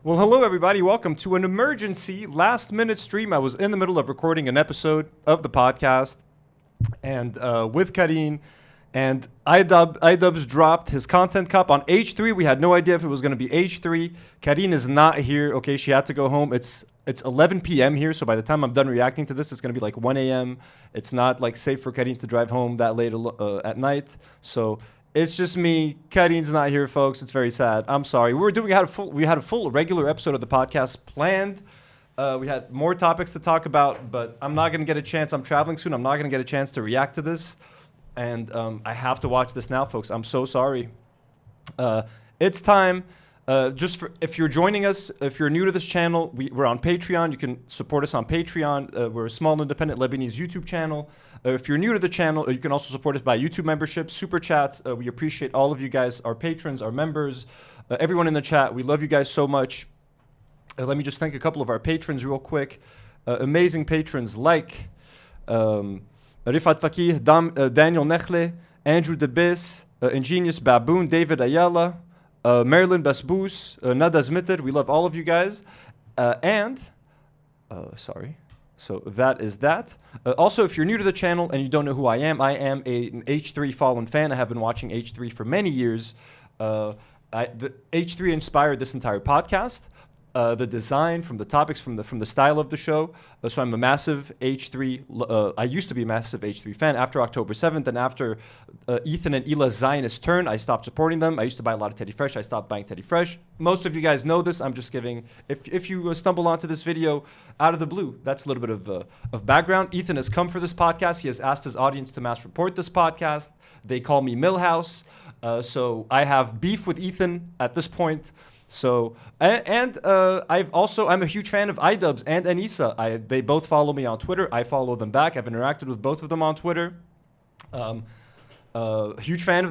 Well, hello everybody. Welcome to an emergency last-minute stream. I was in the middle of recording an episode of the podcast, and with Karine, and iDubbbz dropped his content cup on H3. We had no idea if it was going to be H3. Karine is not here. Okay, she had to go home. It's 11 p.m. here, so by the time I'm done reacting to this, it's going to be like 1 a.m. It's not like safe for Karine to drive home that late at night. So it's just me. Karine's not here, folks. It's very sad. I'm sorry. We had a full regular episode of the podcast planned. We had more topics to talk about, but I'm not going to get a chance. I'm traveling soon. I'm not going to get a chance to react to this. And I have to watch this now, folks. I'm so sorry. It's time. If you're joining us, if you're new to this channel, we're on Patreon. You can support us on Patreon. We're a small independent Lebanese YouTube channel. If you're new to the channel, you can also support us by YouTube membership, super chats. We appreciate all of you guys, our patrons, our members, everyone in the chat. We love you guys so much. Let me just thank a couple of our patrons real quick. Amazing patrons like Rifat Fakih, Daniel Nechle, Andrew Debis, Ingenious Baboon, David Ayala, Marilyn Basbous, Nada Zmitter. We love all of you guys. Sorry. So that is that. Also, if you're new to the channel and you don't know who I am an H3 Fallen fan. I have been watching H3 for many years. The H3 inspired this entire podcast. The design, from the topics, from the style of the show. So I'm a massive H3. I used to be a massive H3 fan. After October 7th and after Ethan and Ila's Zionist turn, I stopped supporting them. I used to buy a lot of Teddy Fresh. I stopped buying Teddy Fresh. Most of you guys know this. I'm just giving. If you stumble onto this video out of the blue, that's a little bit of background. Ethan has come for this podcast. He has asked his audience to mass report this podcast. They call me Millhouse. So I have beef with Ethan at this point. So, I'm a huge fan of iDubbbz and Anissa. They both follow me on Twitter. I follow them back. I've interacted with both of them on Twitter. Huge fan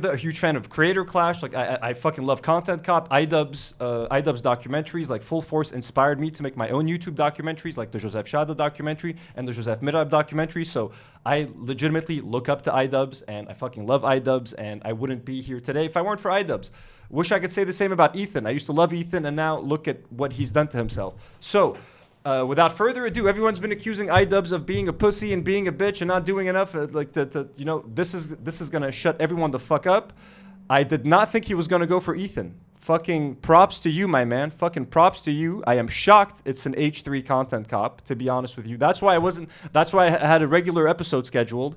of Creator Clash. Like I fucking love Content Cop. iDubbbz documentaries like Full Force inspired me to make my own YouTube documentaries, like the Joseph Shada documentary and the Joseph Mirab documentary. So I legitimately look up to iDubbbz, and I fucking love iDubbbz, and I wouldn't be here today if I weren't for iDubbbz. Wish I could say the same about Ethan. I used to love Ethan, and now look at what he's done to himself. So, without further ado, everyone's been accusing iDubbbz of being a pussy and being a bitch and not doing enough. This is gonna shut everyone the fuck up. I did not think he was gonna go for Ethan. Fucking props to you, my man. Fucking props to you. I am shocked it's an H3 content cop, to be honest with you. That's why I had a regular episode scheduled.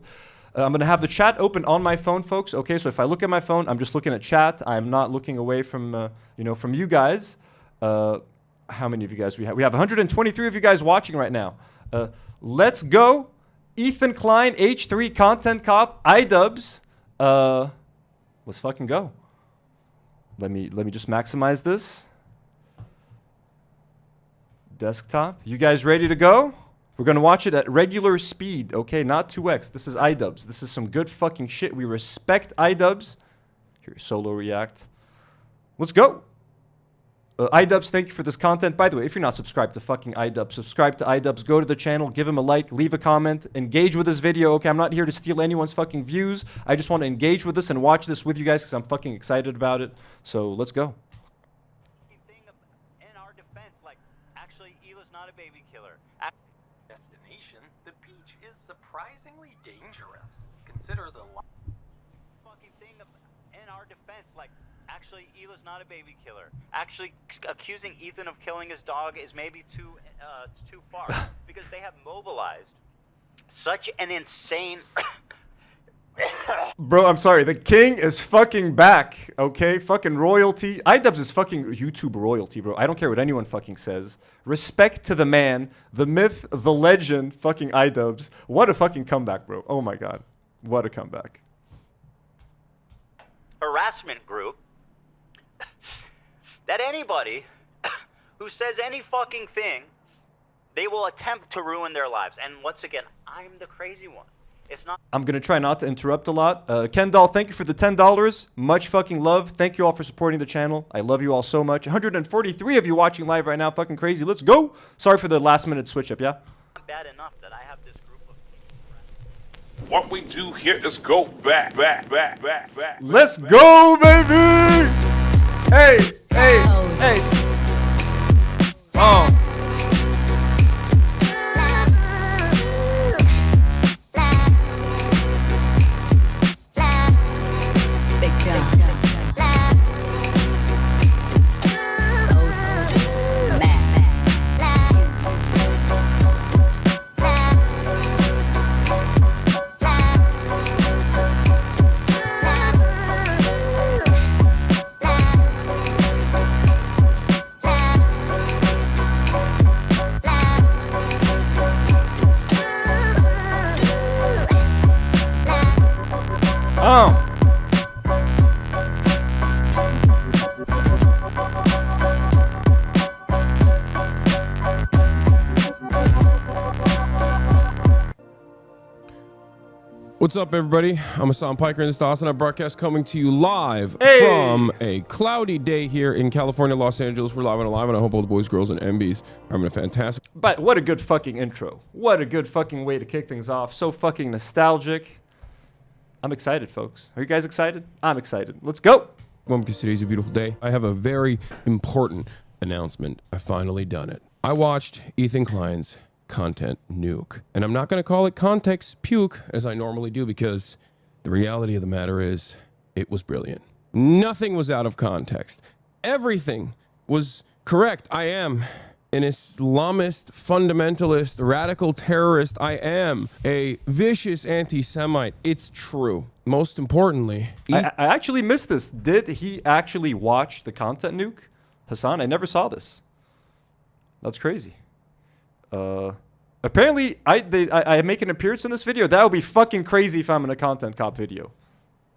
I'm going to have the chat open on my phone, folks. Okay, so if I look at my phone, I'm just looking at chat. I'm not looking away from, from you guys. How many of you guys we have? We have 123 of you guys watching right now. Let's go. Ethan Klein, H3 Content Cop, iDubbbz. Let's fucking go. Let me just maximize this. Desktop. You guys ready to go? We're going to watch it at regular speed, okay? Not 2x. This is iDubbbz. This is some good fucking shit. We respect iDubbbz. Here, solo react. Let's go. iDubbbz, thank you for this content. By the way, if you're not subscribed to fucking iDubbbz, subscribe to iDubbbz. Go to the channel, give him a like, leave a comment, engage with this video, okay? I'm not here to steal anyone's fucking views. I just want to engage with this and watch this with you guys because I'm fucking excited about it. So let's go. In our defense, like, actually, Ila's not a baby killer. Destination, the beach is surprisingly dangerous. Consider the Fucking thing in our defense, like, actually, Ila's not a baby killer. Actually, accusing Ethan of killing his dog is maybe too far because they have mobilized such an insane. Bro, I'm sorry. The king is fucking back, okay? Fucking royalty. iDubbbz is fucking YouTube royalty, bro. I don't care what anyone fucking says. Respect to the man, the myth, the legend, fucking iDubbbz. What a fucking comeback, bro. Oh my god. What a comeback. Harassment group that anybody who says any fucking thing, they will attempt to ruin their lives. And once again, I'm the crazy one. It's not. I'm going to try not to interrupt a lot. Kendall, thank you for the $10. Much fucking love. Thank you all for supporting the channel. I love you all so much. 143 of you watching live right now. Fucking crazy. Let's go. Sorry for the last minute switch up, yeah? Not bad enough that I have this group of people. What we do here is go back. Let's go, baby! Hey. What's up, everybody? I'm Hassan Piker, and this is the Awesome Broadcast coming to you live from a cloudy day here in California, Los Angeles. We're live and alive, and I hope all the boys, girls, and MBs are having a fantastic... But what a good fucking intro. What a good fucking way to kick things off. So fucking nostalgic. I'm excited, folks. Are you guys excited? I'm excited. Let's go. Because today's a beautiful day. I have a very important announcement. I've finally done it. I watched Ethan Klein's content nuke, and I'm not going to call it context puke as I normally do, because the reality of the matter is it was brilliant. Nothing was out of context. Everything was correct. I am an Islamist, fundamentalist, radical terrorist. I am a vicious anti-Semite. It's true. Most importantly, I actually missed this. Did he actually watch the content nuke? Hassan, I never saw this. That's crazy. Apparently, I make an appearance in this video. That would be fucking crazy if I'm in a content cop video.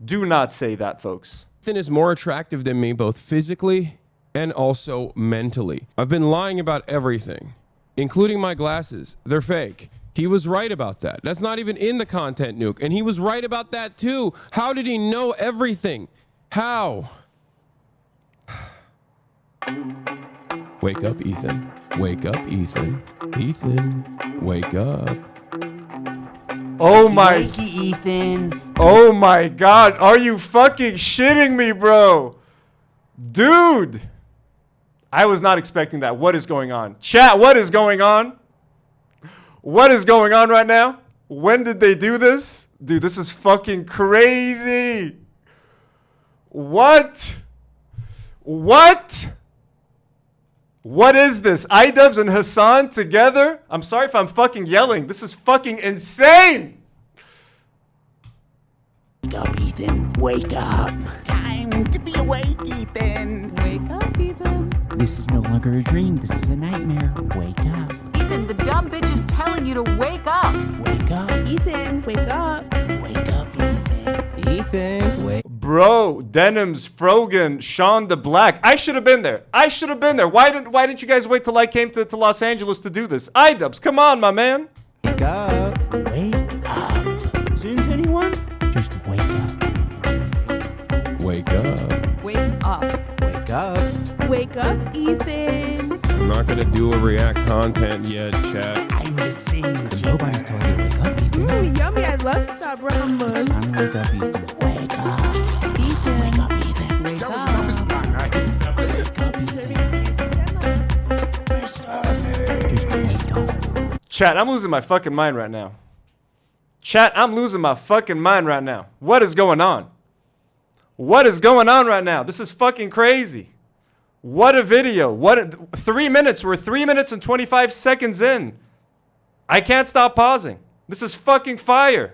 Do not say that, folks. Ethan is more attractive than me, both physically and also mentally. I've been lying about everything, including my glasses. They're fake. He was right about that. That's not even in the content nuke. And he was right about that too. How did he know everything? How? Wake up, Ethan. Wake up, Ethan. Ethan, wake up. Oh my... Wakey, Ethan. Oh my god. Are you fucking shitting me, bro? Dude. I was not expecting that. What is going on? Chat, what is going on? What is going on right now? When did they do this? Dude, this is fucking crazy. What? What? What is this? iDubbbz and Hassan together? I'm sorry if I'm fucking yelling. This is fucking insane. Wake up, Ethan. Wake up. Time to be awake, Ethan. Wake up, Ethan. This is no longer a dream. This is a nightmare. Wake up. Ethan, the dumb bitch is telling you to wake up. Wake up. Ethan, wake up. Wake up, Ethan. Ethan, wake Bro, Denims, Frogan, Sean the Black. I should have been there. I should have been there. Why didn't you guys wait till I came to Los Angeles to do this? iDubbbz, come on, my man. up. Wake up. Since anyone? Just wake up. Wake up. Wake up. Wake up. Wake up, Ethan. I'm not gonna do a react content yet, chat. I'm listening. Nobody's told you to wake up, Ethan. Ooh, yummy. I love Sabra hummus. Time to wake up, Ethan. Wake up. Ethan. Wake up, Ethan. Wake up. Wake up, Ethan. Just wake up. Chat, I'm losing my fucking mind right now. Chat, I'm losing my fucking mind right now. What is going on? What is going on right now? This is fucking crazy. What a video. 3 minutes. We're 3 minutes and 25 seconds in. I can't stop pausing. This is fucking fire.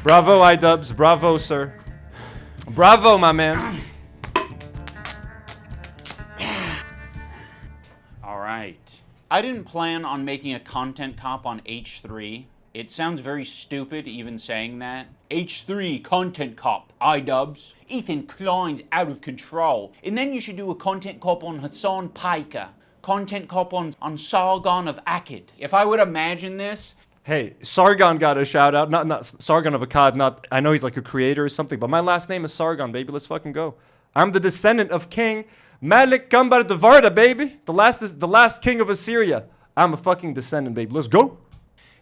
Bravo, iDubbbz. Bravo, sir. Bravo, my man. All right. I didn't plan on making a content cop on H3. It sounds very stupid even saying that. H3 content cop, iDubbbz. Ethan Klein's out of control. And then you should do a content cop on Hassan Piker. Content cop on Sargon of Akkad. If I would imagine this, Hey, Sargon got a shout out. Not Sargon of Akkad. Not, I know he's like a creator or something, but my last name is Sargon, baby. Let's fucking go. I'm the descendant of King Malik Kambar Devarda, baby. The last king of Assyria. I'm a fucking descendant, baby. Let's go.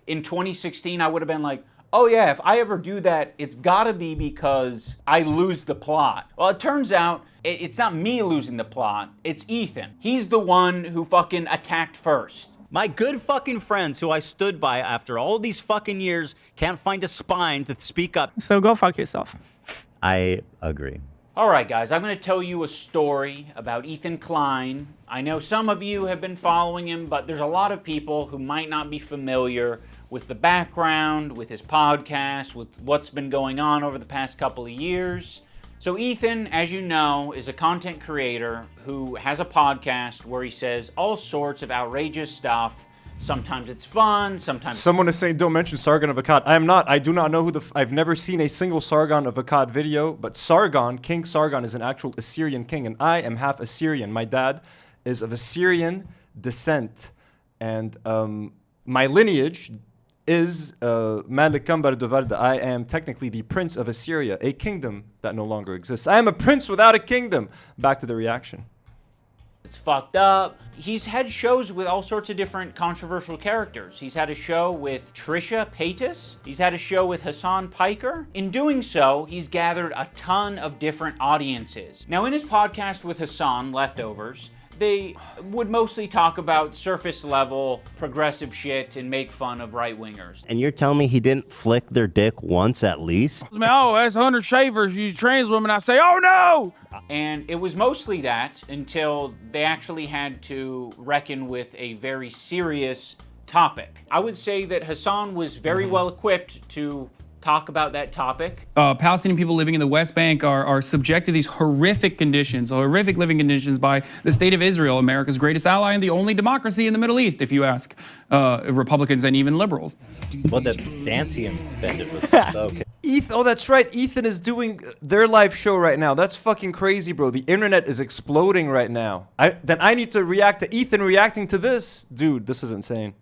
in 2016, I would have been like, oh yeah, if I ever do that, it's gotta be because I lose the plot. Well, it turns out it's not me losing the plot, it's Ethan. He's the one who fucking attacked first. My good fucking friends who I stood by after all these fucking years can't find a spine to speak up. So go fuck yourself. I agree. All right, guys, I'm going to tell you a story about Ethan Klein. I know some of you have been following him, but there's a lot of people who might not be familiar with the background, with his podcast, with what's been going on over the past couple of years. So Ethan, as you know, is a content creator who has a podcast where he says all sorts of outrageous stuff. Sometimes it's fun, sometimes... Someone is saying don't mention Sargon of Akkad. I do not know who I've never seen a single Sargon of Akkad video, but Sargon, King Sargon, is an actual Assyrian king, and I am half Assyrian. My dad is of Assyrian descent, and my lineage is Malik Kambar Duvarda. I am technically the prince of Assyria, a kingdom that no longer exists. I am a prince without a kingdom. Back to the reaction. It's fucked up. He's had shows with all sorts of different controversial characters. He's had a show with Trisha Paytas. He's had a show with Hassan Piker. In doing so, he's gathered a ton of different audiences. Now, in his podcast with Hassan, Leftovers, they would mostly talk about surface level progressive shit and make fun of right-wingers. And you're telling me he didn't flick their dick once at least? Oh, that's 100 shavers. You trans women. I say, oh no! And it was mostly that until they actually had to reckon with a very serious topic. I would say that Hassan was very well equipped to talk about that topic. Palestinian people living in the West Bank are subject to these horrific conditions, horrific living conditions by the state of Israel, America's greatest ally and the only democracy in the Middle East, if you ask Republicans and even liberals. Well, the dance he invented was okay. Oh, that's right. Ethan is doing their live show right now. That's fucking crazy, bro. The internet is exploding right now. Then I need to react to Ethan reacting to this. Dude, this is insane.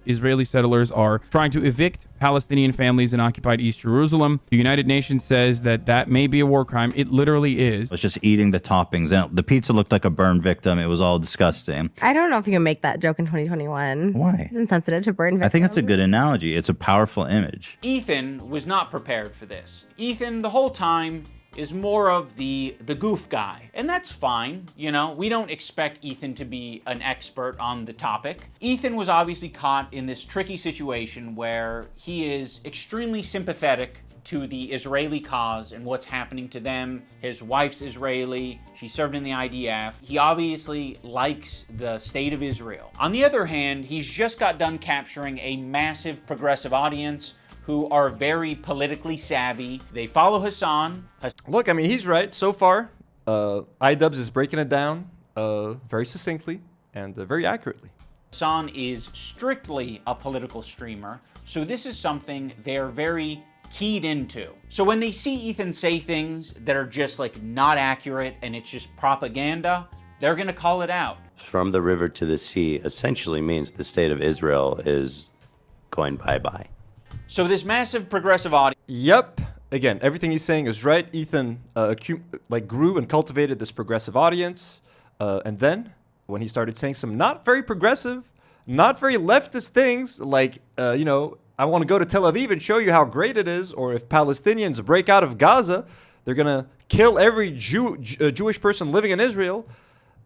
Israeli settlers are trying to evict Palestinian families in occupied East Jerusalem. The United Nations says that may be a war crime. It literally is. It's just eating the toppings. And the pizza looked like a burn victim. It was all disgusting. I don't know if you can make that joke in 2021. Why? It's insensitive to burn victims. I think it's a good analogy. It's a powerful image. Ethan was not prepared for this. Ethan, the whole time, is more of the goof guy. And that's fine, you know? We don't expect Ethan to be an expert on the topic. Ethan was obviously caught in this tricky situation where he is extremely sympathetic to the Israeli cause and what's happening to them. His wife's Israeli, she served in the IDF. He obviously likes the state of Israel. On the other hand, he's just got done capturing a massive progressive audience who are very politically savvy. They follow Hassan. Look, I mean, he's right so far. iDubbbz is breaking it down very succinctly and very accurately. Hassan is strictly a political streamer, so this is something they're very keyed into. So when they see Ethan say things that are just like not accurate and it's just propaganda, they're gonna call it out. From the river to the sea essentially means the state of Israel is going bye-bye. So this massive progressive audience... Yep. Again, everything he's saying is right. Ethan grew and cultivated this progressive audience. And then, when he started saying some not very progressive, not very leftist things, like, I want to go to Tel Aviv and show you how great it is, or if Palestinians break out of Gaza, they're going to kill every Jewish person living in Israel,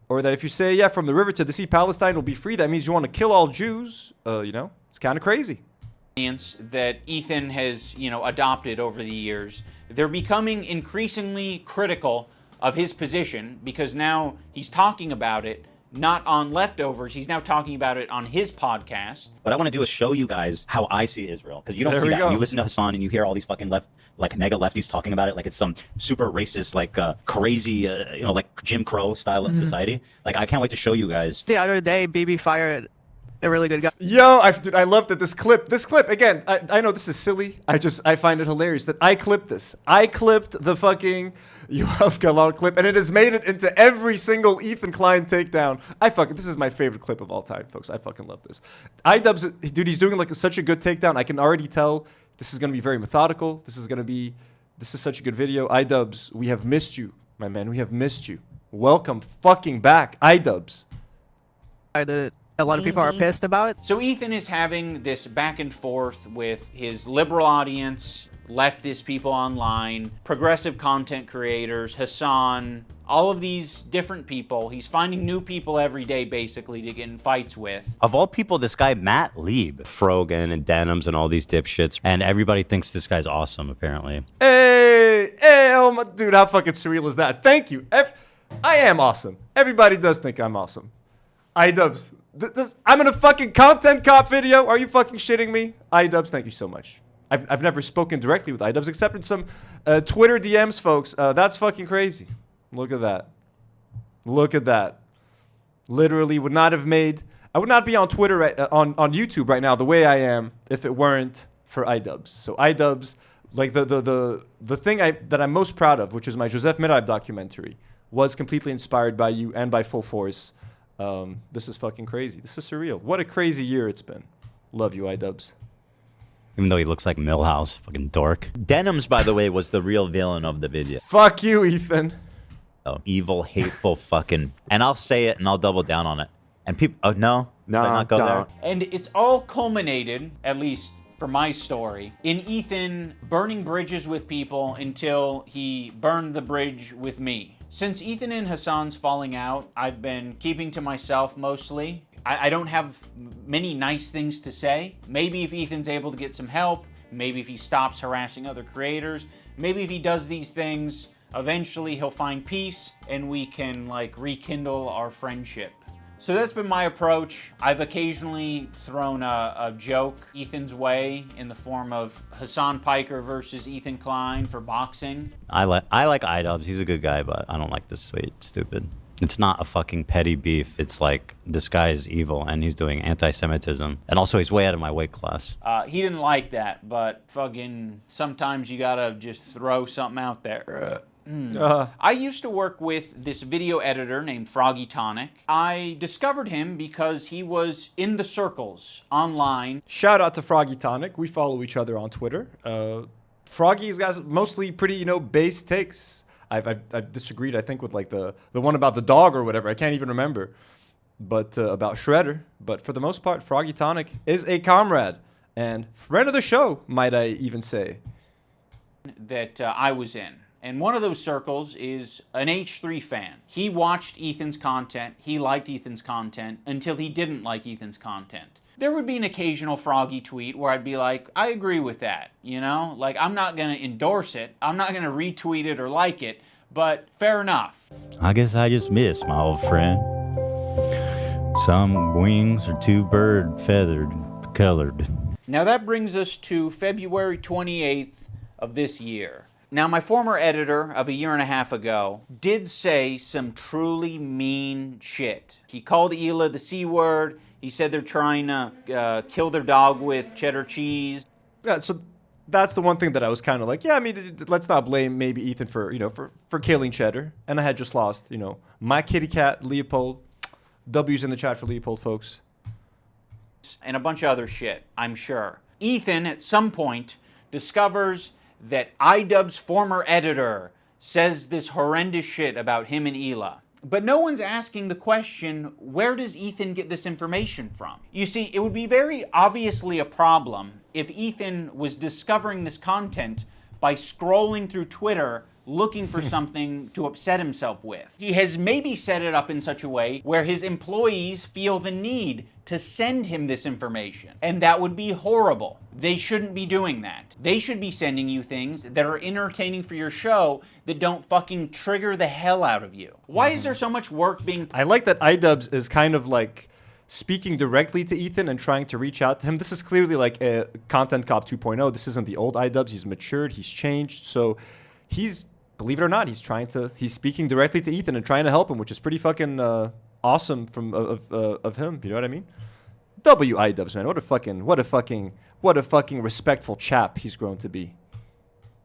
or that if you say, from the river to the sea, Palestine will be free, that means you want to kill all Jews, it's kind of crazy. That Ethan has, adopted over the years, they're becoming increasingly critical of his position because now he's talking about it not on Leftovers, he's now talking about it on his podcast. What I want to do is show you guys how I see Israel, because you don't see that. When you listen to Hassan and you hear all these fucking mega lefties talking about it like it's some super racist, crazy, Jim Crow style of society. I can't wait to show you guys. The other day, Bibi fired a really good guy. Yo, I love that this clip, again, I know this is silly. I find it hilarious that I clipped this. I clipped the fucking Yoav Galal clip, and it has made it into every single Ethan Klein takedown. This is my favorite clip of all time, folks. I fucking love this. iDubbbz, dude, he's doing such a good takedown. I can already tell this is going to be very methodical. This is such a good video. iDubbbz, we have missed you, my man. We have missed you. Welcome fucking back, iDubbbz. I did it. A lot of people are pissed about it. So Ethan is having this back and forth with his liberal audience, leftist people online, progressive content creators, Hassan, all of these different people. He's finding new people every day, basically, to get in fights with. Of all people, this guy, Matt Lieb, Frogan and Denims and all these dipshits, and everybody thinks this guy's awesome, apparently. Hey, oh my dude, how fucking surreal is that? Thank you. I am awesome. Everybody does think I'm awesome. iDubbbz, I'm in a fucking content cop video. Are you fucking shitting me? iDubbbz, thank you so much. I've never spoken directly with iDubbbz except in some Twitter DMs, folks. That's fucking crazy. Look at that. Look at that. Literally would not have made... I would not be on Twitter, on YouTube right now the way I am if it weren't for iDubbbz. So iDubbbz, like the thing that I'm most proud of, which is my Joseph Merab documentary, was completely inspired by you and by Full Force. This is fucking crazy. This is surreal. What a crazy year it's been. Love you, iDubbbz. Even though he looks like Millhouse, fucking dork. Denims, by the way, was the real villain of the video. Fuck you, Ethan. Oh, evil, hateful fucking... And I'll say it and I'll double down on it. And people... Oh, no? No, Did I not go there? And it's all culminated, at least for my story, in Ethan burning bridges with people until he burned the bridge with me. Since Ethan and Hassan's falling out, I've been keeping to myself mostly. I don't have many nice things to say. Maybe if Ethan's able to get some help, maybe if he stops harassing other creators, maybe if he does these things, eventually he'll find peace and we can like rekindle our friendship. So that's been my approach. I've occasionally thrown a joke Ethan's way in the form of Hassan Piker versus Ethan Klein for boxing. I like iDubbbz. He's a good guy, but I don't like this stupid. It's not a fucking petty beef. It's like, this guy is evil and he's doing anti-Semitism. And also he's way out of my weight class. He didn't like that, but fucking sometimes you gotta just throw something out there. I used to work with this video editor named Froggy Tonic. I discovered him because he was in the circles online. Shout out to Froggy Tonic. We follow each other on Twitter. Froggy's got mostly pretty, base takes. I've disagreed, I think, with like the one about the dog or whatever. I can't even remember. But about Shredder. But for the most part, Froggy Tonic is a comrade. And friend of the show, might I even say. That I was in. And one of those circles is an H3 fan. He watched Ethan's content, he liked Ethan's content, until he didn't like Ethan's content. There would be an occasional Froggy tweet where I'd be like, I agree with that, Like, I'm not gonna endorse it, I'm not gonna retweet it or like it, but fair enough. I guess I just missed my old friend. Some wings are too bird feathered, colored. Now that brings us to February 28th of this year. Now, my former editor of a year and a half ago did say some truly mean shit. He called Hila the C word. He said they're trying to kill their dog with cheddar cheese. Yeah, so that's the one thing that I was kind of like, yeah, I mean, let's not blame maybe Ethan for, for killing cheddar. And I had just lost, my kitty cat, Leopold. W's in the chat for Leopold, folks. And a bunch of other shit, I'm sure. Ethan, at some point, discovers that iDubbbz's former editor says this horrendous shit about him and Hila. But no one's asking the question, where does Ethan get this information from? You see, it would be very obviously a problem if Ethan was discovering this content by scrolling through Twitter looking for something to upset himself with. He has maybe set it up in such a way where his employees feel the need to send him this information. And that would be horrible. They shouldn't be doing that. They should be sending you things that are entertaining for your show that don't fucking trigger the hell out of you. Why is there so much work being... I like that iDubbbz is kind of like speaking directly to Ethan and trying to reach out to him. This is clearly like a Content Cop 2.0. This isn't the old iDubbbz. He's matured. He's changed. So he's... Believe it or not, he's speaking directly to Ethan and trying to help him, which is pretty fucking awesome of him. You know what I mean? iDubbbz, man. What a fucking respectful chap he's grown to be.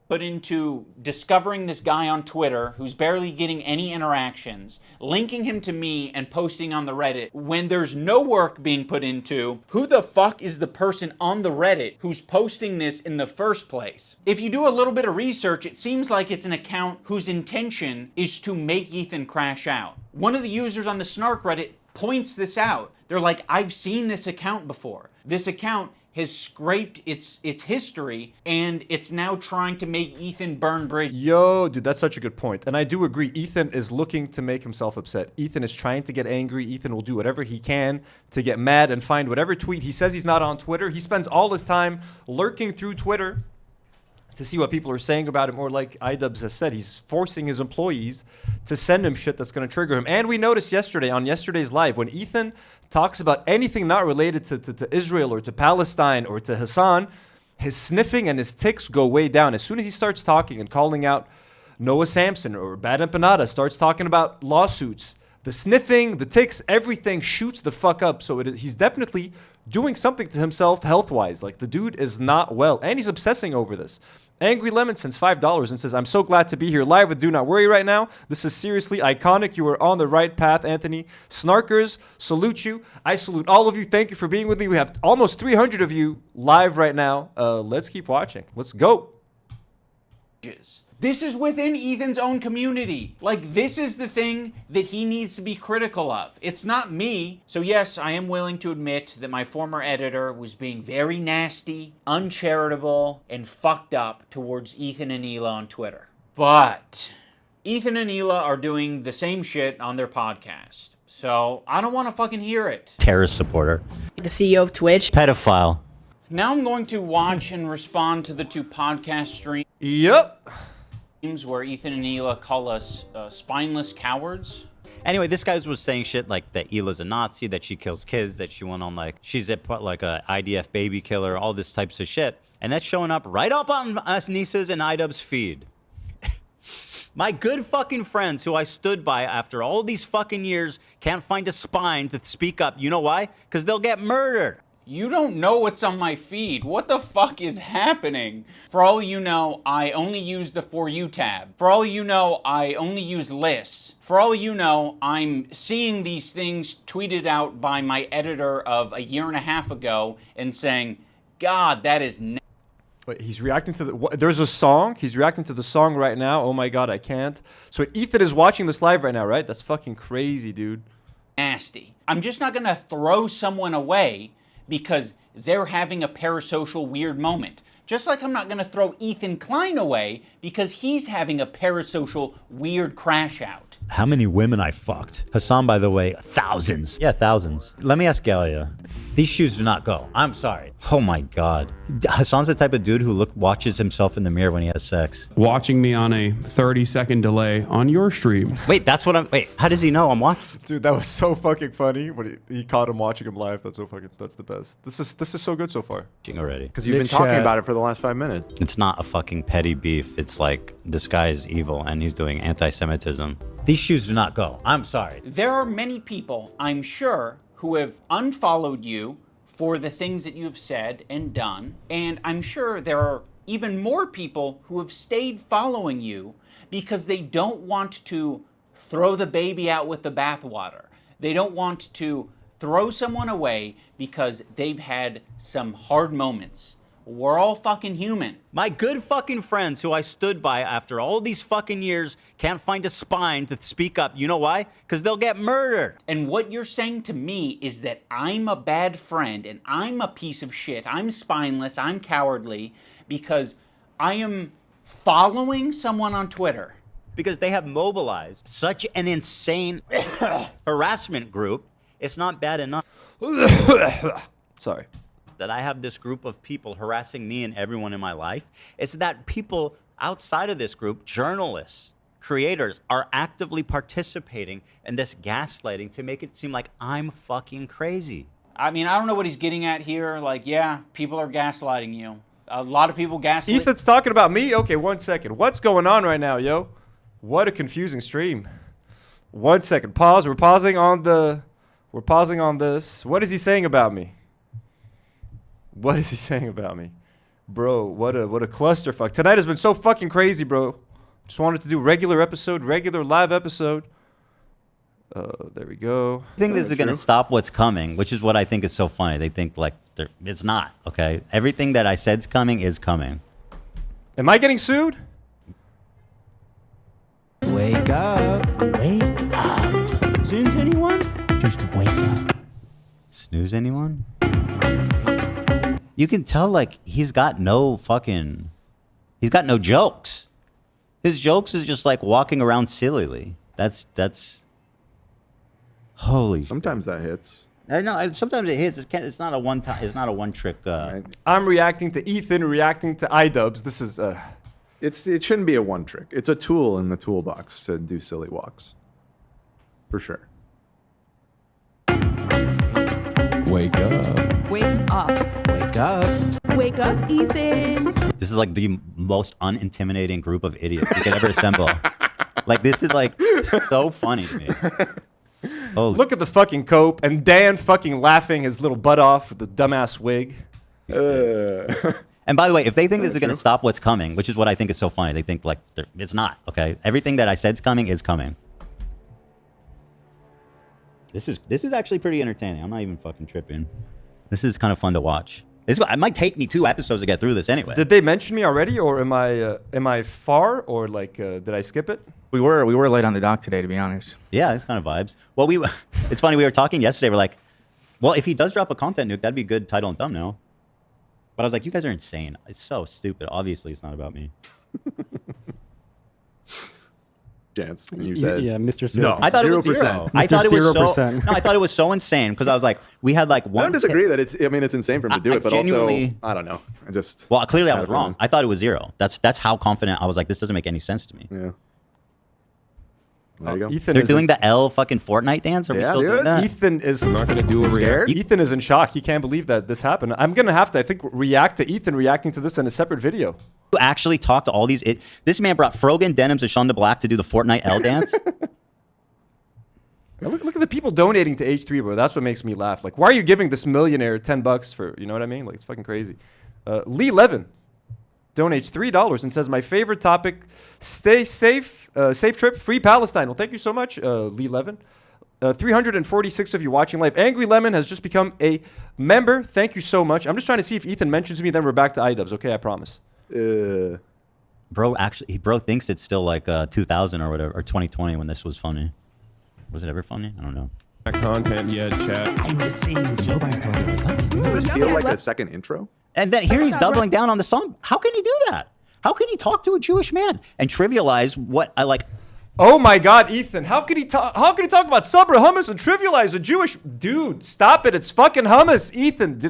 Put into discovering this guy on Twitter who's barely getting any interactions, linking him to me and posting on the Reddit when there's no work being put into who the fuck is the person on the Reddit who's posting this in the first place. If you do a little bit of research, it seems like it's an account whose intention is to make Ethan crash out. One of the users on the Snark Reddit points this out. They're like, I've seen this account before. This account has scraped its history, and it's now trying to make Ethan burn bridges. Yo, dude, that's such a good point. And I do agree. Ethan is looking to make himself upset. Ethan is trying to get angry. Ethan will do whatever he can to get mad and find whatever tweet. He says he's not on Twitter. He spends all his time lurking through Twitter to see what people are saying about him. Or like iDubbbz has said, he's forcing his employees to send him shit that's going to trigger him. And we noticed yesterday, on yesterday's live, when Ethan talks about anything not related to Israel or to Palestine or to Hassan, his sniffing and his tics go way down. As soon as he starts talking and calling out Noah Samson or Bad Empanada, starts talking about lawsuits, the sniffing, the tics, everything shoots the fuck up. So he's definitely doing something to himself health-wise. Like, the dude is not well, and he's obsessing over this. Angry Lemon sends $5 and says, I'm so glad to be here live with Do Not Worry right now. This is seriously iconic. You are on the right path, Anthony. Snarkers, salute you. I salute all of you. Thank you for being with me. We have almost 300 of you live right now. Let's keep watching. Let's go. This is within Ethan's own community. Like, this is the thing that he needs to be critical of. It's not me. So yes, I am willing to admit that my former editor was being very nasty, uncharitable, and fucked up towards Ethan and Hila on Twitter. But Ethan and Hila are doing the same shit on their podcast. So I don't want to fucking hear it. Terrorist supporter. The CEO of Twitch. Pedophile. Now I'm going to watch and respond to the two podcast streams. Yep. Where Ethan and Hila call us spineless cowards. Anyway, this guy was saying shit like that Hila's a Nazi, that she kills kids, that she went on like, she's a IDF baby killer, all this types of shit. And that's showing up right up on us Nisa's and iDubbbz's feed. My good fucking friends who I stood by after all these fucking years can't find a spine to speak up. You know why? Because they'll get murdered. You don't know what's on my feed. What the fuck is happening? For all you know, I only use the For You tab. For all you know, I only use lists. For all you know, I'm seeing these things tweeted out by my editor of a year and a half ago and saying, God, that is... Wait, he's reacting to the... There's a song? He's reacting to the song right now? Oh my God, I can't. So Ethan is watching this live right now, right? That's fucking crazy, dude. Nasty. I'm just not gonna throw someone away because they're having a parasocial weird moment. Just like I'm not gonna throw Ethan Klein away because he's having a parasocial weird crash out. How many women I fucked? Hassan, by the way, thousands. Yeah, thousands. Let me ask Galia. These shoes do not go. I'm sorry. Oh my God. Hassan's the type of dude who watches himself in the mirror when he has sex. Watching me on a 30-second delay on your stream. Wait, that's what I'm... Wait, how does he know I'm watching? Dude, that was so fucking funny when he caught him watching him live. That's so fucking... That's the best. This is so good so far. Already. Because you've been talking about it for the last 5 minutes. It's not a fucking petty beef. It's like, this guy is evil and he's doing anti-Semitism. These shoes do not go. I'm sorry. There are many people, I'm sure, who have unfollowed you for the things that you have said and done. And I'm sure there are even more people who have stayed following you because they don't want to throw the baby out with the bathwater. They don't want to throw someone away because they've had some hard moments. We're all fucking human. My good fucking friends who I stood by after all these fucking years can't find a spine to speak up. You know why? Because they'll get murdered. And what you're saying to me is that I'm a bad friend and I'm a piece of shit. I'm spineless. I'm cowardly because I am following someone on Twitter. Because they have mobilized such an insane harassment group. It's not bad enough. Sorry. That I have this group of people harassing me and everyone in my life. It's that people outside of this group, journalists, creators, are actively participating in this gaslighting to make it seem like I'm fucking crazy. I mean, I don't know what he's getting at here. Like, yeah, people are gaslighting you. A lot of people gaslight. Ethan's talking about me? Okay, 1 second. What's going on right now, yo? What a confusing stream. 1 second. Pause. We're pausing on this. What is he saying about me? What is he saying about me? Bro, what a clusterfuck. Tonight has been so fucking crazy, bro. Just wanted to do regular live episode. There we go. I think this is going to stop what's coming, which is what I think is so funny. They think like it's not, okay? Everything that I said's coming is coming. Am I getting sued? Wake up. Wake up. Snooze anyone? Just wake up. Snooze anyone? You can tell, like, he's got no jokes. His jokes is just like walking around sillily. That's holy. Sometimes that hits. I know. Sometimes it hits. It's not a one time. It's not a one trick. I'm reacting to Ethan reacting to iDubbbz. This is It shouldn't be a one trick. It's a tool in the toolbox to do silly walks. For sure. Wake up. Wake up. Wake up. Wake up, Ethan. This is like the most unintimidating group of idiots you could ever assemble. Like, this is like so funny to me. Holy. Look at the fucking cope and Dan fucking laughing his little butt off with the dumbass wig. And by the way, if they think this is going to stop what's coming, which is what I think is so funny, they think like it's not, okay? Everything that I said's coming is coming. This is actually pretty entertaining. I'm not even fucking tripping. This is kind of fun to watch. It might take me 2 episodes to get through this anyway. Did they mention me already, or am I far, or like did I skip it? We were late on the dock today, to be honest. Yeah, it's kind of vibes. Well, it's funny, we were talking yesterday, we're like, well, if he does drop a content nuke, that'd be a good title and thumbnail. But I was like, you guys are insane. It's so stupid. Obviously, it's not about me. Chance, you said. Yeah, Mr. 0%. No, I thought 0%. It was 0. I thought it was so. No, I thought it was so insane because I was like, we had like one. I don't disagree that it's. I mean, it's insane for him to do it, but also, I don't know. I just. Well, clearly I was wrong. I thought it was 0. That's how confident I was. Like, this doesn't make any sense to me. Yeah. There you go. Ethan They're doing the L fucking Fortnite dance. Are we still doing that? Ethan is. I'm not gonna do a react. Ethan is in shock. He can't believe that this happened. I'm gonna have to, I think, react to Ethan reacting to this in a separate video. You actually talked to all these. This man brought Frogan, Denims, and Shonda Black to do the Fortnite L dance. Look at the people donating to H3, bro. That's what makes me laugh. Like, why are you giving this millionaire $10 for? You know what I mean? Like, it's fucking crazy. Lee Levin donates $3 and says, my favorite topic, stay safe, safe trip, free Palestine. Well, thank you so much, Lee Levin. 346 of you watching live. Angry Lemon has just become a member. Thank you so much. I'm just trying to see if Ethan mentions me, then we're back to iDubbbz. Okay, I promise. Bro, actually, bro thinks it's still like 2000 or whatever, or 2020 when this was funny. Was it ever funny? I don't know. Content yet, chat. I'm the same Does this feel like a second intro? And then here he's doubling down on the song. How can he do that? How can he talk to a Jewish man and trivialize what I like? Oh my God, Ethan! How could he talk? How could he talk about Sabra hummus and trivialize a Jewish dude? Stop it! It's fucking hummus, Ethan.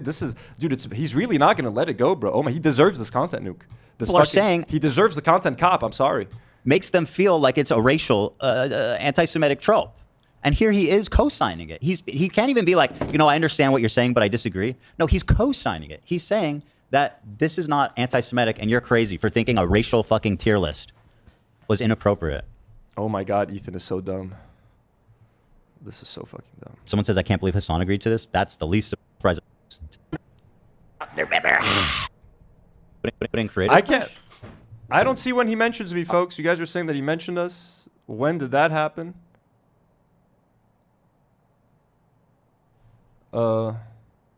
He's really not gonna let it go, bro. Oh my, he deserves this content nuke. People are saying he deserves the content cop. I'm sorry. Makes them feel like it's a racial, anti-Semitic trope. And here he is co-signing it. He can't even be like, you know, I understand what you're saying, but I disagree. No, he's co-signing it. He's saying that this is not anti-Semitic and you're crazy for thinking a racial fucking tier list was inappropriate. Oh my God, Ethan is so dumb. This is so fucking dumb. Someone says, I can't believe Hassan agreed to this. That's the least surprise. I can't. I don't see when he mentions me, folks. You guys are saying that he mentioned us. When did that happen? Well,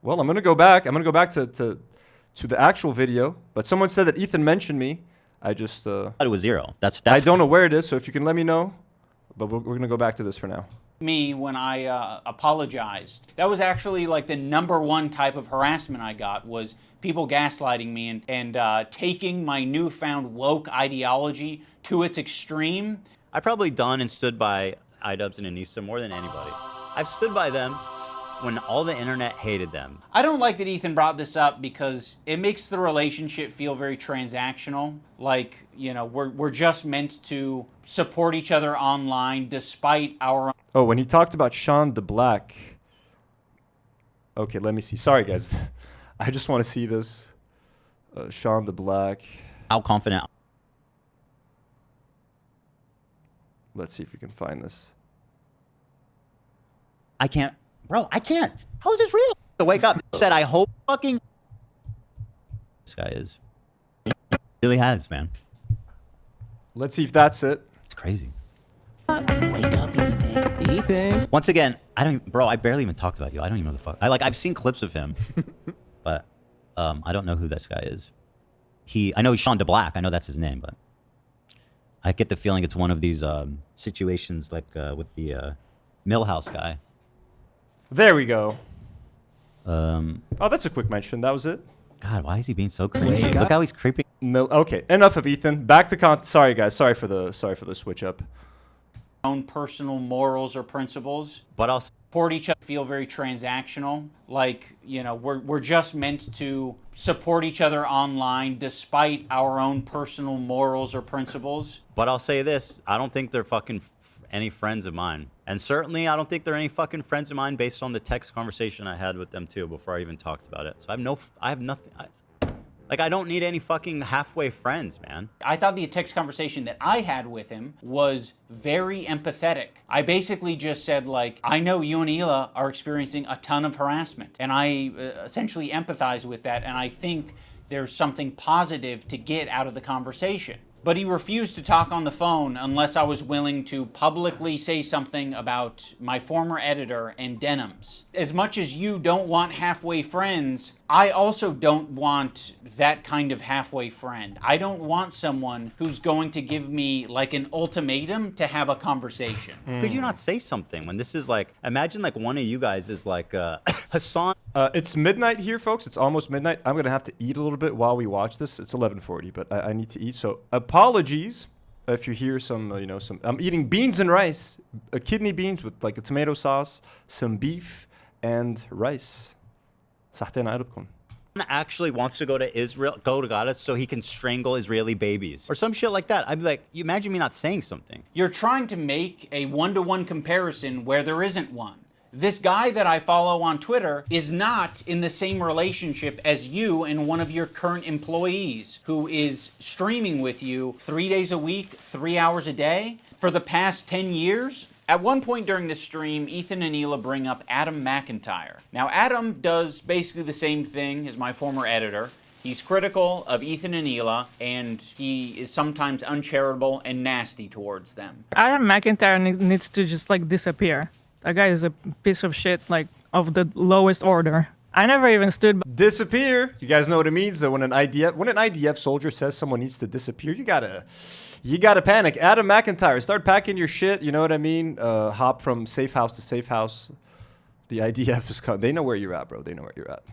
I'm gonna go back. I'm gonna go back to the actual video. But someone said that Ethan mentioned me. I just thought it was 0. That's I don't know where it is. So if you can let me know. But we're gonna go back to this for now. Me when I apologized. That was actually like the #1 type of harassment I got, was people gaslighting me and taking my newfound woke ideology to its extreme. I've probably done and stood by iDubbbz and Anissa more than anybody. I've stood by them when all the internet hated them. I don't like that Ethan brought this up because it makes the relationship feel very transactional. Like, you know, we're just meant to support each other online despite our... Oh, when he talked about Shonda Black. Okay, let me see. Sorry, guys. I just want to see this. Shonda Black. How confident? Let's see if we can find this. I can't. Bro, I can't. How is this real? To wake up said, I hope fucking... This guy is. Really has, man. Let's see if that's it. It's crazy. Wake up, Ethan. Ethan. Once again, bro, I barely even talked about you. I don't even know the fuck. I've seen clips of him, but I don't know who this guy is. I know he's Shonda Black. I know that's his name, but I get the feeling it's one of these situations like with the Millhouse guy. There we go. Oh, that's a quick mention. That was it. God, why is he being so creepy? Look how he's creeping. Okay, enough of Ethan. Back to Sorry, guys. Sorry for the switch up. Own personal morals or principles, but I'll support each other. Feel very transactional. Like, you know, we're just meant to support each other online despite our own personal morals or principles. But I'll say this: I don't think they're fucking any friends of mine. And certainly, I don't think they're any fucking friends of mine based on the text conversation I had with them too before I even talked about it. So I have nothing. Like, I don't need any fucking halfway friends, man. I thought the text conversation that I had with him was very empathetic. I basically just said, like, I know you and Hila are experiencing a ton of harassment, and I essentially empathize with that, and I think there's something positive to get out of the conversation. But he refused to talk on the phone unless I was willing to publicly say something about my former editor and denims. As much as you don't want halfway friends, I also don't want that kind of halfway friend. I don't want someone who's going to give me like an ultimatum to have a conversation. Could you not say something when this is like, imagine like one of you guys is like Hassan. It's midnight here, folks. It's almost midnight. I'm gonna have to eat a little bit while we watch this. It's 11:40, but I need to eat. So apologies if you hear some, some. I'm eating beans and rice, kidney beans with like a tomato sauce, some beef, and rice. Actually wants to go to Israel, go to Gaza so he can strangle Israeli babies or some shit like that. I'd be like, you imagine me not saying something. You're trying to make a one-to-one comparison where there isn't one. This guy that I follow on Twitter is not in the same relationship as you and one of your current employees who is streaming with you 3 days a week, 3 hours a day for the past 10 years. At one point during the stream, Ethan and Hila bring up Adam McIntyre. Now, Adam does basically the same thing as my former editor. He's critical of Ethan and Hila, and he is sometimes uncharitable and nasty towards them. Adam McIntyre needs to just like disappear. That guy is a piece of shit, like of the lowest order. I never even stood. Disappear. You guys know what it means. So when an IDF soldier says someone needs to disappear, you gotta panic. Adam McIntyre, start packing your shit. You know what I mean? Hop from safe house to safe house. The IDF is coming. They know where you're at, bro. They know where you're at.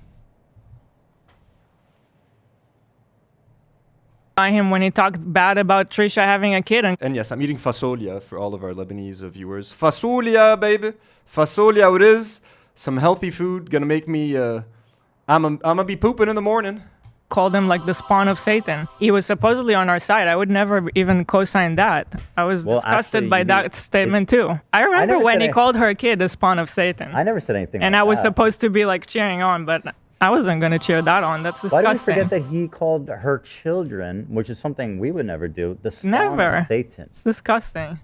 By him when he talked bad about Trisha having a kid. And yes, I'm eating fasolia for all of our Lebanese viewers. Fasolia, baby. Fasolia it is. Some healthy food. Gonna make me, I'm gonna be pooping in the morning. Called him like the spawn of Satan. He was supposedly on our side. I would never even co-sign that. I was disgusted by that statement too. I remember when he called her kid the spawn of Satan. I never said anything and like I was that. supposed to be like cheering on, but I wasn't going to cheer that on. That's disgusting. Why do we forget that he called her children, which is something we would never do, the spawn of Satan? It's disgusting.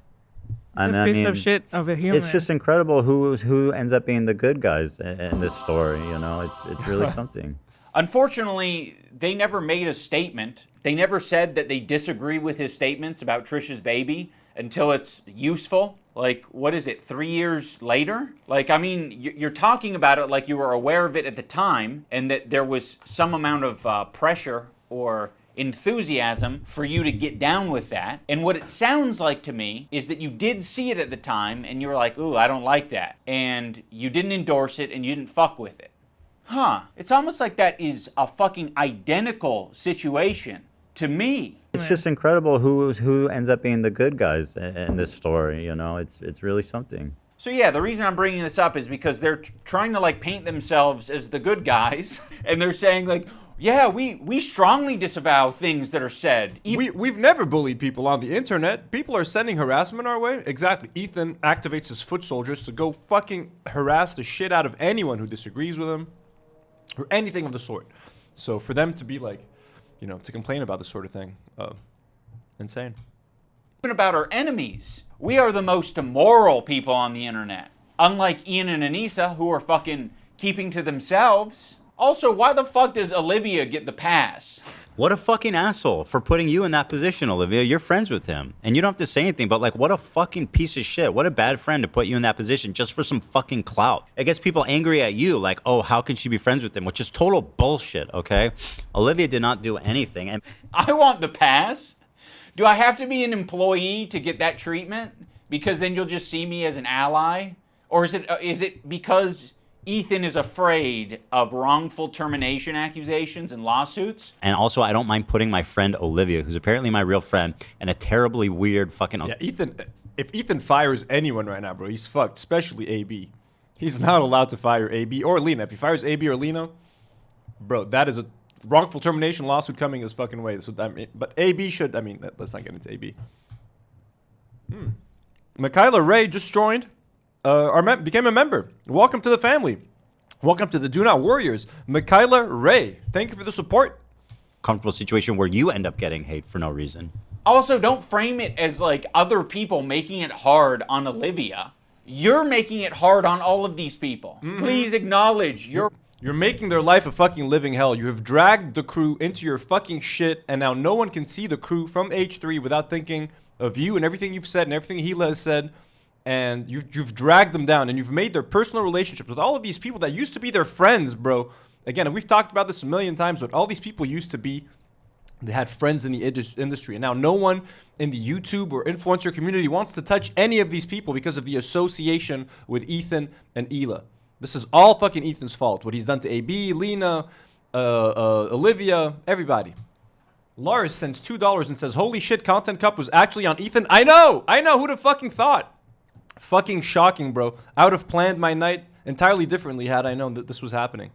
And a piece of shit of a human. It's just incredible who ends up being the good guys in this story. You know, it's really something. Unfortunately, they never made a statement. They never said that they disagree with his statements about Trisha's baby until it's useful. Like, what is it, 3 years later? Like, I mean, you're talking about it like you were aware of it at the time and that there was some amount of pressure or enthusiasm for you to get down with that. And what it sounds like to me is that you did see it at the time and you were like, ooh, I don't like that. And you didn't endorse it and you didn't fuck with it. Huh. It's almost like that is a fucking identical situation to me. It's just incredible who ends up being the good guys in this story. You know, it's really something. So yeah, the reason I'm bringing this up is because they're trying to like paint themselves as the good guys, and they're saying like, yeah, we strongly disavow things that are said. We've never bullied people on the internet. People are sending harassment our way. Exactly. Ethan activates his foot soldiers to go fucking harass the shit out of anyone who disagrees with him or anything of the sort. So for them to be like, you know, to complain about this sort of thing, insane. Even about our enemies. We are the most immoral people on the internet. Unlike Ian and Anissa, who are fucking keeping to themselves. Also, why the fuck does Olivia get the pass? What a fucking asshole for putting you in that position, Olivia. You're friends with him. And you don't have to say anything, but like, what a fucking piece of shit. What a bad friend to put you in that position just for some fucking clout. It gets people angry at you, like, oh, how can she be friends with him? Which is total bullshit, okay? Olivia did not do anything. And I want the pass. Do I have to be an employee to get that treatment? Because then you'll just see me as an ally? Or is it because Ethan is afraid of wrongful termination accusations and lawsuits? And also, I don't mind putting my friend Olivia, who's apparently my real friend, and a terribly weird fucking... Yeah, Ethan, if Ethan fires anyone right now, bro, he's fucked, especially AB. He's not allowed to fire AB or Lena. If he fires AB or Lena, bro, that is a wrongful termination lawsuit coming his fucking way. So but AB should, I mean, let's not get into AB. Michaela Ray just joined. Became a member. Welcome to the family. Welcome to the Do Not Warriors. Michaela Ray, thank you for the support. comfortable situation where you end up getting hate for no reason. Also, don't frame it as like other people making it hard on Olivia. You're making it hard on all of these people. Please acknowledge you're making their life a fucking living hell. You have dragged the crew into your fucking shit, and now no one can see the crew from H3 without thinking of you and everything you've said and everything Hila has said. And you've dragged them down, and you've made their personal relationships with all of these people that used to be their friends, bro. Again, we've talked about this a million times, but all these people used to be, they had friends in the industry, and now no one in the YouTube or influencer community wants to touch any of these people because of the association with Ethan and Hila. This is all fucking Ethan's fault. What he's done to AB, Lena, Olivia, everybody. Lars sends $2 and says, "Holy shit, Content Cup was actually on Ethan." I know. Who'd have fucking thought? Fucking shocking, bro. I would have planned my night entirely differently had I known that this was happening.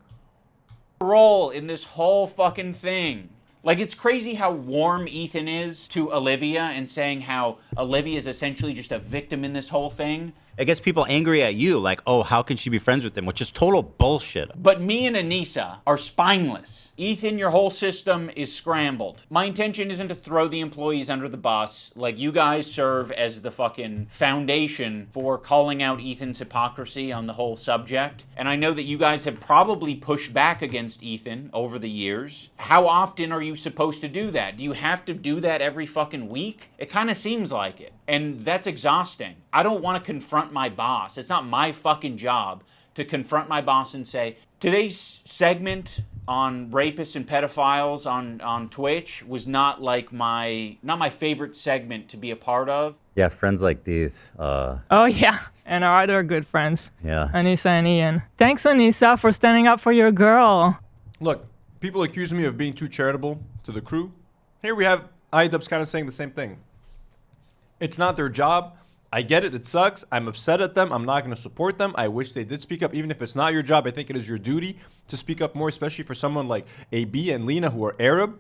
role in this whole fucking thing. Like, it's crazy how warm Ethan is to Olivia and saying how Olivia is essentially just a victim in this whole thing. It gets people angry at you, like, oh, how can she be friends with him? Which is total bullshit. But me and Anissa are spineless. Ethan, your whole system is scrambled. My intention isn't to throw the employees under the bus. Like, you guys serve as the fucking foundation for calling out Ethan's hypocrisy on the whole subject. And I know that you guys have probably pushed back against Ethan over the years. How often are you supposed to do that? Do you have to do that every fucking week? It kind of seems like it. And that's exhausting. I don't want to confront my boss. It's not my fucking job to confront my boss and say, today's segment on rapists and pedophiles on Twitch was not like my favorite segment to be a part of. Yeah, friends like these. Oh yeah, and our other good friends. Yeah. Anissa and Ian. Thanks, Anissa, for standing up for your girl. Look, people accuse me of being too charitable to the crew. Here we have iDubbbz kind of saying the same thing. It's not their job. I get it. It sucks. I'm upset at them. I'm not going to support them. I wish they did speak up. Even if it's not your job, I think it is your duty to speak up more, especially for someone like AB and Lena who are Arab.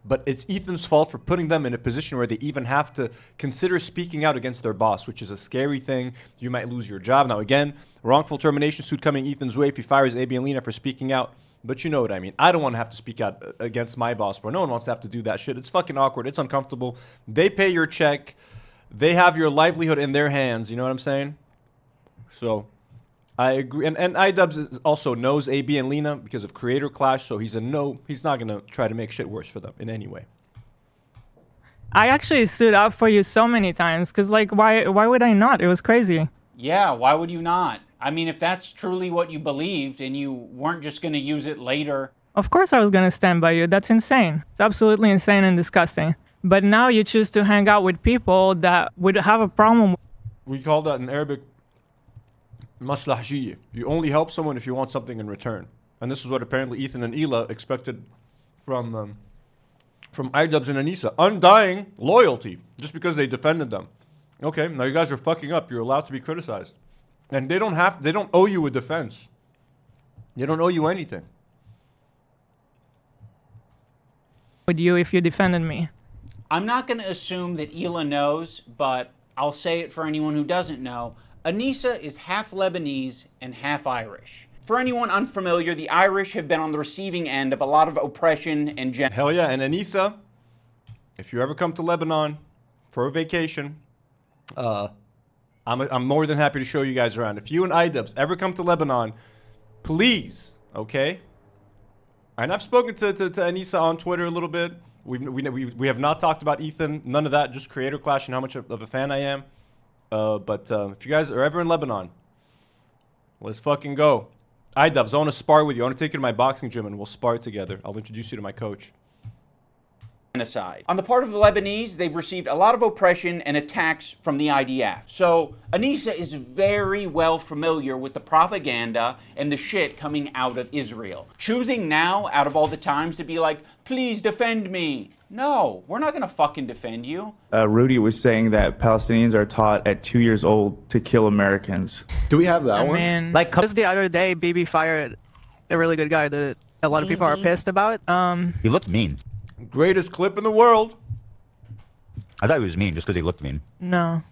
But it's Ethan's fault for putting them in a position where they even have to consider speaking out against their boss, which is a scary thing. You might lose your job. Now, again, wrongful termination suit coming Ethan's way if he fires AB and Lena for speaking out. But you know what I mean. I don't want to have to speak out against my boss, bro. No one wants to have to do that shit. It's fucking awkward. It's uncomfortable. They pay your check. They have your livelihood in their hands. You know what I'm saying? So, I agree. And iDubbbz also knows AB and Lena because of Creator Clash. So he's not going to try to make shit worse for them in any way. I actually stood up for you so many times. Because, like, why would I not? It was crazy. Yeah, why would you not? I mean, if that's truly what you believed and you weren't just going to use it later. Of course I was going to stand by you. That's insane. It's absolutely insane and disgusting. But now you choose to hang out with people that would have a problem. We call that in Arabic maslahjiyya. You only help someone if you want something in return. And this is what apparently Ethan and Hila expected from iDubbbz and Anissa. Undying loyalty just because they defended them. Okay, now you guys are fucking up. You're allowed to be criticized. And they don't owe you a defense. They don't owe you anything. With you if you defended me. I'm not going to assume that Hila knows, but I'll say it for anyone who doesn't know. Anissa is half Lebanese and half Irish. For anyone unfamiliar, the Irish have been on the receiving end of a lot of oppression and Hell yeah, and Anissa, if you ever come to Lebanon for a vacation, I'm more than happy to show you guys around. If you and iDubbbz ever come to Lebanon, please, okay? And I've spoken to Anissa on Twitter a little bit. We have not talked about Ethan, none of that, just Creator Clash and how much of a fan I am. But if you guys are ever in Lebanon, let's fucking go. iDubbbz, I want to spar with you. I want to take you to my boxing gym and we'll spar together. I'll introduce you to my coach. genocide. On the part of the Lebanese, they've received a lot of oppression and attacks from the IDF. So Anissa is very well familiar with the propaganda and the shit coming out of Israel. Choosing now, out of all the times, to be like, please defend me. No, we're not gonna fucking defend you. Rudy was saying that Palestinians are taught at 2 years old to kill Americans. Do we have that I one? mean, like just the other day, Bibi fired a really good guy that a lot of people are pissed about. He looked mean. Greatest clip in the world. I thought he was mean just because he looked mean. No,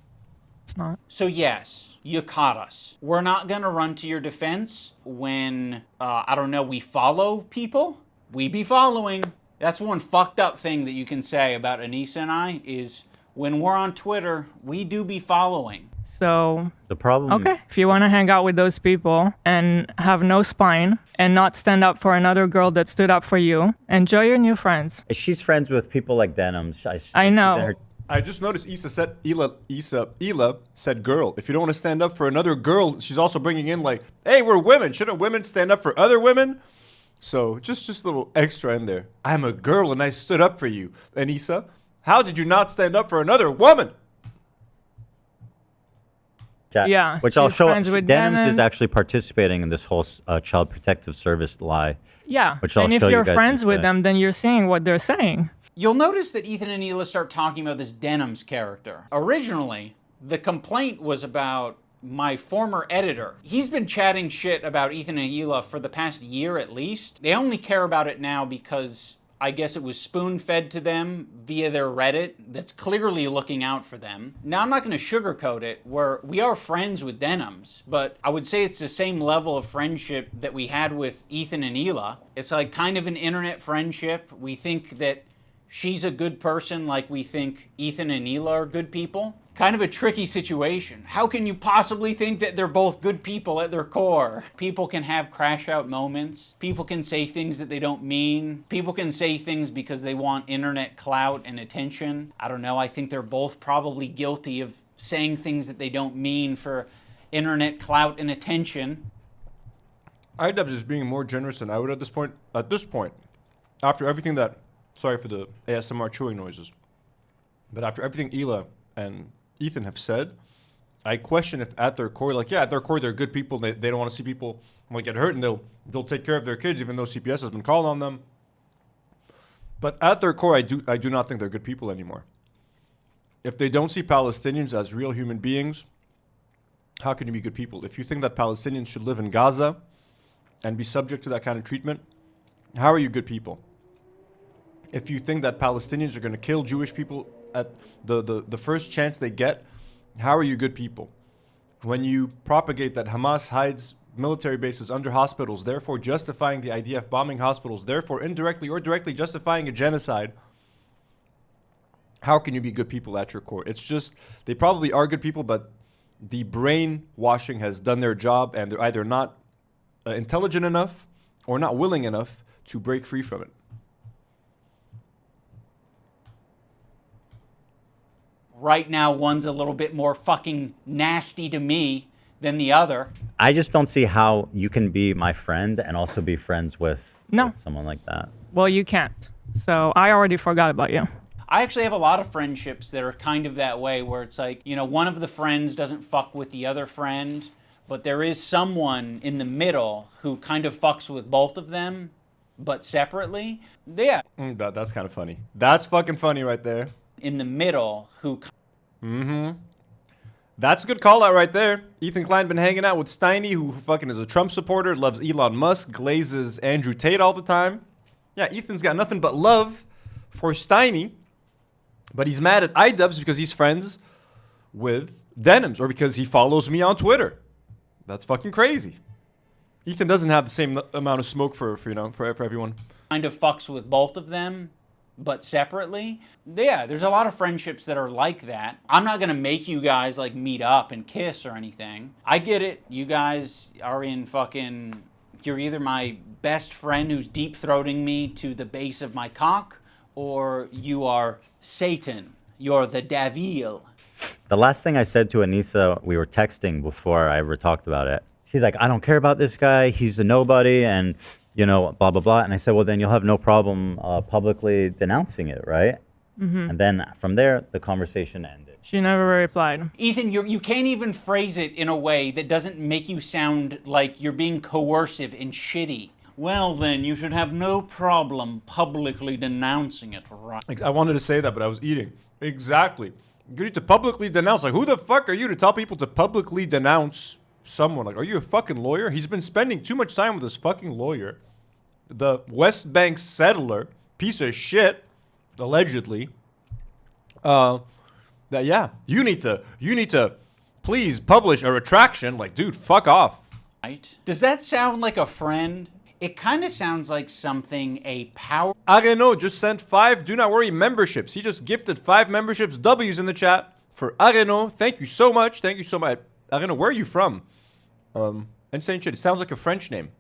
it's not. So yes, you caught us. We're not gonna run to your defense when, I don't know, we follow people. We be following. That's one fucked up thing that you can say about Anissa and I is when we're on Twitter, we do be following. So, the problem. Okay, if you want to hang out with those people and have no spine and not stand up for another girl that stood up for you, enjoy your new friends. She's friends with people like Denim. I know. I just noticed Ela said girl. If you don't want to stand up for another girl, she's also bringing in like, hey, we're women. Shouldn't women stand up for other women? So just a little extra in there. I'm a girl and I stood up for you. Anissa, how did you not stand up for another woman? Yeah, which I'll show. friends with Denims Denim. is actually participating in this whole Child Protective Service lie. Yeah, which I'll and if show you're you guys friends with today. them, then you're seeing what they're saying. You'll notice that Ethan and Ela start talking about this Denims character. Originally, the complaint was about my former editor. He's been chatting shit about Ethan and Ela for the past year at least. They only care about it now because I guess it was spoon-fed to them via their Reddit that's clearly looking out for them. Now, I'm not going to sugarcoat it, we are friends with Denims, but I would say it's the same level of friendship that we had with Ethan and Ela. It's like kind of an internet friendship. We think that she's a good person like we think Ethan and Ela are good people. Kind of a tricky situation. How can you possibly think that they're both good people at their core? People can have crash out moments. People can say things that they don't mean. People can say things because they want internet clout and attention. I don't know, I think they're both probably guilty of saying things that they don't mean for internet clout and attention. IDubbbz is being more generous than I would at this point. At this point, after everything that, sorry for the ASMR chewing noises, but after everything Ela and Ethan have said, I question if at their core, like, yeah, at their core, they're good people. They don't want to see people like get hurt, and they'll take care of their kids, even though CPS has been called on them. But at their core, I do not think they're good people anymore. If they don't see Palestinians as real human beings, how can you be good people? If you think that Palestinians should live in Gaza and be subject to that kind of treatment, how are you good people? If you think that Palestinians are going to kill Jewish people at the first chance they get, how are you good people? When you propagate that Hamas hides military bases under hospitals, therefore justifying the IDF bombing hospitals, therefore indirectly or directly justifying a genocide, how can you be good people at your core? It's just, they probably are good people, but the brainwashing has done their job, and they're either not intelligent enough or not willing enough to break free from it. Right now, one's a little bit more fucking nasty to me than the other. I just don't see how you can be my friend and also be friends with someone like that. Well, you can't. So I already forgot about you. I actually have a lot of friendships that are kind of that way, where it's like, you know, one of the friends doesn't fuck with the other friend, but there is someone in the middle who kind of fucks with both of them, but separately. Yeah. That's kind of funny. That's fucking funny right there. In the middle who... That's a good call out right there. Ethan Klein been hanging out with Steiny, who fucking is a Trump supporter, loves Elon Musk, glazes Andrew Tate all the time. Yeah, Ethan's got nothing but love for Steiny, but he's mad at IDubbbz because he's friends with Denims, or because he follows me on Twitter. That's fucking crazy. Ethan doesn't have the same amount of smoke for everyone. Kind of fucks with both of them, but separately. Yeah, there's a lot of friendships that are like that. I'm not gonna make you guys like meet up and kiss or anything. I get it. You guys are in fucking... You're either my best friend who's deep-throating me to the base of my cock, or you are Satan. You're the Davil. The last thing I said to Anissa, we were texting before I ever talked about it. She's like, I don't care about this guy. He's a nobody, and you know, blah, blah, blah. And I said, well, then you'll have no problem publicly denouncing it, right? And then from there, the conversation ended. She never replied. Ethan, you can't even phrase it in a way that doesn't make you sound like you're being coercive and shitty. Well, then, you should have no problem publicly denouncing it, right? I wanted to say that, but I was eating. Exactly. You need to publicly denounce. Like, who the fuck are you to tell people to publicly denounce someone? Like, are you a fucking lawyer? He's been spending too much time with this fucking lawyer. The West Bank settler, piece of shit, allegedly. That, yeah, you need to please publish a retraction. Like, dude, fuck off. Right? Does that sound like a friend? It kind of sounds like something a power... Areno just sent 5 Do Not Worry memberships. He just gifted 5 memberships. W's in the chat for Areno. Thank you so much. Thank you so much. Areno, where are you from? Insane shit. It sounds like a French name.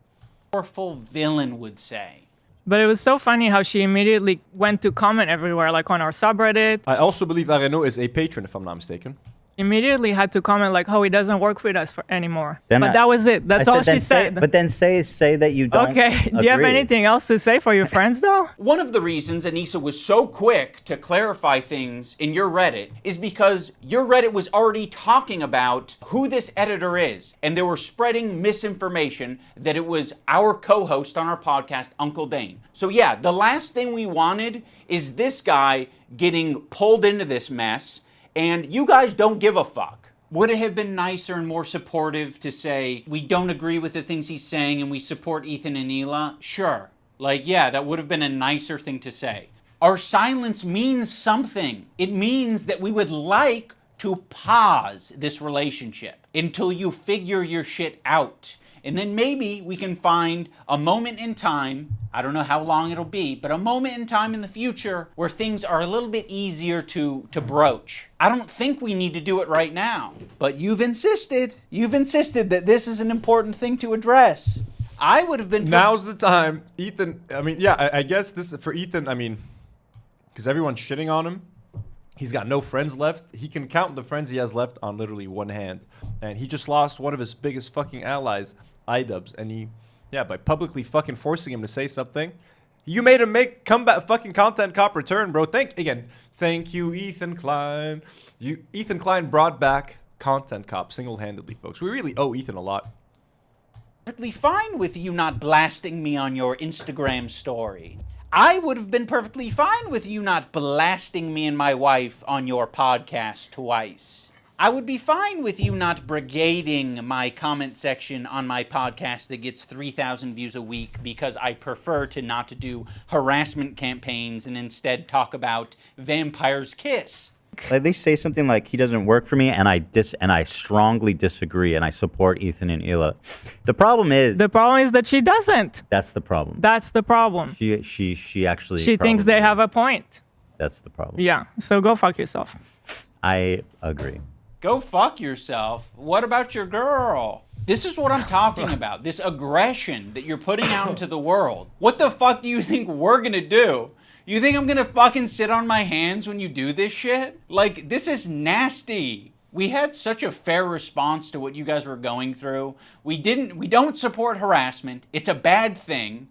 Powerful villain would say. But it was so funny how she immediately went to comment everywhere, like on our subreddit. I also believe Areno is a patron, if I'm not mistaken. Immediately had to comment like, "Oh, he doesn't work with us anymore." Then but that was it. That's all she said. But then say that you don't. Okay. Do you have anything else to say for your friends, though? One of the reasons Anissa was so quick to clarify things in your Reddit is because your Reddit was already talking about who this editor is, and they were spreading misinformation that it was our co-host on our podcast, Uncle Dane. So yeah, the last thing we wanted is this guy getting pulled into this mess. And you guys don't give a fuck. Would it have been nicer and more supportive to say, we don't agree with the things he's saying and we support Ethan and Hila? Sure. Like, yeah, that would have been a nicer thing to say. Our silence means something. It means that we would like to pause this relationship until you figure your shit out. And then maybe we can find a moment in time, I don't know how long it'll be, but a moment in time in the future where things are a little bit easier to broach. I don't think we need to do it right now, but you've insisted that this is an important thing to address. I would have been... Now's the time. Ethan, I mean, yeah, I guess this for Ethan, I mean, because everyone's shitting on him. He's got no friends left. He can count the friends he has left on literally one hand. And he just lost one of his biggest fucking allies, iDubbbz, and he, yeah, by publicly fucking forcing him to say something, you made him make comeback fucking content cop return, bro. Thank you, Ethan Klein. Ethan Klein brought back content cop single-handedly, folks. We really owe Ethan a lot. Perfectly fine with you not blasting me on your Instagram story. I would have been perfectly fine with you not blasting me and my wife on your podcast twice. I would be fine with you not brigading my comment section on my podcast that gets 3,000 views a week because I prefer to not do harassment campaigns and instead talk about Vampire's Kiss. At least say something like he doesn't work for me, and I strongly disagree, and I support Ethan and Hila. The problem is that she doesn't. That's the problem. That's the problem. She actually. She thinks they have a point. That's the problem. Yeah. So go fuck yourself. I agree. Go fuck yourself. What about your girl? This is what I'm talking about. This aggression that you're putting out into the world. What the fuck do you think we're gonna do? You think I'm gonna fucking sit on my hands when you do this shit? Like, this is nasty. We had such a fair response to what you guys were going through. We don't support harassment. It's a bad thing,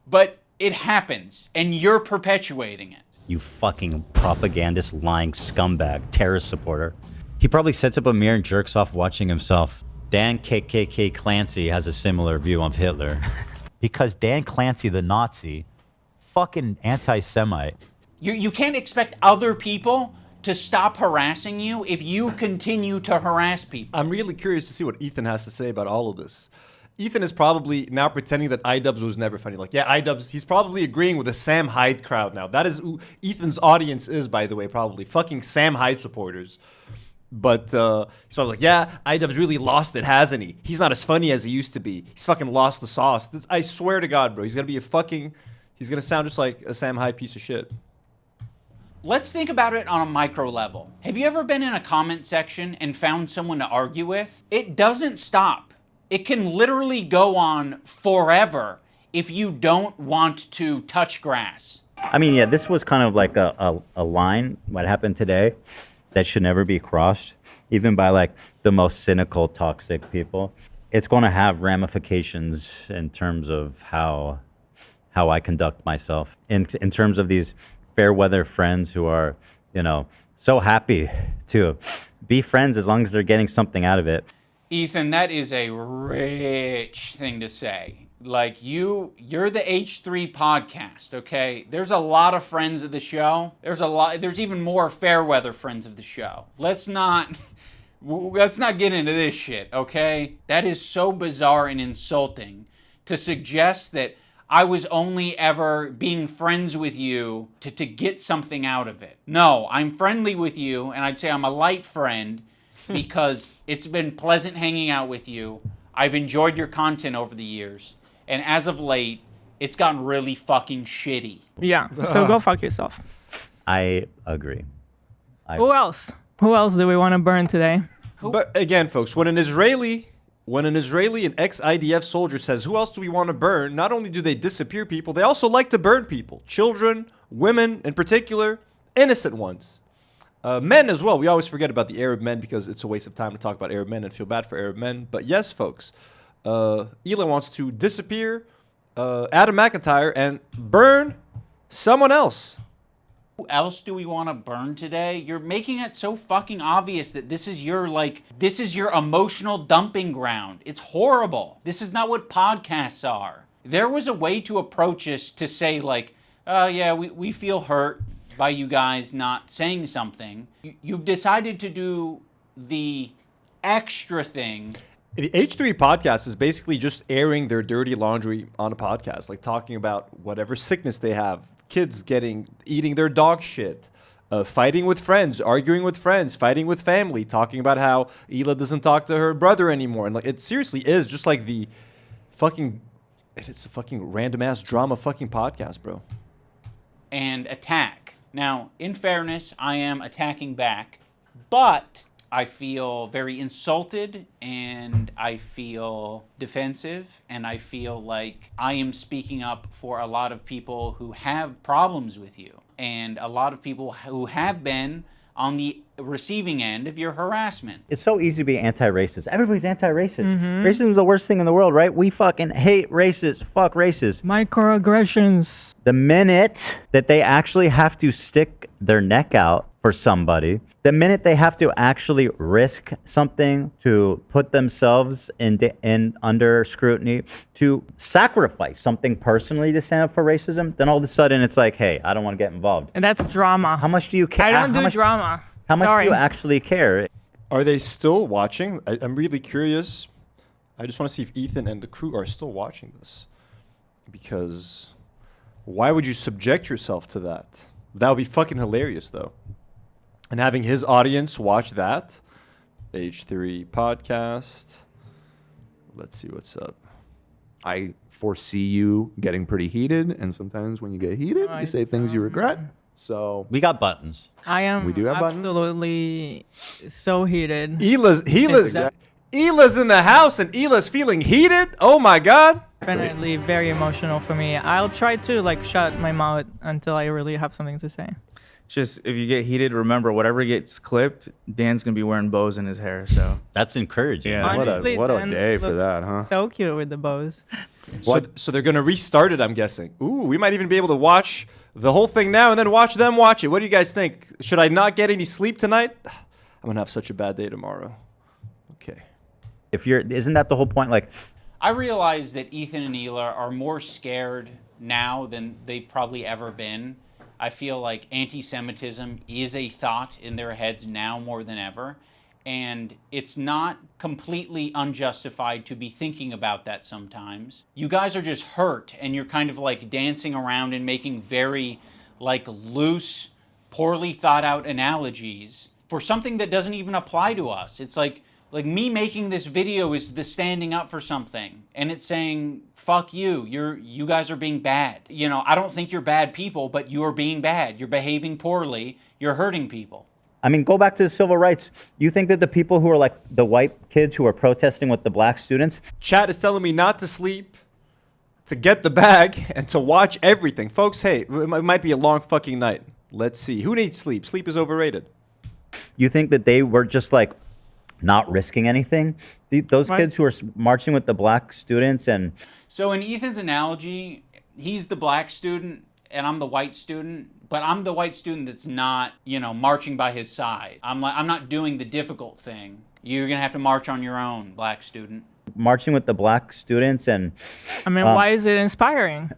but it happens, and you're perpetuating it. You fucking propagandist, lying scumbag, terrorist supporter. He probably sets up a mirror and jerks off watching himself. Dan KKK Clancy has a similar view of Hitler. Because Dan Clancy, the Nazi, fucking anti-Semite. You can't expect other people to stop harassing you if you continue to harass people. I'm really curious to see what Ethan has to say about all of this. Ethan is probably now pretending that iDubbbz was never funny. Like, yeah, iDubbbz, he's probably agreeing with the Sam Hyde crowd now. That is who Ethan's audience is, by the way, probably. Fucking Sam Hyde supporters. But he's probably like, yeah, iDubbbz really lost it, hasn't he? He's not as funny as he used to be. He's fucking lost the sauce. I swear to God, bro. He's going to sound just like a Sam Hyde piece of shit. Let's think about it on a micro level. Have you ever been in a comment section and found someone to argue with? It doesn't stop. It can literally go on forever if you don't want to touch grass. I mean, yeah, this was kind of like a line, what happened today, that should never be crossed, even by like the most cynical, toxic people. It's going to have ramifications in terms of how I conduct myself. In terms of these fair weather friends who are, you know, so happy to be friends as long as they're getting something out of it. Ethan, that is a rich thing to say. Like, you're the H3 podcast, okay? There's a lot of friends of the show. There's even more fair weather friends of the show. Let's not get into this shit, okay? That is so bizarre and insulting to suggest that I was only ever being friends with you to get something out of it. No, I'm friendly with you, and I'd say I'm a light friend because it's been pleasant hanging out with you. I've enjoyed your content over the years. And as of late, it's gotten really fucking shitty. Yeah, so go fuck yourself. I agree. Who else? Who else do we want to burn today? But again, folks, when an Israeli and ex-IDF soldier says, who else do we want to burn? Not only do they disappear people, they also like to burn people. Children, women in particular, innocent ones. Men as well. We always forget about the Arab men because it's a waste of time to talk about Arab men and feel bad for Arab men. But yes, folks, Hila wants to disappear Adam McIntyre and burn someone else. Who else do we want to burn today? You're making it so fucking obvious that this is your emotional dumping ground. It's horrible. This is not what podcasts are. There was a way to approach this to say like, yeah, we feel hurt by you guys not saying something. You've decided to do the extra thing. The H3 podcast is basically just airing their dirty laundry on a podcast, like talking about whatever sickness they have, kids eating their dog shit, fighting with friends, arguing with friends, fighting with family, talking about how Hila doesn't talk to her brother anymore. And like, it seriously is just like it's a fucking random ass drama fucking podcast, bro. And attack. Now, in fairness, I am attacking back, but I feel very insulted and I feel defensive and I feel like I am speaking up for a lot of people who have problems with you and a lot of people who have been on the receiving end of your harassment. It's so easy to be anti-racist. Everybody's anti-racist. Racism is the worst thing in the world, right? We fucking hate racists. Fuck racists. Microaggressions. The minute that they actually have to stick their neck out for somebody, the minute they have to actually risk something to put themselves in under scrutiny, to sacrifice something personally to stand up for racism, then all of a sudden it's like, hey, I don't want to get involved. And that's drama. How much do you care? I don't do drama. How much do you actually care? Are they still watching? I'm really curious. I just want to see if Ethan and the crew are still watching this. Because why would you subject yourself to that? That would be fucking hilarious, though. And having his audience watch that. H3 podcast. Let's see what's up. I foresee you getting pretty heated, and sometimes when you get heated, you say things you regret. So we got buttons. I am We do have buttons? absolutely so heated. Hila's in the house and Hila's feeling heated. Oh my god. Definitely very emotional for me. I'll try to like shut my mouth until I really have something to say. Just if you get heated, remember whatever gets clipped, Dan's gonna be wearing bows in his hair. So that's encouraging. Yeah, Honestly, what a Dan day for looks that, huh? So cute with the bows. So they're gonna restart it, I'm guessing. Ooh, we might even be able to watch the whole thing now and then watch them watch it. What do you guys think? Should I not get any sleep tonight? I'm gonna have such a bad day tomorrow. Okay. Isn't that the whole point? Like, I realize that Ethan and Hila are more scared now than they've probably ever been. I feel like anti-Semitism is a thought in their heads now more than ever. And it's not completely unjustified to be thinking about that sometimes. You guys are just hurt and you're kind of like dancing around and making very like loose, poorly thought out analogies for something that doesn't even apply to us. It's like me making this video is the standing up for something and it's saying, fuck you, you guys are being bad. You know, I don't think you're bad people, but you're being bad. You're behaving poorly. You're hurting people. I mean, go back to the civil rights. You think that the people who are like the white kids who are protesting with the black students? Chat is telling me not to sleep, to get the bag, and to watch everything. Folks, hey, it might be a long fucking night. Let's see. Who needs sleep? Sleep is overrated. You think that they were just like not risking anything? Those kids who are marching with the black students and... So in Ethan's analogy, he's the black student and I'm the white student, but I'm the white student that's not, you know, marching by his side. I'm not doing the difficult thing. You're gonna have to march on your own, black student. Marching with the black students and... I mean, why is it inspiring?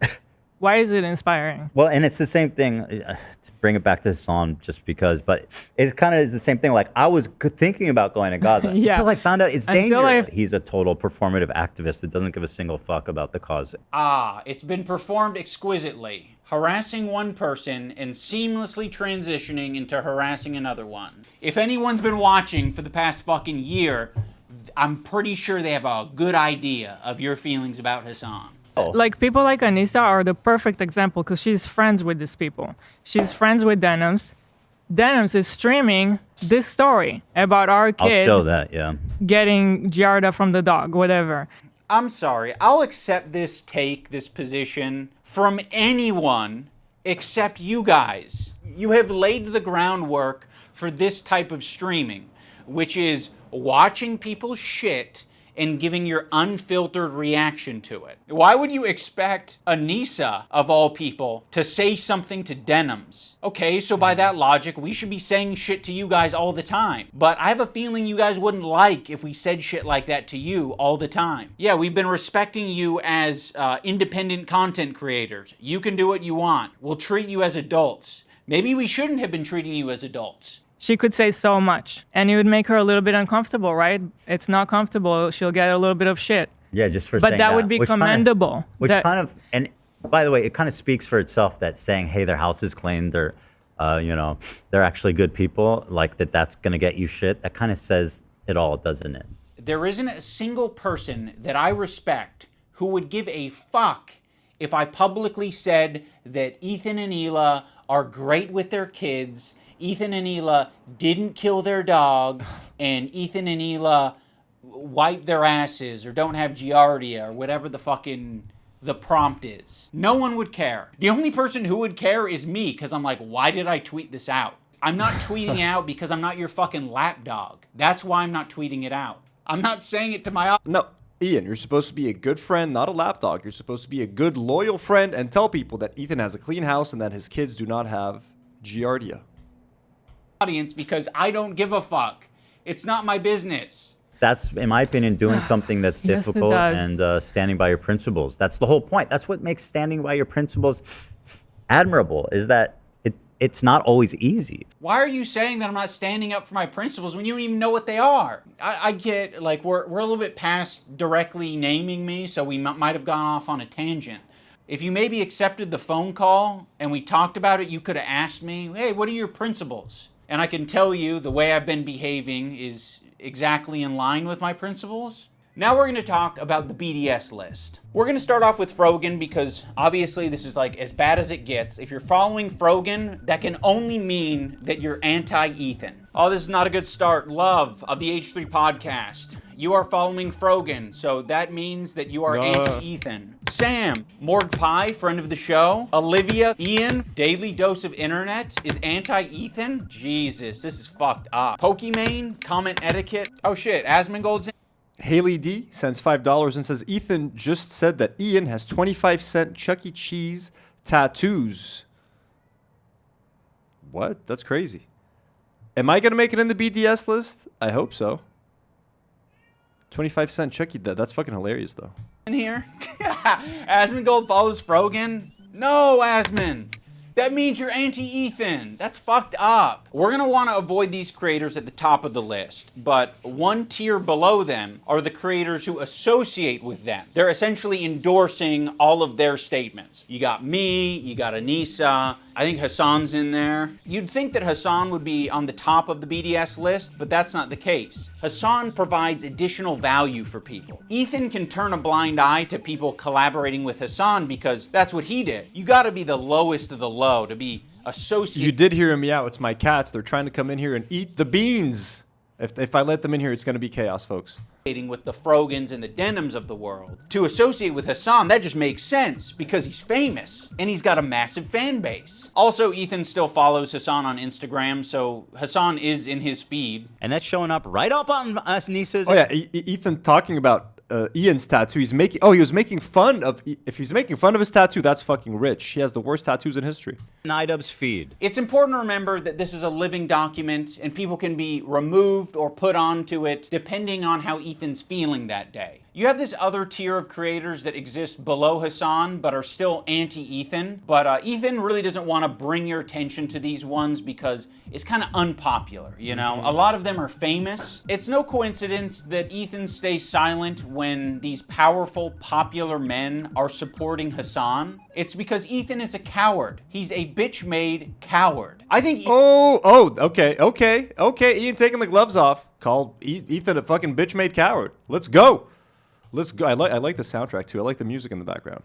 Why is it inspiring? Well, and it's the same thing, to bring it back to Hassan just because, but it kind of is the same thing. Like, I was thinking about going to Gaza until I found out it's dangerous. He's a total performative activist that doesn't give a single fuck about the cause. It's been performed exquisitely. Harassing one person and seamlessly transitioning into harassing another one. If anyone's been watching for the past fucking year, I'm pretty sure they have a good idea of your feelings about Hassan. Like people like Anissa are the perfect example because she's friends with these people. She's friends with Denims. Denims is streaming this story about our kid I'll show that, yeah. getting Giardia from the dog, whatever. I'm sorry. I'll accept this position from anyone except you guys. You have laid the groundwork for this type of streaming, which is watching people's shit and giving your unfiltered reaction to it. Why would you expect Anissa, of all people, to say something to Denims? Okay, so by that logic, we should be saying shit to you guys all the time. But I have a feeling you guys wouldn't like if we said shit like that to you all the time. Yeah, we've been respecting you as independent content creators. You can do what you want. We'll treat you as adults. Maybe we shouldn't have been treating you as adults. She could say so much, and it would make her a little bit uncomfortable, right? It's not comfortable. She'll get a little bit of shit. Yeah, just for but saying that would be commendable. And by the way, it kind of speaks for itself that saying, hey, their house is clean, they're actually good people, like that's going to get you shit. That kind of says it all, doesn't it? There isn't a single person that I respect who would give a fuck if I publicly said that Ethan and Hila are great with their kids, Ethan and Hila didn't kill their dog, and Ethan and Hila wipe their asses or don't have Giardia or whatever the prompt is. No one would care. The only person who would care is me, because I'm like, why did I tweet this out? I'm not tweeting out because I'm not your fucking lapdog. That's why I'm not tweeting it out. I'm not saying it to my... No, Ian, you're supposed to be a good friend, not a lapdog. You're supposed to be a good, loyal friend and tell people that Ethan has a clean house and that his kids do not have Giardia. Audience, because I don't give a fuck. It's not my business. That's, in my opinion, doing something that's difficult and standing by your principles. That's the whole point. That's what makes standing by your principles admirable, is that it's not always easy. Why are you saying that I'm not standing up for my principles when you don't even know what they are? I get, like, we're a little bit past directly naming me, so we might have gone off on a tangent. If you maybe accepted the phone call and we talked about it, you could have asked me, hey, what are your principles? And I can tell you the way I've been behaving is exactly in line with my principles. Now we're going to talk about the BDS list. We're going to start off with Frogan because obviously this is like as bad as it gets. If you're following Frogan, that can only mean that you're anti-Ethan. Oh, this is not a good start. Love of the H3 podcast. You are following Frogan, so that means that you are anti-Ethan. Sam, Morg Pie, friend of the show. Olivia, Ian, Daily Dose of Internet is anti-Ethan. Jesus, this is fucked up. Pokimane, comment etiquette. Oh shit, Asmongold's in. Haley D sends $5 and says, Ethan just said that Ian has 25-cent Chuck E. Cheese tattoos. What? That's crazy. Am I going to make it in the BDS list? I hope so. 25-cent Chuck E. That's fucking hilarious, though. In here. Asmongold follows Frogan. No, Asmon. That means you're anti-Ethan. That's fucked up. We're going to want to avoid these creators at the top of the list, but one tier below them are the creators who associate with them. They're essentially endorsing all of their statements. You got me, you got Anissa, I think Hassan's in there. You'd think that Hassan would be on the top of the BDS list, but that's not the case. Hassan provides additional value for people. Ethan can turn a blind eye to people collaborating with Hassan because that's what he did. You gotta be the lowest of the low to be associated. You did hear me out. It's my cats. They're trying to come in here and eat the beans. If I let them in here, it's gonna be chaos, folks. With the Frogans and the Denims of the world. To associate with Hassan, that just makes sense because he's famous and he's got a massive fan base. Also, Ethan still follows Hassan on Instagram, so Hassan is in his feed. And that's showing up right up on Anissa's. Oh yeah, Ethan talking about Ian's tattoo. He was making fun of. If he's making fun of his tattoo, that's fucking rich. He has the worst tattoos in history. Nidub's feed. It's important to remember that this is a living document and people can be removed or put onto it depending on how Ethan's feeling that day. You have this other tier of creators that exist below Hassan but are still anti-Ethan. But Ethan really doesn't want to bring your attention to these ones because it's kind of unpopular, you know? A lot of them are famous. It's no coincidence that Ethan stays silent when these powerful, popular men are supporting Hassan. It's because Ethan is a coward. He's a bitch-made coward. I think... Okay. Ian taking the gloves off. Called Ethan a fucking bitch-made coward. Let's go. Let's go. I like the soundtrack too. I like the music in the background.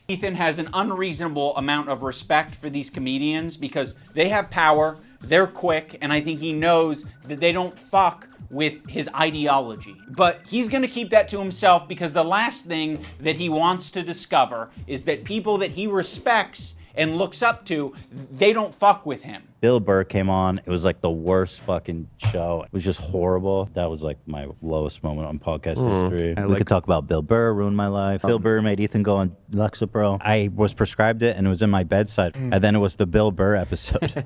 Ethan has an unreasonable amount of respect for these comedians because they have power, they're quick, and I think he knows that they don't fuck with his ideology. But he's gonna keep that to himself because the last thing that he wants to discover is that people that he respects and looks up to, they don't fuck with him. Bill Burr came on. It was like the worst fucking show. It was just horrible. That was like my lowest moment on podcast history. We could talk about Bill Burr, ruined my life. Bill Burr made Ethan go on Lexapro. I was prescribed it and it was in my bedside. And then it was the Bill Burr episode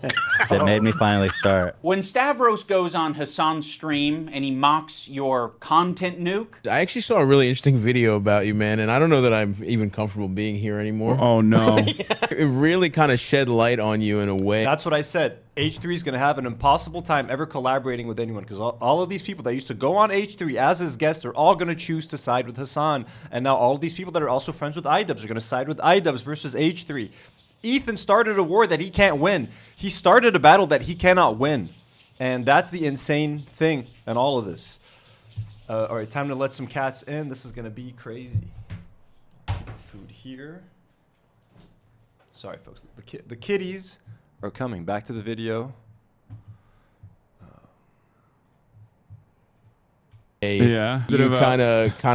that made me finally start. When Stavros goes on Hassan's stream and he mocks your content nuke. I actually saw a really interesting video about you, man, and I don't know that I'm even comfortable being here anymore. Oh, no. It really kind of shed light on you in a way. That's what I said. H3 is going to have an impossible time ever collaborating with anyone because all of these people that used to go on H3 as his guests are all going to choose to side with Hassan. And now all of these people that are also friends with iDubbbz are going to side with iDubbbz versus H3. Ethan started a war that he can't win. He started a battle that he cannot win. And that's the insane thing in all of this. All right, time to let some cats in. This is going to be crazy. Food here. Sorry, folks. The kitties are coming. Back to the video. Yeah, you kind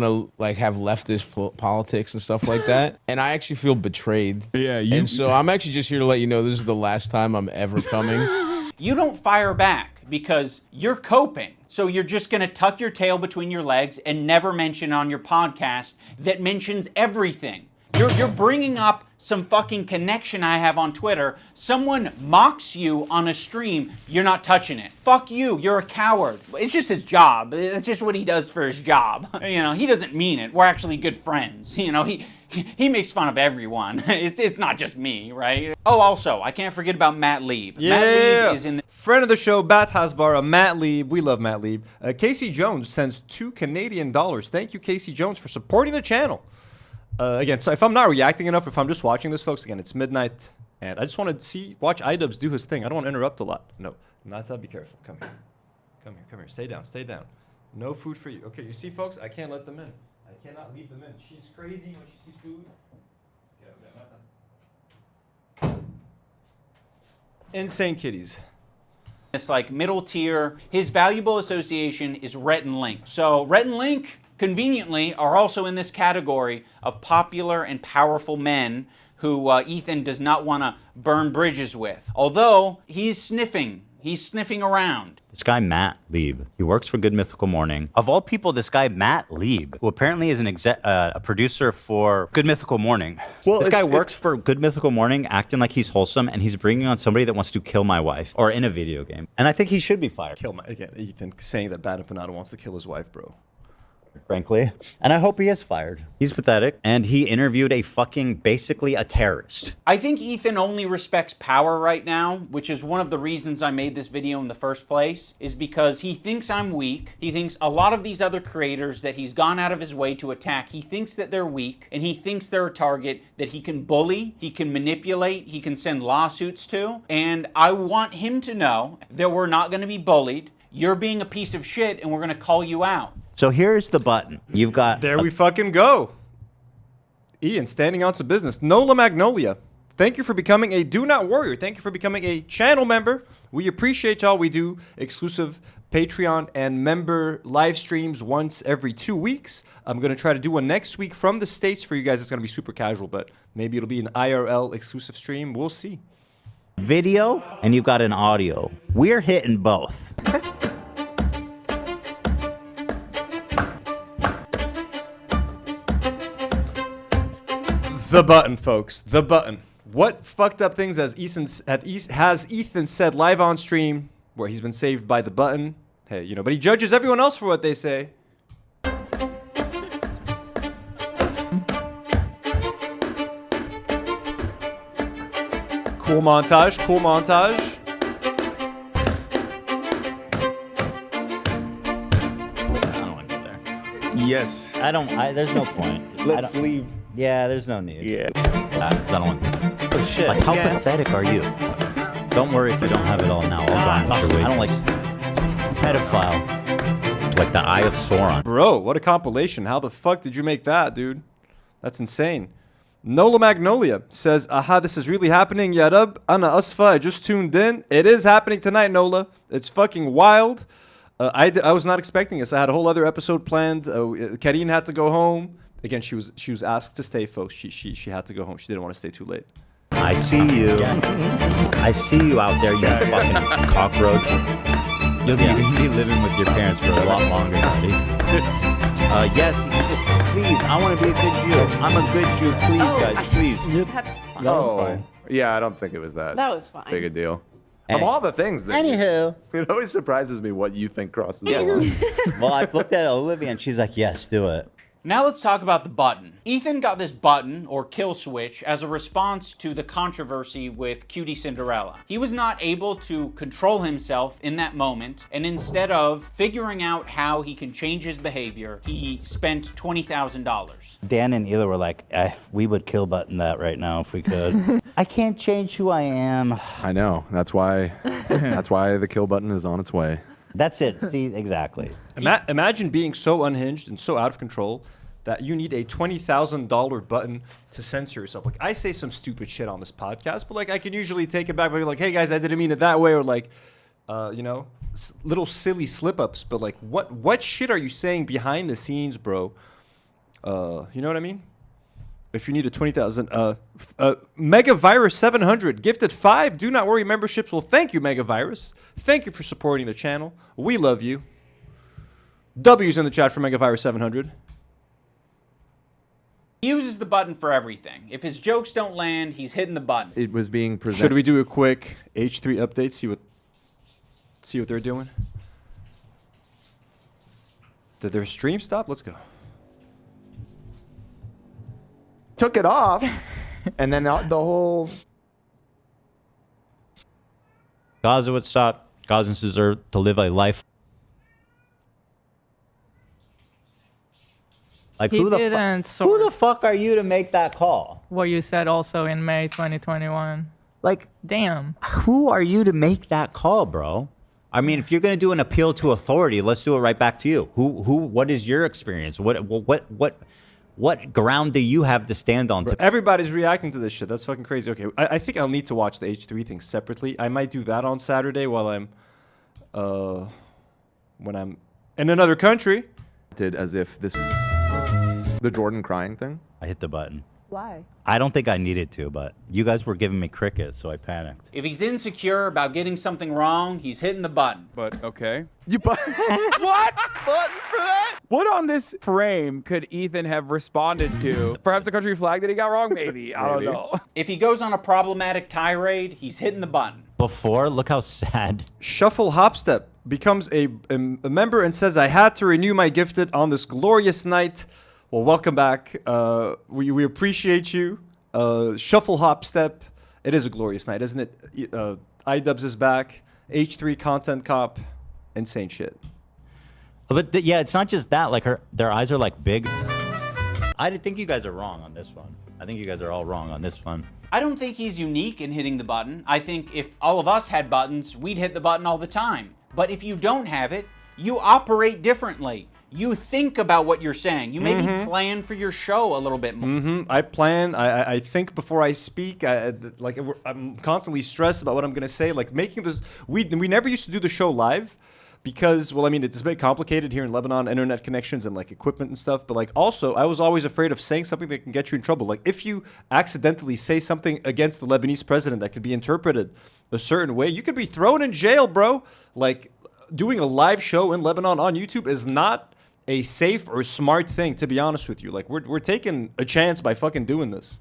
of like have leftist politics and stuff like that, and I actually feel betrayed. Yeah, and so I'm actually just here to let you know this is the last time I'm ever coming. You don't fire back because you're coping. So you're just gonna tuck your tail between your legs and never mention on your podcast that mentions everything. You're bringing up some fucking connection I have on Twitter. Someone mocks you on a stream, you're not touching it. Fuck you, you're a coward. It's just his job. It's just what he does for his job. You know, he doesn't mean it. We're actually good friends. You know, he makes fun of everyone. It's not just me, right? Oh, also, I can't forget about Matt Lieb. Yeah. Matt Lieb is in the friend of the show, Bat Hasbara, Matt Lieb. We love Matt Lieb. Casey Jones sends $2 Canadian. Thank you, Casey Jones, for supporting the channel. Again, so if I'm not reacting enough, if I'm just watching this, folks, again, it's midnight, and I just want to watch iDubbbz do his thing. I don't want to interrupt a lot. No, not that. Be careful. Come here. Come here. Come here. Stay down. Stay down. No food for you. Okay, you see, folks, I can't let them in. I cannot leave them in. She's crazy when she sees food. Get out there. Not that. Insane kitties. It's like middle tier. His valuable association is Rhett and Link. So Rhett and Link, conveniently, are also in this category of popular and powerful men who Ethan does not want to burn bridges with. Although he's sniffing around. This guy, Matt Lieb, he works for Good Mythical Morning. Of all people, this guy, Matt Lieb, who apparently is a producer for Good Mythical Morning. Well, this guy works for Good Mythical Morning, acting like he's wholesome, and he's bringing on somebody that wants to kill my wife, or in a video game. And I think he should be fired. Again, Ethan saying that Bad Empanada wants to kill his wife, bro. Frankly. And I hope he is fired. He's pathetic. And he interviewed basically a terrorist. I think Ethan only respects power right now, which is one of the reasons I made this video in the first place, is because he thinks I'm weak. He thinks a lot of these other creators that he's gone out of his way to attack, he thinks that they're weak, and he thinks they're a target that he can bully, he can manipulate, he can send lawsuits to. And I want him to know that we're not going to be bullied. You're being a piece of shit, and we're going to call you out. So here's the button. You've got... There we fucking go. Ian, standing on some business. Nola Magnolia, thank you for becoming a Do Not Warrior. Thank you for becoming a channel member. We appreciate y'all. We do exclusive Patreon and member live streams once every 2 weeks. I'm going to try to do one next week from the States for you guys. It's going to be super casual, but maybe it'll be an IRL exclusive stream. We'll see. Video, and you've got an audio. We're hitting both. The button, folks. The button. What fucked up things has Ethan said live on stream where he's been saved by the button? Hey, you know, but he judges everyone else for what they say. Cool montage. Cool montage. I don't want to go there. Yes. There's no point. Let's leave. Yeah, there's no need. Yeah. I don't want to. Oh, shit. Like, how pathetic are you? Don't worry if you don't have it all now. I'll garnish your wages. I don't like pedophile. like the Eye of Sauron. Bro, what a compilation. How the fuck did you make that, dude? That's insane. Nola Magnolia says, aha, this is really happening. Yarab, Ana Asfa, I just tuned in. It is happening tonight, Nola. It's fucking wild. I was not expecting this. I had a whole other episode planned. Karine had to go home. Again, she was asked to stay, folks. She had to go home. She didn't want to stay too late. I see you. I see you out there, you fucking cockroach. You'll be living with your parents for a lot longer, buddy. Yes, please. I want to be a good Jew. I'm a good Jew. Please, guys, please. That's fine. That was fine. Yeah, I don't think it was that. That was fine. Big a deal. Of all the things that it always surprises me what you think crosses the line. Well, I looked at Olivia and she's like, yes, do it. Now let's talk about the button. Ethan got this button, or kill switch, as a response to the controversy with Cutie Cinderella. He was not able to control himself in that moment, and instead of figuring out how he can change his behavior, he spent $20,000. Dan and Ela were like, we would kill button that right now if we could. I can't change who I am. I know. That's why the kill button is on its way. That's it. See, exactly. Imagine being so unhinged and so out of control that you need a $20,000 button to censor yourself. Like, I say some stupid shit on this podcast, but like I can usually take it back by being like, hey guys, I didn't mean it that way, or like, you know, little silly slip-ups. But like, what shit are you saying behind the scenes, bro? You know what I mean? If you need a 20,000, Megavirus 700 gifted 5 Do Not Worry memberships. Well, thank you, Megavirus. Thank you for supporting the channel. We love you. W's in the chat for Megavirus 700. He uses the button for everything. If his jokes don't land, he's hitting the button. It was being presented. Should we do a quick H3 update? See what they're doing. Did their stream stop? Let's go. Took it off, and then the whole Gaza would stop. Gazans deserve to live a life. Like, who the fuck are you to make that call? What you said also in May 2021. Like, damn. Who are you to make that call, bro? I mean, if you're gonna do an appeal to authority, let's do it right back to you. What is your experience? What ground do you have to stand on? Everybody's reacting to this shit. That's fucking crazy. Okay, I think I'll need to watch the H3 thing separately. I might do that on Saturday while I'm, when I'm in another country. Did as if the Jordan crying thing. I hit the button. Why? I don't think I needed to, but you guys were giving me crickets, so I panicked. If he's insecure about getting something wrong, he's hitting the button. But okay. You what button for that? What on this frame could Ethan have responded to? Perhaps the country flag that he got wrong? Maybe. I don't know. If he goes on a problematic tirade, he's hitting the button. Before, look how sad. Shuffle Hopstep becomes a member and says, I had to renew my gifted on this glorious night. Well, welcome back. We appreciate you. Shuffle Hopstep. It is a glorious night, isn't it? iDubbbz is back. H3 Content Cop. Insane shit. But yeah, it's not just that. Like their eyes are like big. I think you guys are wrong on this one. I think you guys are all wrong on this one. I don't think he's unique in hitting the button. I think if all of us had buttons, we'd hit the button all the time. But if you don't have it, you operate differently. You think about what you're saying. You maybe plan for your show a little bit more. I plan. I think before I speak. I'm constantly stressed about what I'm gonna say. Like making this. We never used to do the show live because, well, I mean, it's a bit complicated here in Lebanon, internet connections and like equipment and stuff. But like also, I was always afraid of saying something that can get you in trouble. Like if you accidentally say something against the Lebanese president that could be interpreted a certain way, you could be thrown in jail, bro. Like doing a live show in Lebanon on YouTube is not a safe or smart thing, to be honest with you. Like we're taking a chance by fucking doing this.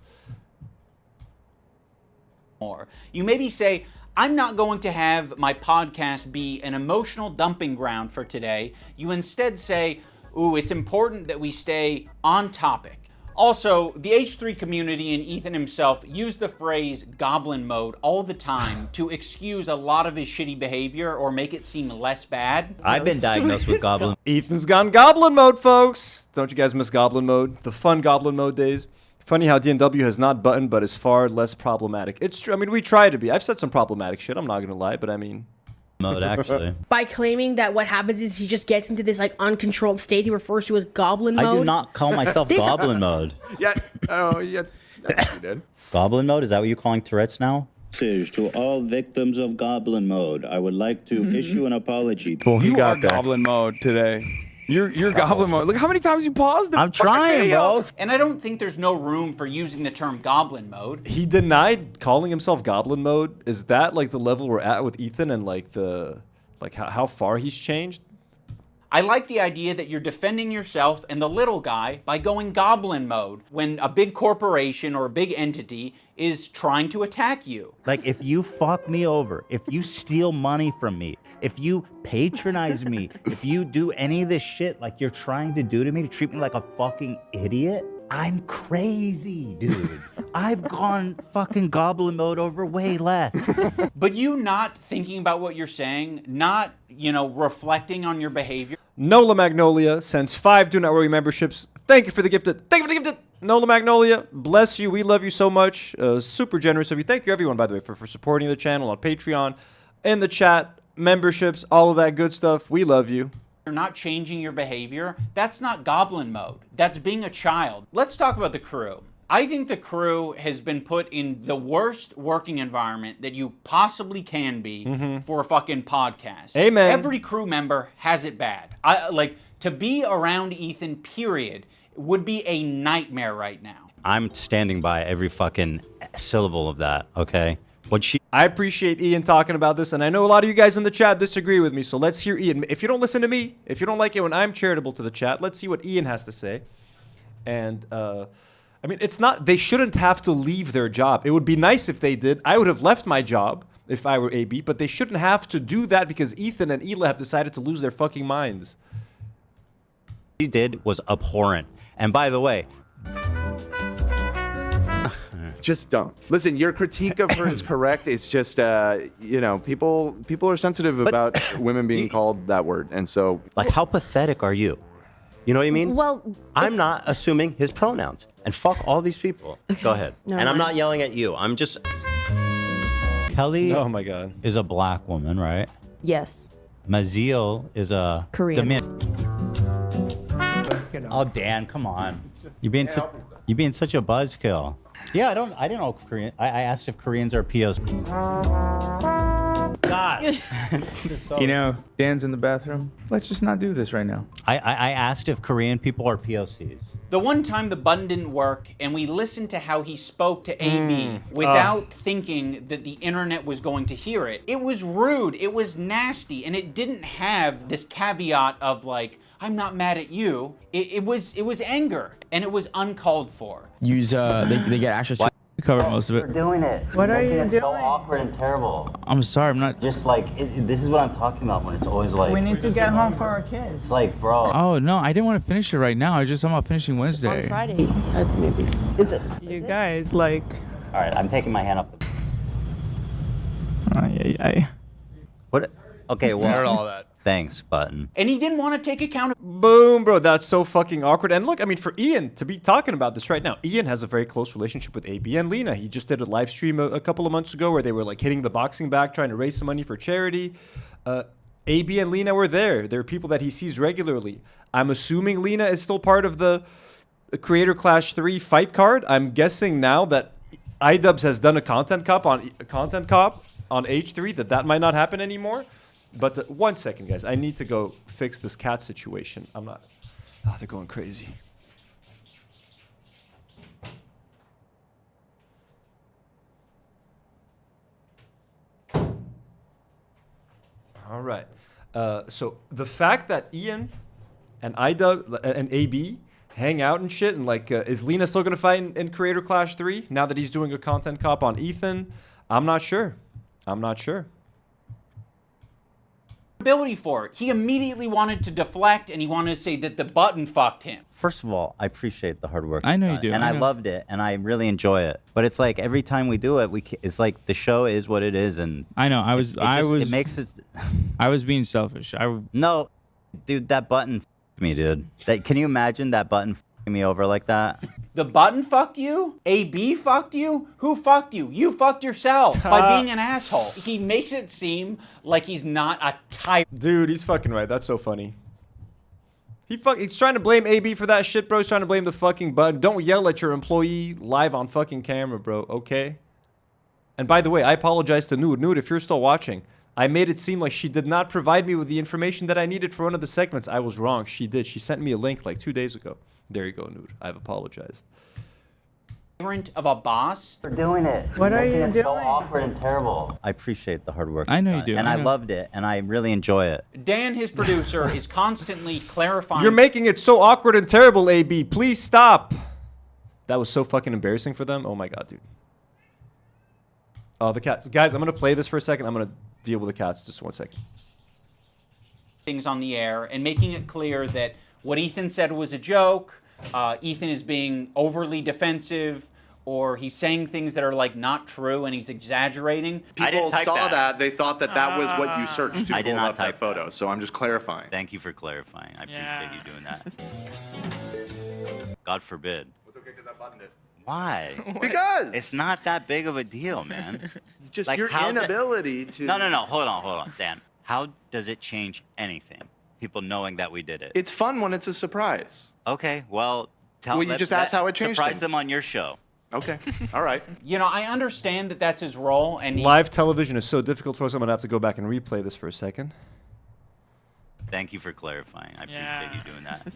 You maybe say, I'm not going to have my podcast be an emotional dumping ground for today. You instead say, ooh, it's important that we stay on topic. Also, the H3 community and Ethan himself use the phrase goblin mode all the time to excuse a lot of his shitty behavior or make it seem less bad. I've been diagnosed with goblin. Ethan's gone goblin mode, folks. Don't you guys miss goblin mode? The fun goblin mode days. Funny how DNW has not buttoned, but is far less problematic. It's true. I mean, we try to be. I've said some problematic shit. I'm not going to lie, but I mean... mode, actually. By claiming that what happens is he just gets into this like uncontrolled state he refers to as goblin mode. I do not call myself goblin mode. Yeah. Oh, yeah. Yes, you did. Goblin mode? Is that what you're calling Tourette's now? To all victims of goblin mode, I would like to issue an apology. Well, you are goblin mode today. You're goblin mode. Look how many times you paused the I'm trying, bro. And I don't think there's no room for using the term goblin mode. He denied calling himself goblin mode. Is that like the level we're at with Ethan and like the how far he's changed? I like the idea that you're defending yourself and the little guy by going goblin mode when a big corporation or a big entity is trying to attack you. Like, if you fuck me over, if you steal money from me, if you patronize me, if you do any of this shit like you're trying to do to me, to treat me like a fucking idiot, I'm crazy, dude. I've gone fucking goblin mode over way less. But you not thinking about what you're saying, not, reflecting on your behavior. Nola Magnolia sends 5 Do Not Worry memberships. Thank you for the gifted. Thank you for the gifted. Nola Magnolia, bless you. We love you so much. Super generous of you. Thank you, everyone, by the way, for supporting the channel on Patreon, in the chat, memberships, all of that good stuff. We love you. You're not changing your behavior. That's not goblin mode. That's being a child. Let's talk about the crew. I think the crew has been put in the worst working environment that you possibly can be for a fucking podcast. Amen. Every crew member has it bad. To be around Ethan, period, would be a nightmare right now. I'm standing by every fucking syllable of that, okay? I appreciate Ian talking about this, and I know a lot of you guys in the chat disagree with me, so let's hear Ian. If you don't listen to me, if you don't like it when I'm charitable to the chat, let's see what Ian has to say. And, it's not, they shouldn't have to leave their job. It would be nice if they did. I would have left my job if I were AB, but they shouldn't have to do that because Ethan and Hila have decided to lose their fucking minds. What she did was abhorrent. And by the way, just don't listen. Your critique of her is correct. It's just, people are sensitive about women being called that word, and so like, how pathetic are you? You know what I mean? Well, I'm not assuming his pronouns, and fuck all these people. Okay. Go ahead. No, and I'm not yelling at you. I'm just. Kelly. Oh my God. Is a black woman, right? Yes. Maziel is a Korean. Oh, Dan, come on. You're being such a buzzkill. Yeah, I didn't know Korean. I asked if Koreans are POC. God. Dan's in the bathroom. Let's just not do this right now. I asked if Korean people are POCs. The one time the button didn't work and we listened to how he spoke to AB without thinking that the internet was going to hear it. It was rude, it was nasty, and it didn't have this caveat of like, I'm not mad at you. It was anger, and it was uncalled for. Use they get access to cover most of it. You're doing it. What are you It's doing? so awkward and terrible. I'm sorry, I'm not. Just like this is what I'm talking about when it's always like. We need to get home for our kids. It's like, bro. Oh no, I didn't want to finish it right now. I'm about finishing Wednesday. On Friday, maybe. Is it? You guys, like. All right, I'm taking my hand off. What? Okay, well. I heard all that. Thanks, button. And he didn't want to take account of. Boom, bro. That's so fucking awkward. And look, for Ian to be talking about this right now, Ian has a very close relationship with AB and Lena. He just did a live stream a couple of months ago where they were like hitting the boxing bag, trying to raise some money for charity. AB and Lena were there. They're people that he sees regularly. I'm assuming Lena is still part of the Creator Clash 3 fight card. I'm guessing now that iDubbbz has done a content cop on H3 that might not happen anymore. But 1 second, guys. I need to go fix this cat situation. I'm not. Oh, they're going crazy. All right. So the fact that Ian and iDubbbz and AB hang out and shit, and like, is Lena still gonna fight in Creator Clash 3 now that he's doing a content cop on Ethan? I'm not sure. Ability for it. He immediately wanted to deflect and he wanted to say that the button fucked him. First of all, I appreciate the hard work. I know you do. And I loved it, and I really enjoy it. But it's like every time we do it, it's like the show is what it is, and I know. It makes it. I was being selfish. No, dude, that button f***ed me, dude. Can you imagine that button f***ed me over like that. The button fucked you? AB fucked you? Who fucked you? You fucked yourself by being an asshole. He makes it seem like he's not a type. Dude, he's fucking right. That's so funny. He's trying to blame AB for that shit, bro. He's trying to blame the fucking button. Don't yell at your employee live on fucking camera, bro, okay? And by the way, I apologize to Nour. Nour, if you're still watching, I made it seem like she did not provide me with the information that I needed for one of the segments. I was wrong. She did. She sent me a link like 2 days ago. There you go, Nour. I've apologized. Parent of a boss. You're doing it. What are you Making it doing? so awkward and terrible. I appreciate the hard work. I know you've you done, do. And I I know. loved it, and I really enjoy it. Dan, his producer, is constantly clarifying. You're making it so awkward and terrible, AB. Please stop. That was so fucking embarrassing for them. Oh my god, dude. Oh, the cats. Guys, I'm going to play this for a second. I'm going to deal with the cats just 1 second. Things on the air and making it clear that what Ethan said was a joke. Ethan is being overly defensive, or he's saying things that are like not true and he's exaggerating. People saw that. They thought that that was what you searched to I did pull not up that type photo. So I'm just clarifying. Thank you for clarifying. I appreciate you doing that. God forbid. It's okay because I buttoned it. Why? Because it's not that big of a deal, man. Just Like, your how inability to. No. Hold on, Dan. How does it change anything? People knowing that we did it. It's fun when it's a surprise. Okay, well, Well, you just asked how it changed Surprise things. them on your show. Okay, all right. You know, I understand that that's his role, and Live television is so difficult for us. I'm going to have to go back and replay this for a second. Thank you for clarifying. I appreciate you doing that.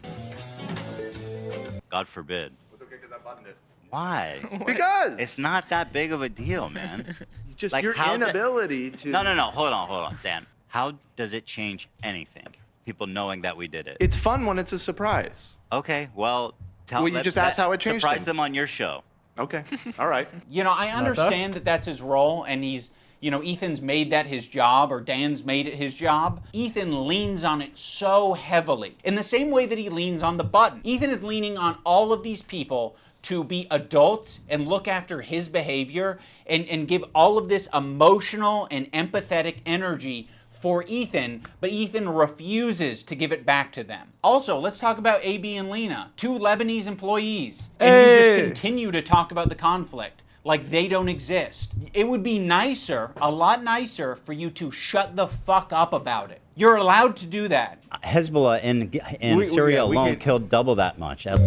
God forbid. It's okay because I buttoned it. Why? Because it's not that big of a deal, man. Just Like, your how inability to. No. Hold on, Dan. How does it change anything? People knowing that we did it. It's fun when it's a surprise. Okay, well, Well, you just asked how it changed Surprise things. them on your show. Okay, all right. You know, I understand that that's his role, and he's, you know, Ethan's made that his job, or Dan's made it his job. Ethan leans on it so heavily, in the same way that he leans on the button. Ethan is leaning on all of these people to be adults and look after his behavior and give all of this emotional and empathetic energy for Ethan, but Ethan refuses to give it back to them. Also, let's talk about AB and Lena, 2 Lebanese employees. And you just continue to talk about the conflict like they don't exist. It would be nicer, a lot nicer, for you to shut the fuck up about it. You're allowed to do that. Hezbollah in Syria alone killed double that much. All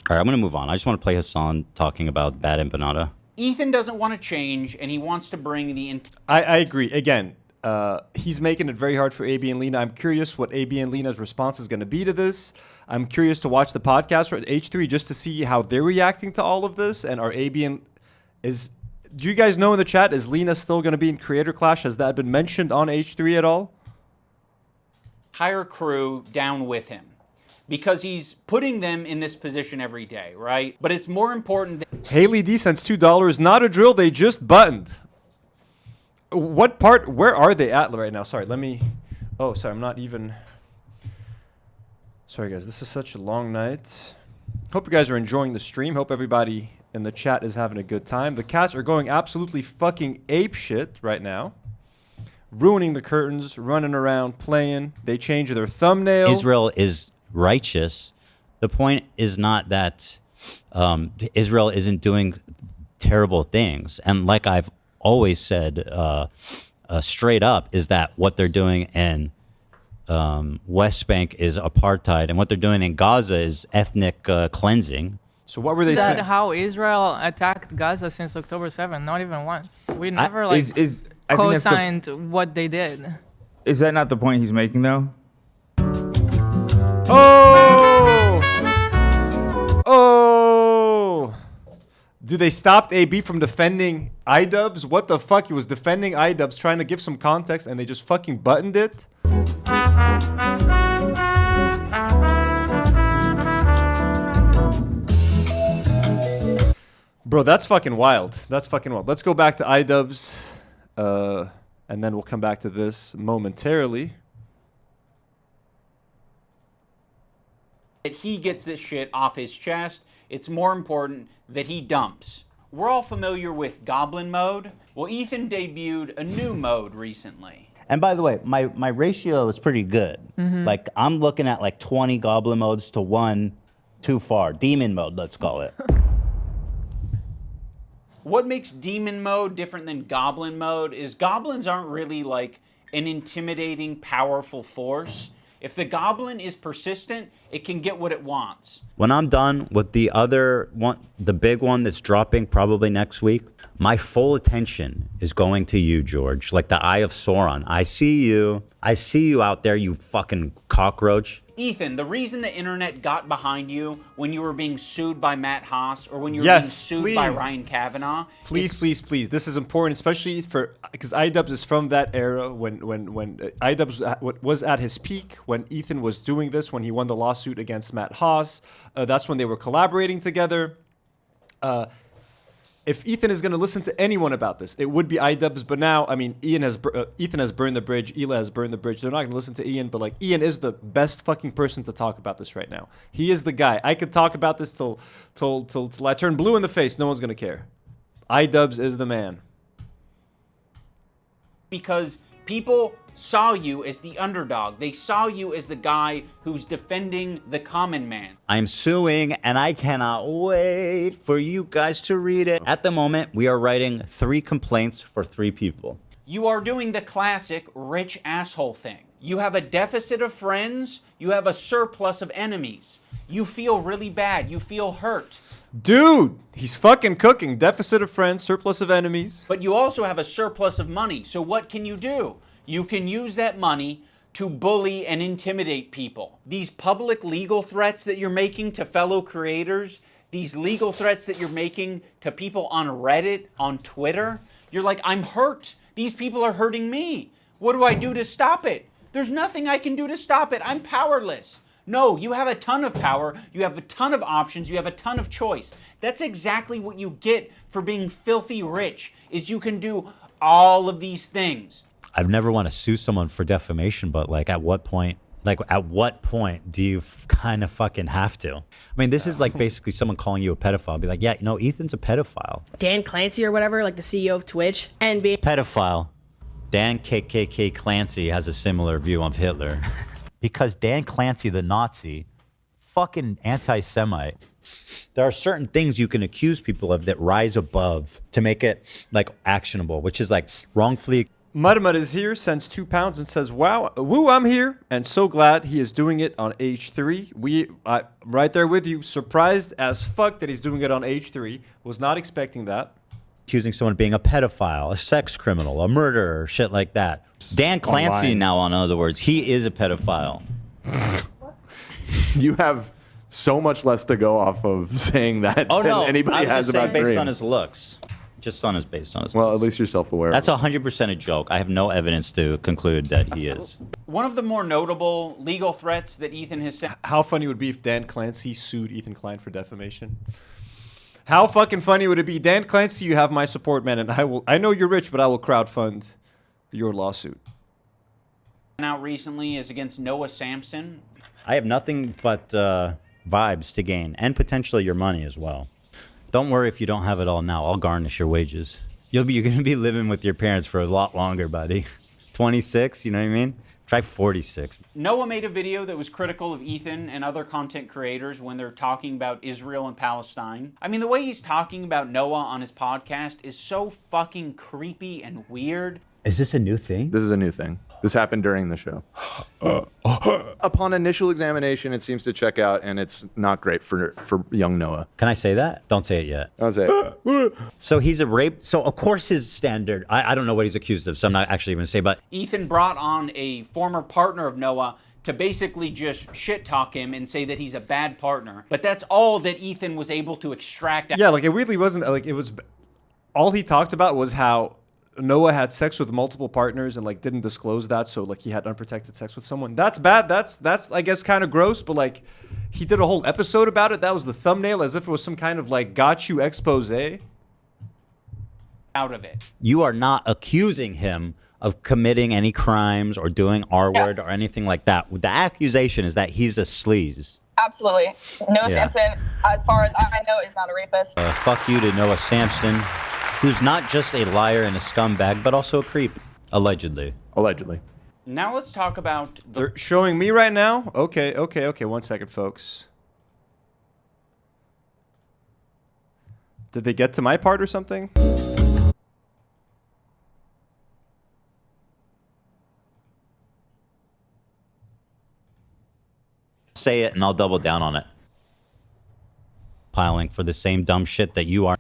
right, I'm going to move on. I just want to play Hassan talking about bad empanada. Ethan doesn't want to change, and he wants to bring the... I agree. Again, he's making it very hard for AB and Lena. I'm curious what AB and Lena's response is going to be to this. I'm curious to watch the podcast at H3 just to see how they're reacting to all of this. And are AB and... Do you guys know in the chat, is Lena still going to be in Creator Clash? Has that been mentioned on H3 at all? Entire crew down with him, because he's putting them in this position every day, right? But it's more important that... Haley D sends $2. Not a drill, they just buttoned. What part, where are they at right now? Sorry, let me... Oh, sorry, I'm not even... Sorry, guys, this is such a long night. Hope you guys are enjoying the stream. Hope everybody in the chat is having a good time. The cats are going absolutely fucking ape shit right now. Ruining the curtains, running around, playing. They change their thumbnail. Israel is righteous. The point is not that Israel isn't doing terrible things. And like I've always said straight up, is that what they're doing in West Bank is apartheid, and what they're doing in Gaza is ethnic cleansing. So what were they That's saying? how Israel attacked Gaza since October 7th, not even once. We never I think that's co-signed what they did. Is that not the point he's making, though? Oh! Oh! Do they stop AB from defending iDubbbz? What the fuck? He was defending iDubbbz, trying to give some context, and they just fucking buttoned it? Bro, that's fucking wild. That's fucking wild. Let's go back to iDubbbz, and then we'll come back to this momentarily. That he gets this shit off his chest. It's more important that he dumps. We're all familiar with Goblin mode. Well, Ethan debuted a new mode recently. And by the way, my ratio is pretty good. Like I'm looking at like 20 goblin modes to 1 too far. Demon mode, let's call it. What makes demon mode different than goblin mode is goblins aren't really like an intimidating, powerful force. If the goblin is persistent, it can get what it wants. When I'm done with the other one, the big one that's dropping probably next week, my full attention is going to you, George. Like the Eye of Sauron. I see you. I see you out there, you fucking cockroach. Ethan, the reason the internet got behind you when you were being sued by Matt Haas or when you were being sued by Ryan Kavanaugh. Please. This is important, especially because iDubbbz is from that era when iDubbbz was at his peak, when Ethan was doing this, when he won the lawsuit against Matt Haas. That's when they were collaborating together. If Ethan is going to listen to anyone about this, it would be iDubbbz. But now, I mean, Ethan has burned the bridge. Hila has burned the bridge. They're not going to listen to Ian. But like, Ian is the best fucking person to talk about this right now. He is the guy. I could talk about this till I turn blue in the face. No one's going to care. iDubbbz is the man. Because people saw you as the underdog. They saw you as the guy who's defending the common man. I'm suing, and I cannot wait for you guys to read it. At the moment, we are writing 3 complaints for 3 people. You are doing the classic rich asshole thing. You have a deficit of friends. You have a surplus of enemies. You feel really bad. You feel hurt. Dude, he's fucking cooking. Deficit of friends, surplus of enemies. But you also have a surplus of money. So what can you do? You can use that money to bully and intimidate people. These public legal threats that you're making to fellow creators, these legal threats that you're making to people on Reddit, on Twitter, you're like, I'm hurt. These people are hurting me. What do I do to stop it? There's nothing I can do to stop it. I'm powerless. No, you have a ton of power. You have a ton of options. You have a ton of choice. That's exactly what you get for being filthy rich, is you can do all of these things. I've never want to sue someone for defamation, but like at what point do you kind of fucking have to? I mean, this is like basically someone calling you a pedophile. Be like, yeah, Ethan's a pedophile. Dan Clancy or whatever, like the CEO of Twitch, and being pedophile. Dan KKK Clancy has a similar view of Hitler. Because Dan Clancy, the Nazi, fucking anti-Semite. There are certain things you can accuse people of that rise above to make it like actionable, which is like wrongfully. Mudmud is here, sends £2 and says, wow, woo, I'm here, and so glad he is doing it on H3. Right there with you, surprised as fuck that he's doing it on H3. Was not expecting that. Accusing someone of being a pedophile, a sex criminal, a murderer, shit like that. Dan Clancy now, in other words, he is a pedophile. You have so much less to go off of saying that than anybody has about based Karine. on his looks. Just on his based on his Well, looks. at least you're self-aware. That's 100% a joke. I have no evidence to conclude that he is. One of the more notable legal threats that Ethan has sent. How funny would it be if Dan Clancy sued Ethan Klein for defamation? How fucking funny would it be? Dan Clancy, you have my support, man, and I know you're rich, but I will crowdfund your lawsuit. Out recently is against Noah Samson. I have nothing but vibes to gain, and potentially your money as well. Don't worry if you don't have it all now. I'll garnish your wages. You're going to be living with your parents for a lot longer, buddy. 26, you know what I mean? Try 46. Noah made a video that was critical of Ethan and other content creators when they're talking about Israel and Palestine. I mean, the way he's talking about Noah on his podcast is so fucking creepy and weird. Is this a new thing? This is a new thing. This happened during the show. Upon initial examination, it seems to check out, and it's not great for young Noah. Can I say that? Don't say it yet. Don't say it. So he's a rape. So of course his standard. I don't know what he's accused of, so I'm not actually going to say. But Ethan brought on a former partner of Noah to basically just shit talk him and say that he's a bad partner. But that's all that Ethan was able to extract. Yeah, like it really wasn't like it was. All he talked about was how Noah had sex with multiple partners and like didn't disclose that, so like he had unprotected sex with someone. That's bad. That's I guess kind of gross, but like he did a whole episode about it. That was the thumbnail, as if it was some kind of like got you expose. Out of it. You are not accusing him of committing any crimes or doing R-word or anything like that. The accusation is that he's a sleaze. Absolutely. Noah Samson, as far as I know, is not a rapist. Fuck you to Noah Samson, who's not just a liar and a scumbag, but also a creep, allegedly. Allegedly. Now let's talk about the... They're showing me right now? Okay. 1 second, folks. Did they get to my part or something? Say it and I'll double down on it. Piling for the same dumb shit that you are.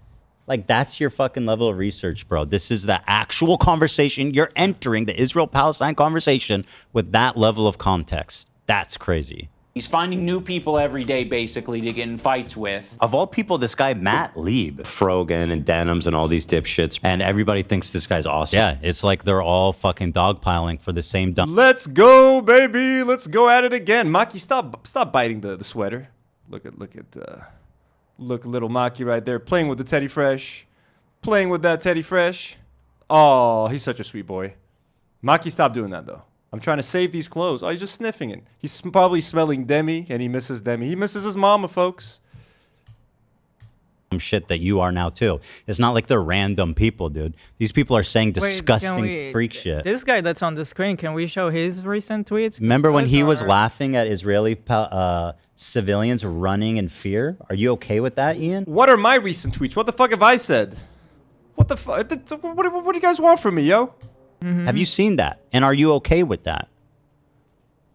Like, that's your fucking level of research, bro. This is the actual conversation. You're entering the Israel-Palestine conversation with that level of context. That's crazy. He's finding new people every day, basically, to get in fights with. Of all people, this guy, Matt Lieb, Frogan and Denims and all these dipshits, and everybody thinks this guy's awesome. Yeah, it's like they're all fucking dogpiling for the same dumb... Let's go, baby. Let's go at it again. Maki, stop biting the sweater. Look at little Maki right there, playing with the Teddy Fresh. Playing with that Teddy Fresh. Oh, he's such a sweet boy. Maki, stop doing that, though. I'm trying to save these clothes. Oh, he's just sniffing it. He's probably smelling Demi, and he misses Demi. He misses his mama, folks. Shit that you are now, too. It's not like they're random people, dude. These people are saying disgusting freak shit. This guy that's on the screen, can we show his recent tweets? Remember when he was laughing at Israeli civilians running in fear? Are you okay with that, Ian? What are my recent tweets? What the fuck have I said? What the fuck? What do you guys want from me, yo? Have you seen that? And are you okay with that?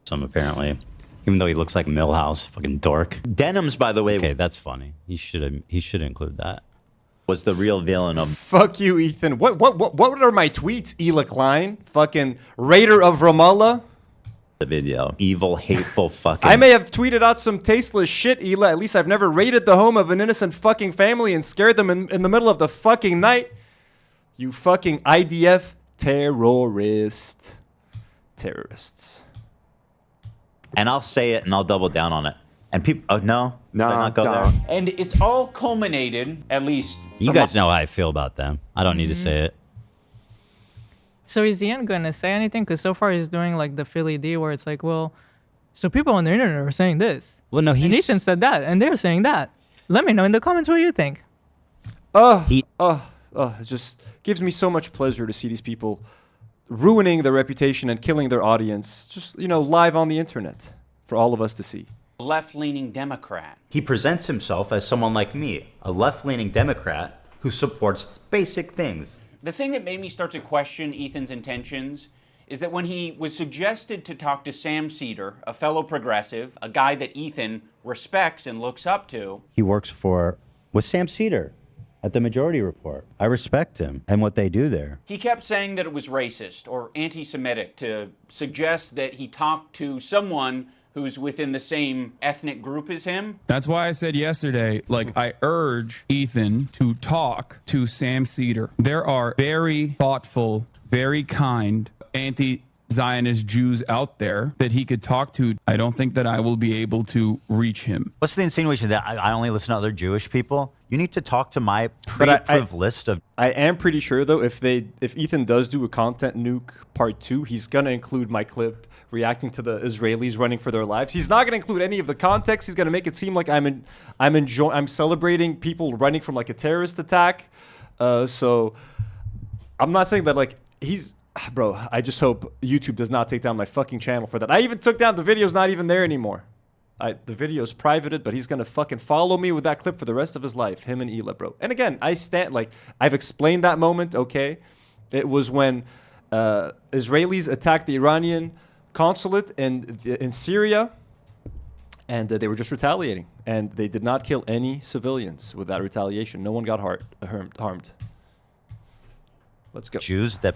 Some apparently. Even though he looks like Millhouse, fucking dork. Denims, by the way. Okay, that's funny. He should include that. Was the real villain of... Fuck you, Ethan. What are my tweets, Ela Klein? Fucking Raider of Ramallah? The video. Evil, hateful fucking... I may have tweeted out some tasteless shit, Ela. At least I've never raided the home of an innocent fucking family and scared them in the middle of the fucking night. You fucking IDF terrorists. And I'll say it and I'll double down on it. And people, oh no, not go there. And it's all culminated, at least. You guys know how I feel about them. I don't need to say it. So is Ian going to say anything? Because so far he's doing like the Philly D where it's like, well, so people on the internet are saying this. Well, no, and Ethan said that, and they're saying that. Let me know in the comments what you think. It just gives me so much pleasure to see these people ruining their reputation and killing their audience, just, live on the internet for all of us to see. Left-leaning Democrat. He presents himself as someone like me, a left-leaning Democrat who supports basic things. The thing that made me start to question Ethan's intentions is that when he was suggested to talk to Sam Cedar, a fellow progressive, a guy that Ethan respects and looks up to. He works with Sam Cedar at the Majority Report. I respect him and what they do there. He kept saying that it was racist or anti-Semitic to suggest that he talked to someone who's within the same ethnic group as him. That's why I said yesterday, I urge Ethan to talk to Sam Cedar. There are very thoughtful, very kind anti-Zionist Jews out there that he could talk to. I don't think that I will be able to reach him. What's the insinuation that I only listen to other Jewish people? You need to talk to my pre-approved list of... I am pretty sure, though, if Ethan does do a content nuke part 2, he's going to include my clip reacting to the Israelis running for their lives. He's not going to include any of the context. He's going to make it seem like I'm celebrating people running from like a terrorist attack. So I'm not saying that he's... Bro, I just hope YouTube does not take down my fucking channel for that. I even took down the video's not even there anymore. The video's privated, but he's gonna fucking follow me with that clip for the rest of his life. Him and Ela, bro. And again, I've explained that moment, okay? It was when Israelis attacked the Iranian consulate in Syria, and they were just retaliating. And they did not kill any civilians with that retaliation. No one got harmed. Let's go. Jews that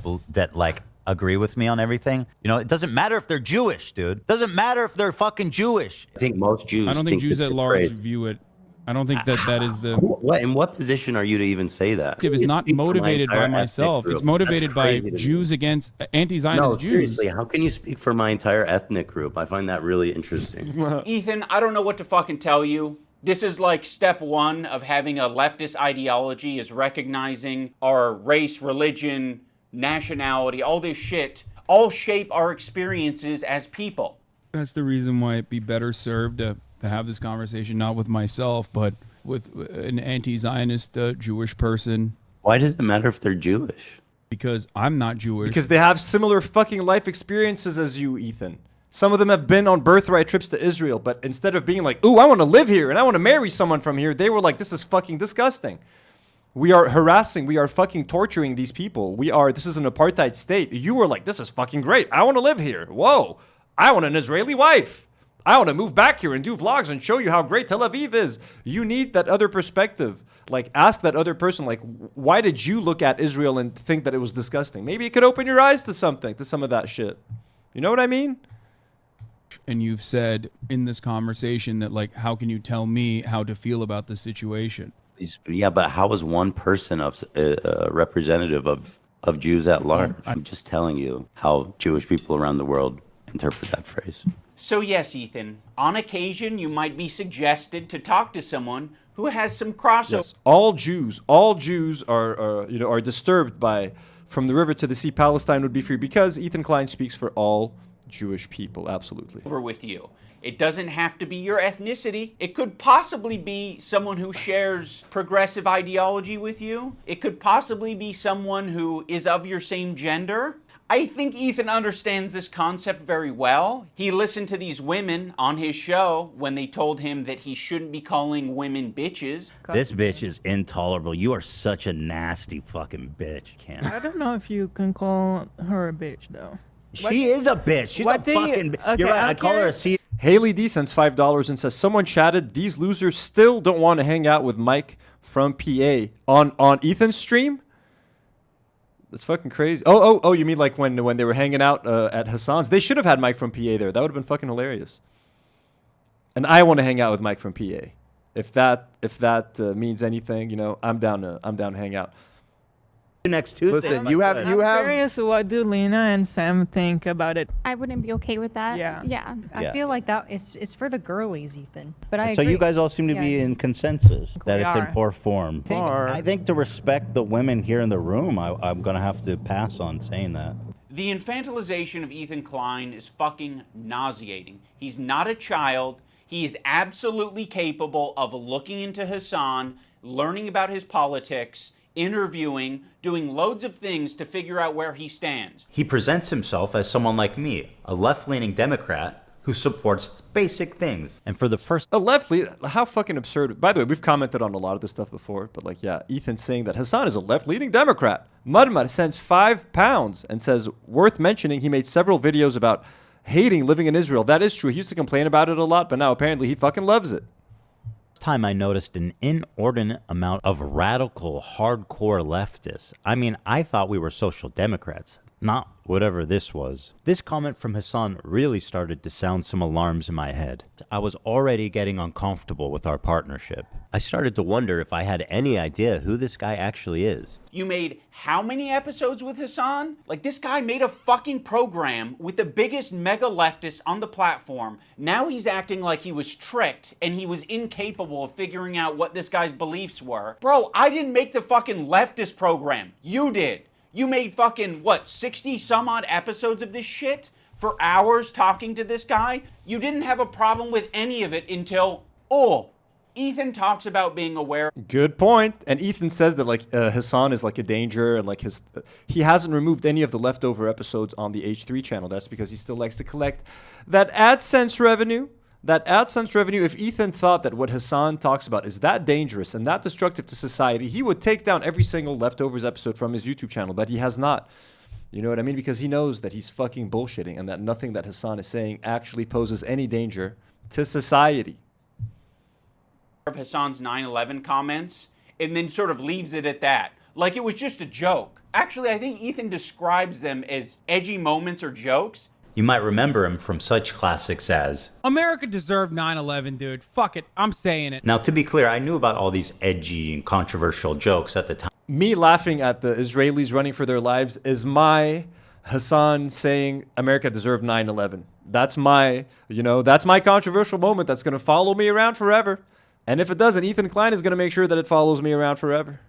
agree with me on everything. It doesn't matter if they're Jewish, dude. It doesn't matter if they're fucking Jewish. I think most Jews. I don't think Jews at large view it. I don't think that is the... In what position are you to even say that? It's not motivated by myself. It's motivated by Jews against anti-Zionist Jews. Seriously, how can you speak for my entire ethnic group? I find that really interesting. Ethan, I don't know what to fucking tell you. This is like step 1 of having a leftist ideology, is recognizing our race, religion, nationality, all this shit, all shape our experiences as people. That's the reason why it'd be better served to have this conversation not with myself, but with an anti-Zionist Jewish person. Why does it matter if they're Jewish? because I'm not Jewish. Because they have similar fucking life experiences as you, Ethan. Some of them have been on birthright trips to Israel, but instead of being like, ooh, I want to live here and I want to marry someone from here, they were like, this is fucking disgusting. We are harassing, we are fucking torturing these people. This is an apartheid state. You were like, this is fucking great. I want to live here. Whoa, I want an Israeli wife. I want to move back here and do vlogs and show you how great Tel Aviv is. You need that other perspective. Like, ask that other person, like, why did you look at Israel and think that it was disgusting? Maybe it could open your eyes to something, to some of that shit. You know what I mean? And you've said in this conversation that, like, how can you tell me how to feel about the situation? Yeah, but how is one person a representative of Jews at large? I'm just telling you how Jewish people around the world interpret that phrase. So yes, Ethan, on occasion you might be suggested to talk to someone who has some crossover. Yes, all Jews are disturbed by from the river to the sea, Palestine would be free, because Ethan Klein speaks for all Jewish people, absolutely. With you. It doesn't have to be your ethnicity. It could possibly be someone who shares progressive ideology with you. It could possibly be someone who is of your same gender. I think Ethan understands this concept very well. He listened to these women on his show when they told him that he shouldn't be calling women bitches. This bitch is intolerable. You are such a nasty fucking bitch, Cam. I don't know if you can call her a bitch, though. She is a bitch. She's a fucking bitch. Okay, You're right. I call her a C. Haley D sends $5 and says, someone chatted, these losers still don't want to hang out with Mike from PA on Ethan's stream? That's fucking crazy. Oh, you mean like when they were hanging out at Hassan's? They should have had Mike from PA there. That would have been fucking hilarious. And I want to hang out with Mike from PA. If that means anything, you know, I'm down to hang out. Next Tuesday. Listen, you have. I'm curious, what do Lena and Sam think about it? I wouldn't be okay with that. Yeah. I feel like that it's for the girlies, Ethan. But I So agree. you guys all seem to be in consensus that We it's in are. poor form. I think to respect the women here in the room, I'm going to have to pass on saying that. The infantilization of Ethan Klein is fucking nauseating. He's not a child. He is absolutely capable of looking into Hassan, learning about his politics, interviewing, doing loads of things to figure out where he stands. He presents himself as someone like me, a left-leaning Democrat who supports basic things. And for the first... A left-leaning... How fucking absurd. By the way, we've commented on a lot of this stuff before, but like, yeah, Ethan saying that Hassan is a left-leaning Democrat. Mudmud sends £5 and says, worth mentioning, he made several videos about hating living in Israel. That is true. He used to complain about it a lot, but now apparently he fucking loves it. Time I noticed an inordinate amount of radical, hardcore leftists. I mean, I thought we were social democrats, not whatever this was. This comment from Hassan really started to sound some alarms in my head. I was already getting uncomfortable with our partnership. I started to wonder if I had any idea who this guy actually is. You made how many episodes with Hassan? Like, this guy made a fucking program with the biggest mega leftist on the platform. Now he's acting like he was tricked and he was incapable of figuring out what this guy's beliefs were. Bro, I didn't make the fucking leftist program. You did. You made fucking, what, 60 some odd episodes of this shit for hours talking to this guy? You didn't have a problem with any of it until, Ethan talks about being aware. Good point. And Ethan says that like Hassan is like a danger, and like he hasn't removed any of the leftover episodes on the H3 channel. That's because he still likes to collect that AdSense revenue. If Ethan thought that what Hassan talks about is that dangerous and that destructive to society, he would take down every single leftovers episode from his YouTube channel, but he has not. You know what I mean? Because he knows that he's fucking bullshitting and that nothing that Hassan is saying actually poses any danger to society. Of Hassan's 9/11 comments and then sort of leaves it at that. Like it was just a joke. Actually, I think Ethan describes them as edgy moments or jokes. You might remember him from such classics as... America deserved 9/11, dude. Fuck it. I'm saying it. Now, to be clear, I knew about all these edgy and controversial jokes at the time. Me laughing at the Israelis running for their lives is my Hassan saying America deserved 9/11. That's my controversial moment that's going to follow me around forever. And if it doesn't, Ethan Klein is going to make sure that it follows me around forever.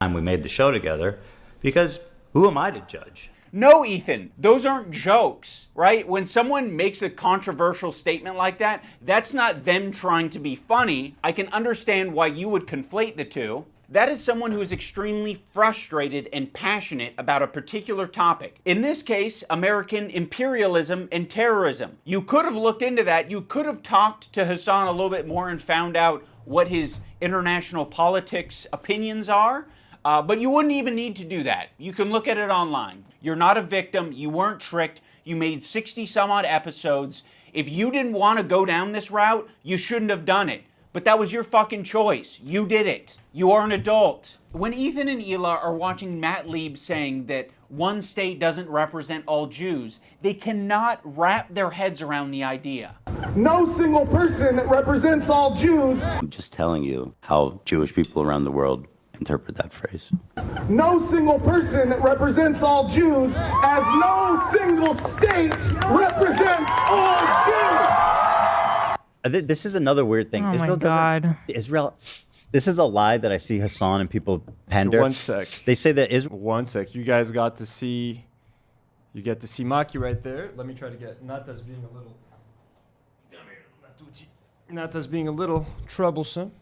And we made the show together because who am I to judge? No, Ethan, those aren't jokes, right? When someone makes a controversial statement like that, that's not them trying to be funny. I can understand why you would conflate the two. That is someone who is extremely frustrated and passionate about a particular topic. In this case, American imperialism and terrorism. You could have looked into that. You could have talked to Hassan a little bit more and found out what his international politics opinions are. But you wouldn't even need to do that. You can look at it online. You're not a victim. You weren't tricked. You made 60 some odd episodes. If you didn't want to go down this route, you shouldn't have done it. But that was your fucking choice. You did it. You are an adult. When Ethan and Hila are watching Matt Lieb saying that one state doesn't represent all Jews, they cannot wrap their heads around the idea. No single person represents all Jews. I'm just telling you how Jewish people around the world interpret that phrase. No single person represents all Jews, as no single state represents all Jews. This is another weird thing. Oh Israel my God. Israel. This is a lie that I see Hassan and people pander. One sec. They say that Israel. One sec. You guys got to see. You get to see Maki right there. Let me try to get Nata's being a little. Nata's being a little troublesome.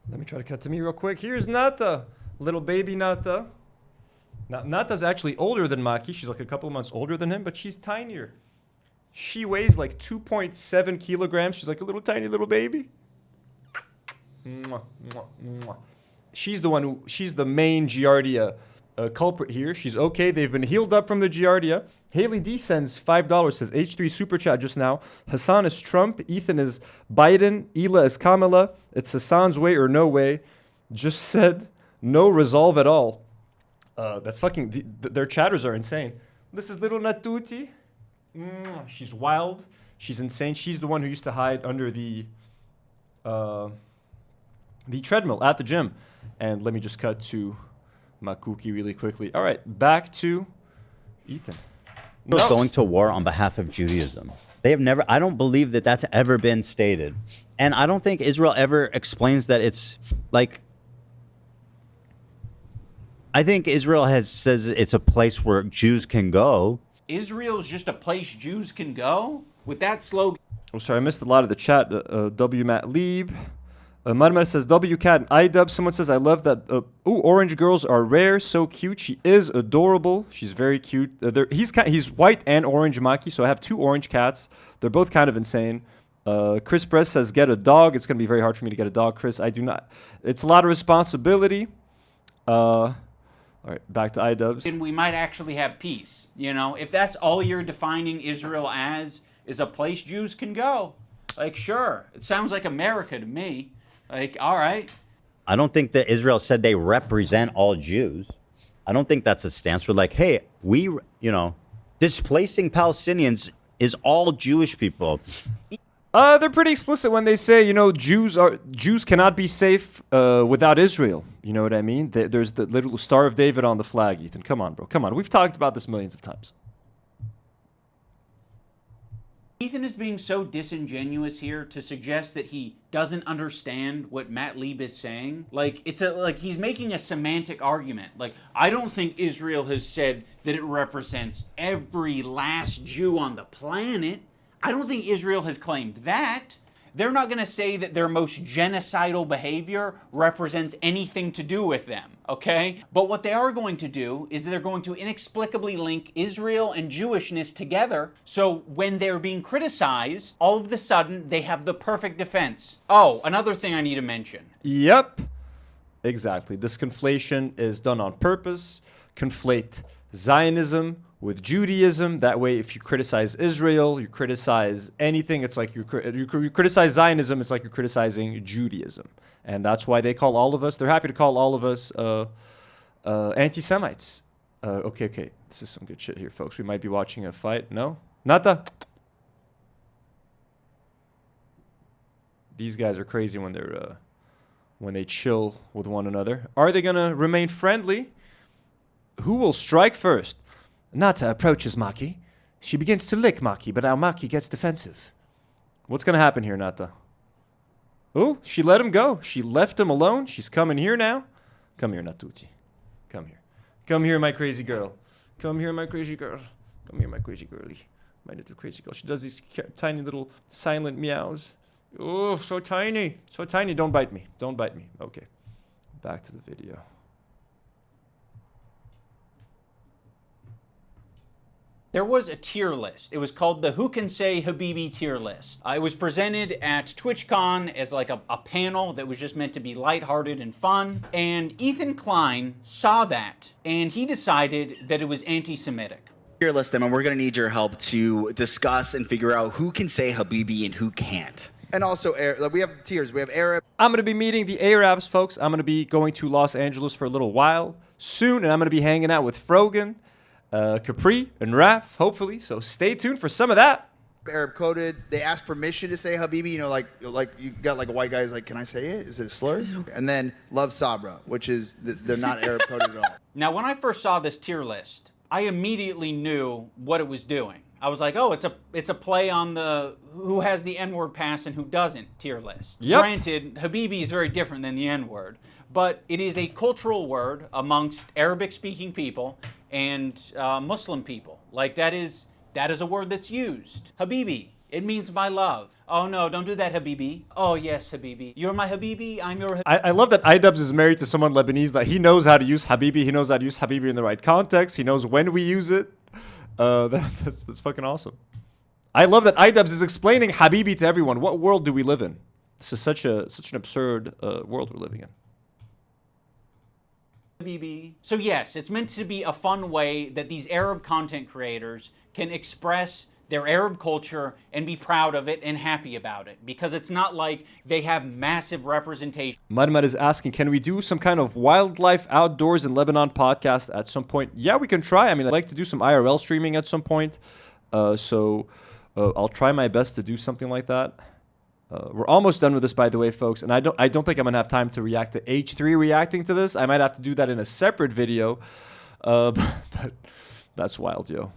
Let me try to cut to me real quick. Here's Nata, little baby Nata. Now, Nata's actually older than Maki. She's like a couple of months older than him, but she's tinier. She weighs like 2.7 kilograms. She's like a little tiny little baby. Mwah, mwah, mwah. She's the main Giardia culprit here. She's okay. They've been healed up from the Giardia. Haley D sends $5, says H3 super chat just now. Hassan is Trump. Ethan is Biden. Hila is Kamala. It's Hassan's way or no way. Just said no resolve at all. That's fucking, their chatters are insane. This is little Natuti. She's wild. She's insane. She's the one who used to hide under the treadmill at the gym. And let me just cut to Makuki really quickly. All right, back to Ethan. No. Going to war on behalf of Judaism. They have never. I don't believe that that's ever been stated, and I don't think Israel ever explains that it's like. I think Israel says it's a place where Jews can go. Israel's just a place Jews can go? With that slogan. Oh, sorry, I missed a lot of the chat. W. Matt Lieb. Madman says, WCat and IDub. Someone says, I love that. Orange girls are rare. So cute. She is adorable. She's very cute. He's white and orange Maki, so I have two orange cats. They're both kind of insane. Chris Press says, get a dog. It's going to be very hard for me to get a dog, Chris. I do not. It's a lot of responsibility. All right, back to iDubbbz. And we might actually have peace. You know, if that's all you're defining Israel as, is a place Jews can go. Like, sure, it sounds like America to me. Like, all right. I don't think that Israel said they represent all Jews. I don't think that's a stance. We're like, hey, displacing Palestinians is all Jewish people. They're pretty explicit when they say, Jews cannot be safe without Israel. You know what I mean? There's the little Star of David on the flag, Ethan. Come on, bro. Come on. We've talked about this millions of times. Ethan is being so disingenuous here to suggest that he doesn't understand what Matt Lieb is saying. Like, he's making a semantic argument. Like, I don't think Israel has said that it represents every last Jew on the planet. I don't think Israel has claimed that. They're not going to say that their most genocidal behavior represents anything to do with them, okay? But what they are going to do is they're going to inexplicably link Israel and Jewishness together, so when they're being criticized, all of a sudden, they have the perfect defense. Oh, another thing I need to mention. Yep, exactly. This conflation is done on purpose. Conflate Zionism with Judaism. That way, if you criticize Israel, you criticize anything, it's like you criticize Zionism, it's like you're criticizing Judaism. And that's why they call all of us, they're happy to call all of us anti-Semites. Okay. This is some good shit here, folks. We might be watching a fight. No? Nata? These guys are crazy when they chill with one another. Are they going to remain friendly? Who will strike first? Nata approaches Maki. She begins to lick Maki, but now Maki gets defensive. What's going to happen here, Nata? Oh, she let him go. She left him alone. She's coming here now. Come here, Natuti. Come here. Come here, my crazy girl. Come here, my crazy girl. Come here, my crazy girlie. My little crazy girl. She does these tiny little silent meows. Oh, so tiny. So tiny. Don't bite me. Don't bite me. Okay. Back to the video. There was a tier list. It was called the Who Can Say Habibi tier list. It was presented at TwitchCon as like a panel that was just meant to be lighthearted and fun. And Ethan Klein saw that, and he decided that it was anti-Semitic. Tier list them, and we're going to need your help to discuss and figure out who can say Habibi and who can't. And also, we have tiers. We have Arab. I'm going to be meeting the Arabs, folks. I'm going to be going to Los Angeles for a little while soon, and I'm going to be hanging out with Frogan, Capri, and Raf, hopefully. So stay tuned for some of that. Arab coded. They ask permission to say Habibi. You know, like you got like a white guy who's like, can I say it? Is it a slur? And then Love Sabra, which is they're not Arab coded at all. Now, when I first saw this tier list, I immediately knew what it was doing. I was like, oh, it's a play on the who has the N-word pass and who doesn't tier list. Yep. Granted, Habibi is very different than the N-word, but it is a cultural word amongst Arabic-speaking people and Muslim people. Like that is a word that's used. Habibi, it means my love. Oh no, don't do that, Habibi. Oh yes, Habibi. You're my Habibi, I'm your Habibi. I love that iDubbbz is married to someone Lebanese, that he knows how to use Habibi. He knows how to use Habibi in the right context. He knows when we use it. That's fucking awesome. I love that iDubbbz is explaining Habibi to everyone. What world do we live in? This is such an absurd world we're living in. Habibi. So yes, it's meant to be a fun way that these Arab content creators can express their Arab culture and be proud of it and happy about it, because it's not like they have massive representation. Madmad is asking, can we do some kind of wildlife outdoors in Lebanon podcast at some point? Yeah, we can try. I mean, I'd like to do some IRL streaming at some point. So I'll try my best to do something like that. We're almost done with this, by the way, folks. And I don't think I'm going to have time to react to H3 reacting to this. I might have to do that in a separate video. But that's wild, yo.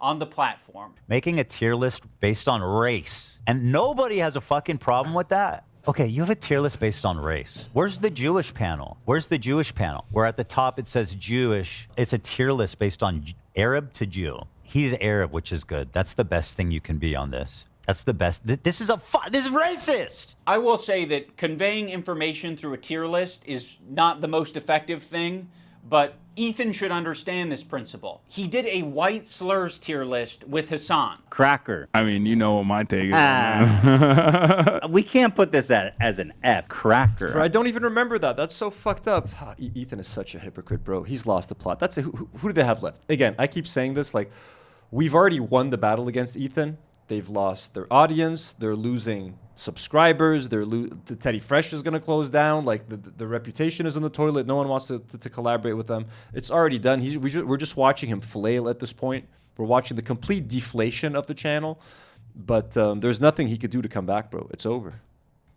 On the platform. Making a tier list based on race. And nobody has a fucking problem with that. Okay, you have a tier list based on race. Where's the Jewish panel? Where's the Jewish panel? Where at the top it says Jewish. It's a tier list based on Arab to Jew. He's Arab, which is good. That's the best thing you can be on this. That's the best. This is racist. I will say that conveying information through a tier list is not the most effective thing, but Ethan should understand this principle. He did a white slurs tier list with Hassan. Cracker. I mean, you know what my take is. We can't put this as an F. Cracker. Bro, I don't even remember that. That's so fucked up. Ethan is such a hypocrite, bro. He's lost the plot. That's who do they have left? Again, I keep saying this, like, we've already won the battle against Ethan. They've lost their audience. They're losing subscribers. The Teddy Fresh is going to close down. Like, the reputation is in the toilet. No one wants to collaborate with them. It's already done. We're just watching him flail at this point. We're watching the complete deflation of the channel. But there's nothing he could do to come back, bro. It's over.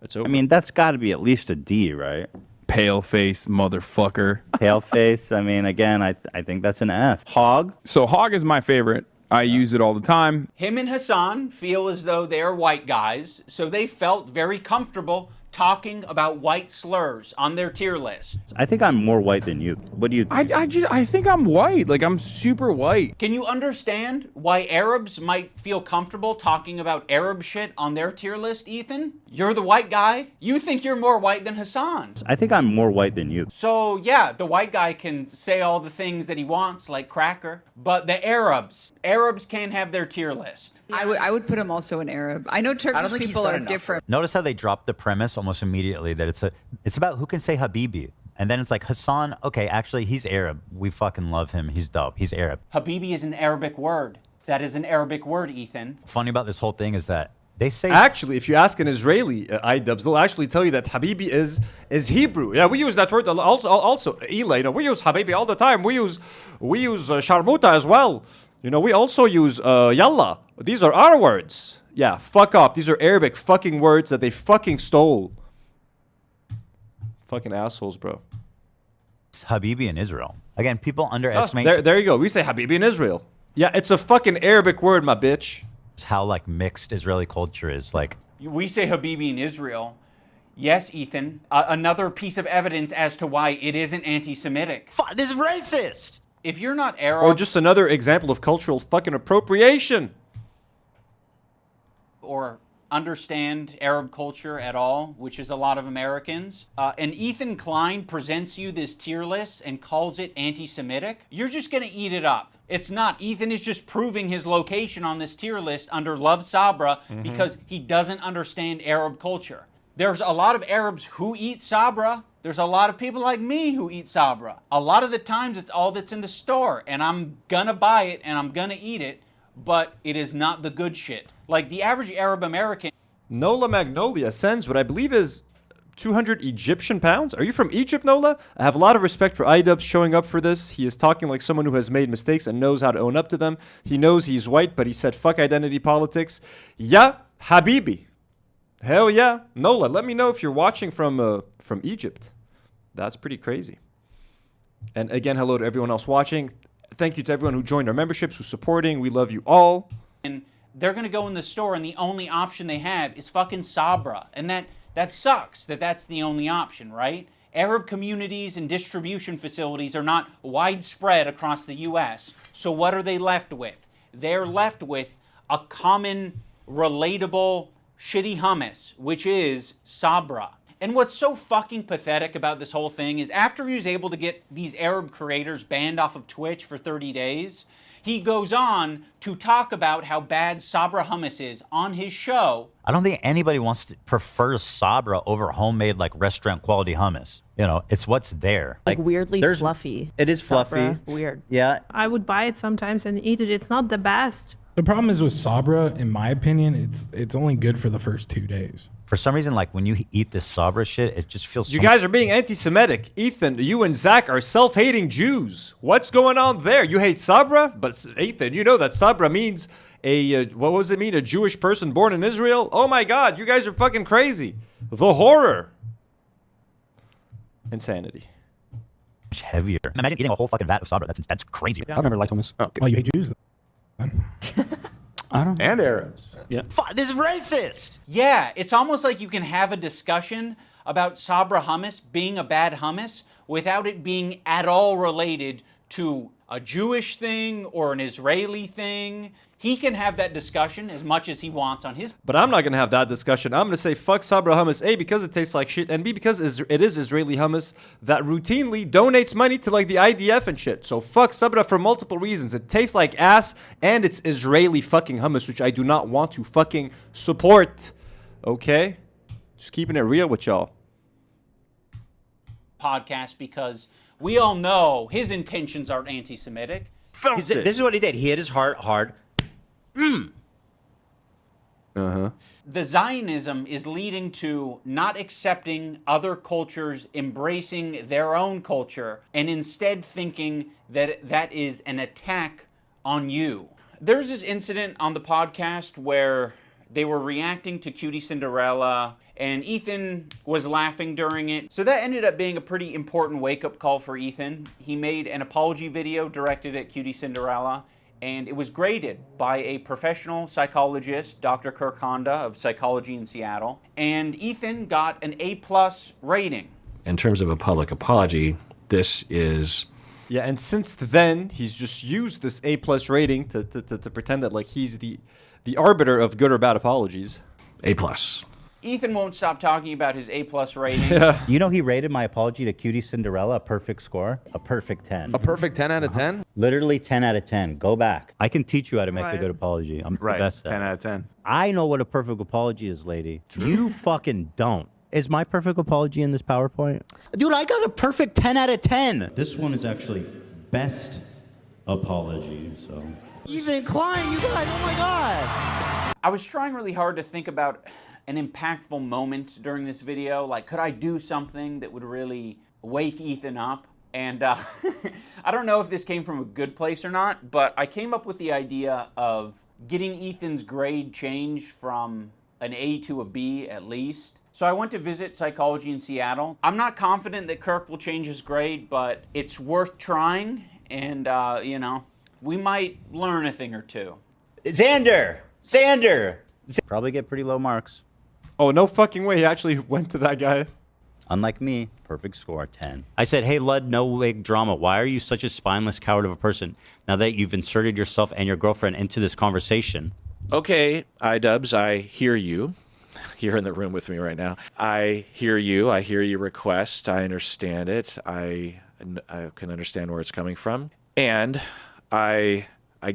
It's over. I mean, that's got to be at least a D, right? Pale face, motherfucker. Pale face. I mean, again, I think that's an F. Hog. So Hog is my favorite. I use it all the time. Him and Hassan feel as though they're white guys, so they felt very comfortable talking about white slurs on their tier list. I think I'm more white than you. What do you think? I think I'm white. Like, I'm super white. Can you understand why Arabs might feel comfortable talking about Arab shit on their tier list, Ethan? You're the white guy. You think you're more white than Hassan. I think I'm more white than you. So, yeah, the white guy can say all the things that he wants, like cracker. But the Arabs can't have their tier list. I would put him also in Arab. I know Turkish people are different. Notice how they dropped the premise almost immediately that it's about who can say Habibi. And then it's like, Hassan, okay, actually, he's Arab. We fucking love him. He's dope. He's Arab. Habibi is an Arabic word. That is an Arabic word, Ethan. Funny about this whole thing is that they say... Actually, if you ask an Israeli iDubbbz, they'll actually tell you that Habibi is Hebrew. Yeah, we use that word also. Eli, you know, we use Habibi all the time. We use Sharmuta as well. You know, we also use Yalla. These are our words. Yeah, fuck off. These are Arabic fucking words that they fucking stole. Fucking assholes, bro. Habibi in Israel. Again, people underestimate... there you go. We say Habibi in Israel. Yeah, it's a fucking Arabic word, my bitch. How, like, mixed Israeli culture is. Like, we say Habibi in Israel. Yes, Ethan. Another piece of evidence as to why it isn't anti-Semitic. This is racist! If you're not Arab... Or just another example of cultural fucking appropriation. Or understand Arab culture at all, which is a lot of Americans, and Ethan Klein presents you this tier list and calls it anti-Semitic, you're just gonna eat it up. It's not. Ethan is just proving his location on this tier list under Love Sabra because he doesn't understand Arab culture. There's a lot of Arabs who eat Sabra. There's a lot of people like me who eat Sabra. A lot of the times it's all that's in the store, and I'm gonna buy it and I'm gonna eat it, but it is not the good shit. Like the average Arab American. Nola Magnolia sends what I believe is 200 Egyptian pounds. Are you from Egypt, Nola? I have a lot of respect for iDubbbz showing up for this. He is talking like someone who has made mistakes and knows how to own up to them. He knows he's white, but he said fuck identity politics. Yeah, Habibi. Hell yeah. Nola, let me know if you're watching from Egypt. That's pretty crazy. And again, hello to everyone else watching. Thank you to everyone who joined our memberships, who's supporting. We love you all. And they're going to go in the store and the only option they have is fucking Sabra. And that sucks that that's the only option, right? Arab communities and distribution facilities are not widespread across the U.S. So what are they left with? They're left with a common, relatable, shitty hummus, which is Sabra. And what's so fucking pathetic about this whole thing is after he was able to get these Arab creators banned off of Twitch for 30 days, he goes on to talk about how bad Sabra hummus is on his show. I don't think anybody prefers Sabra over homemade like restaurant quality hummus. You know, it's what's there. Like weirdly fluffy. It is Sabra. fluffy. Weird. Yeah. I would buy it sometimes and eat it. It's not the best. The problem is with Sabra, in my opinion, it's only good for the first 2 days. For some reason, like when you eat this Sabra shit, it just feels. You guys are being anti-Semitic. Ethan, you and Zach are self-hating Jews. What's going on there? You hate Sabra, but Ethan, you know that Sabra means what does it mean? A Jewish person born in Israel? Oh my God, you guys are fucking crazy. The horror. Insanity. Much heavier. Imagine eating a whole fucking vat of Sabra. That's crazy. I remember light hummus. Oh, you hate Jews? I don't know. And Arabs. Yeah. This is racist. Yeah, it's almost like you can have a discussion about Sabra hummus being a bad hummus without it being at all related to a Jewish thing or an Israeli thing. He can have that discussion as much as he wants on his... But I'm not going to have that discussion. I'm going to say fuck Sabra hummus, A, because it tastes like shit, and B, because it is Israeli hummus that routinely donates money to like the IDF and shit. So fuck Sabra for multiple reasons. It tastes like ass, and it's Israeli fucking hummus, which I do not want to fucking support. Okay? Just keeping it real with y'all. Podcast because we all know his intentions aren't anti-Semitic. This is what he did. He hit his heart hard. The Zionism is leading to not accepting other cultures, embracing their own culture, and instead thinking that that is an attack on you. There's this incident on the podcast where they were reacting to Cutie Cinderella, and Ethan was laughing during it. So that ended up being a pretty important wake-up call for Ethan. He made an apology video directed at Cutie Cinderella, and it was graded by a professional psychologist, Dr. Kirk Honda of Psychology in Seattle, and Ethan got an A+ rating. In terms of a public apology, this is... Yeah, and since then, he's just used this A+ rating to pretend that like he's the arbiter of good or bad apologies. A+. Ethan won't stop talking about his A+ rating. Yeah. You know, he rated my apology to Cutie Cinderella a perfect score, a perfect 10. A perfect 10 out of 10? Literally 10 out of 10. Go back. I can teach you how to make a good apology. I'm the best at 10 out of 10. I know what a perfect apology is, lady. You fucking don't. Is my perfect apology in this PowerPoint? Dude, I got a perfect 10 out of 10. This one is actually best apology, so. Ethan Klein, you guys, oh my God. I was trying really hard to think about an impactful moment during this video. Like, could I do something that would really wake Ethan up? And I don't know if this came from a good place or not, but I came up with the idea of getting Ethan's grade changed from an A to a B at least. So I went to visit Psychology in Seattle. I'm not confident that Kirk will change his grade, but it's worth trying. And, you know, we might learn a thing or two. Xander! Probably get pretty low marks. Oh, no fucking way. He actually went to that guy. Unlike me, perfect score, 10. I said, hey, Lud, no wig drama. Why are you such a spineless coward of a person now that you've inserted yourself and your girlfriend into this conversation? Okay, iDubbbz, I hear you. You're in the room with me right now. I hear you. I hear your request. I understand it. I can understand where it's coming from. And I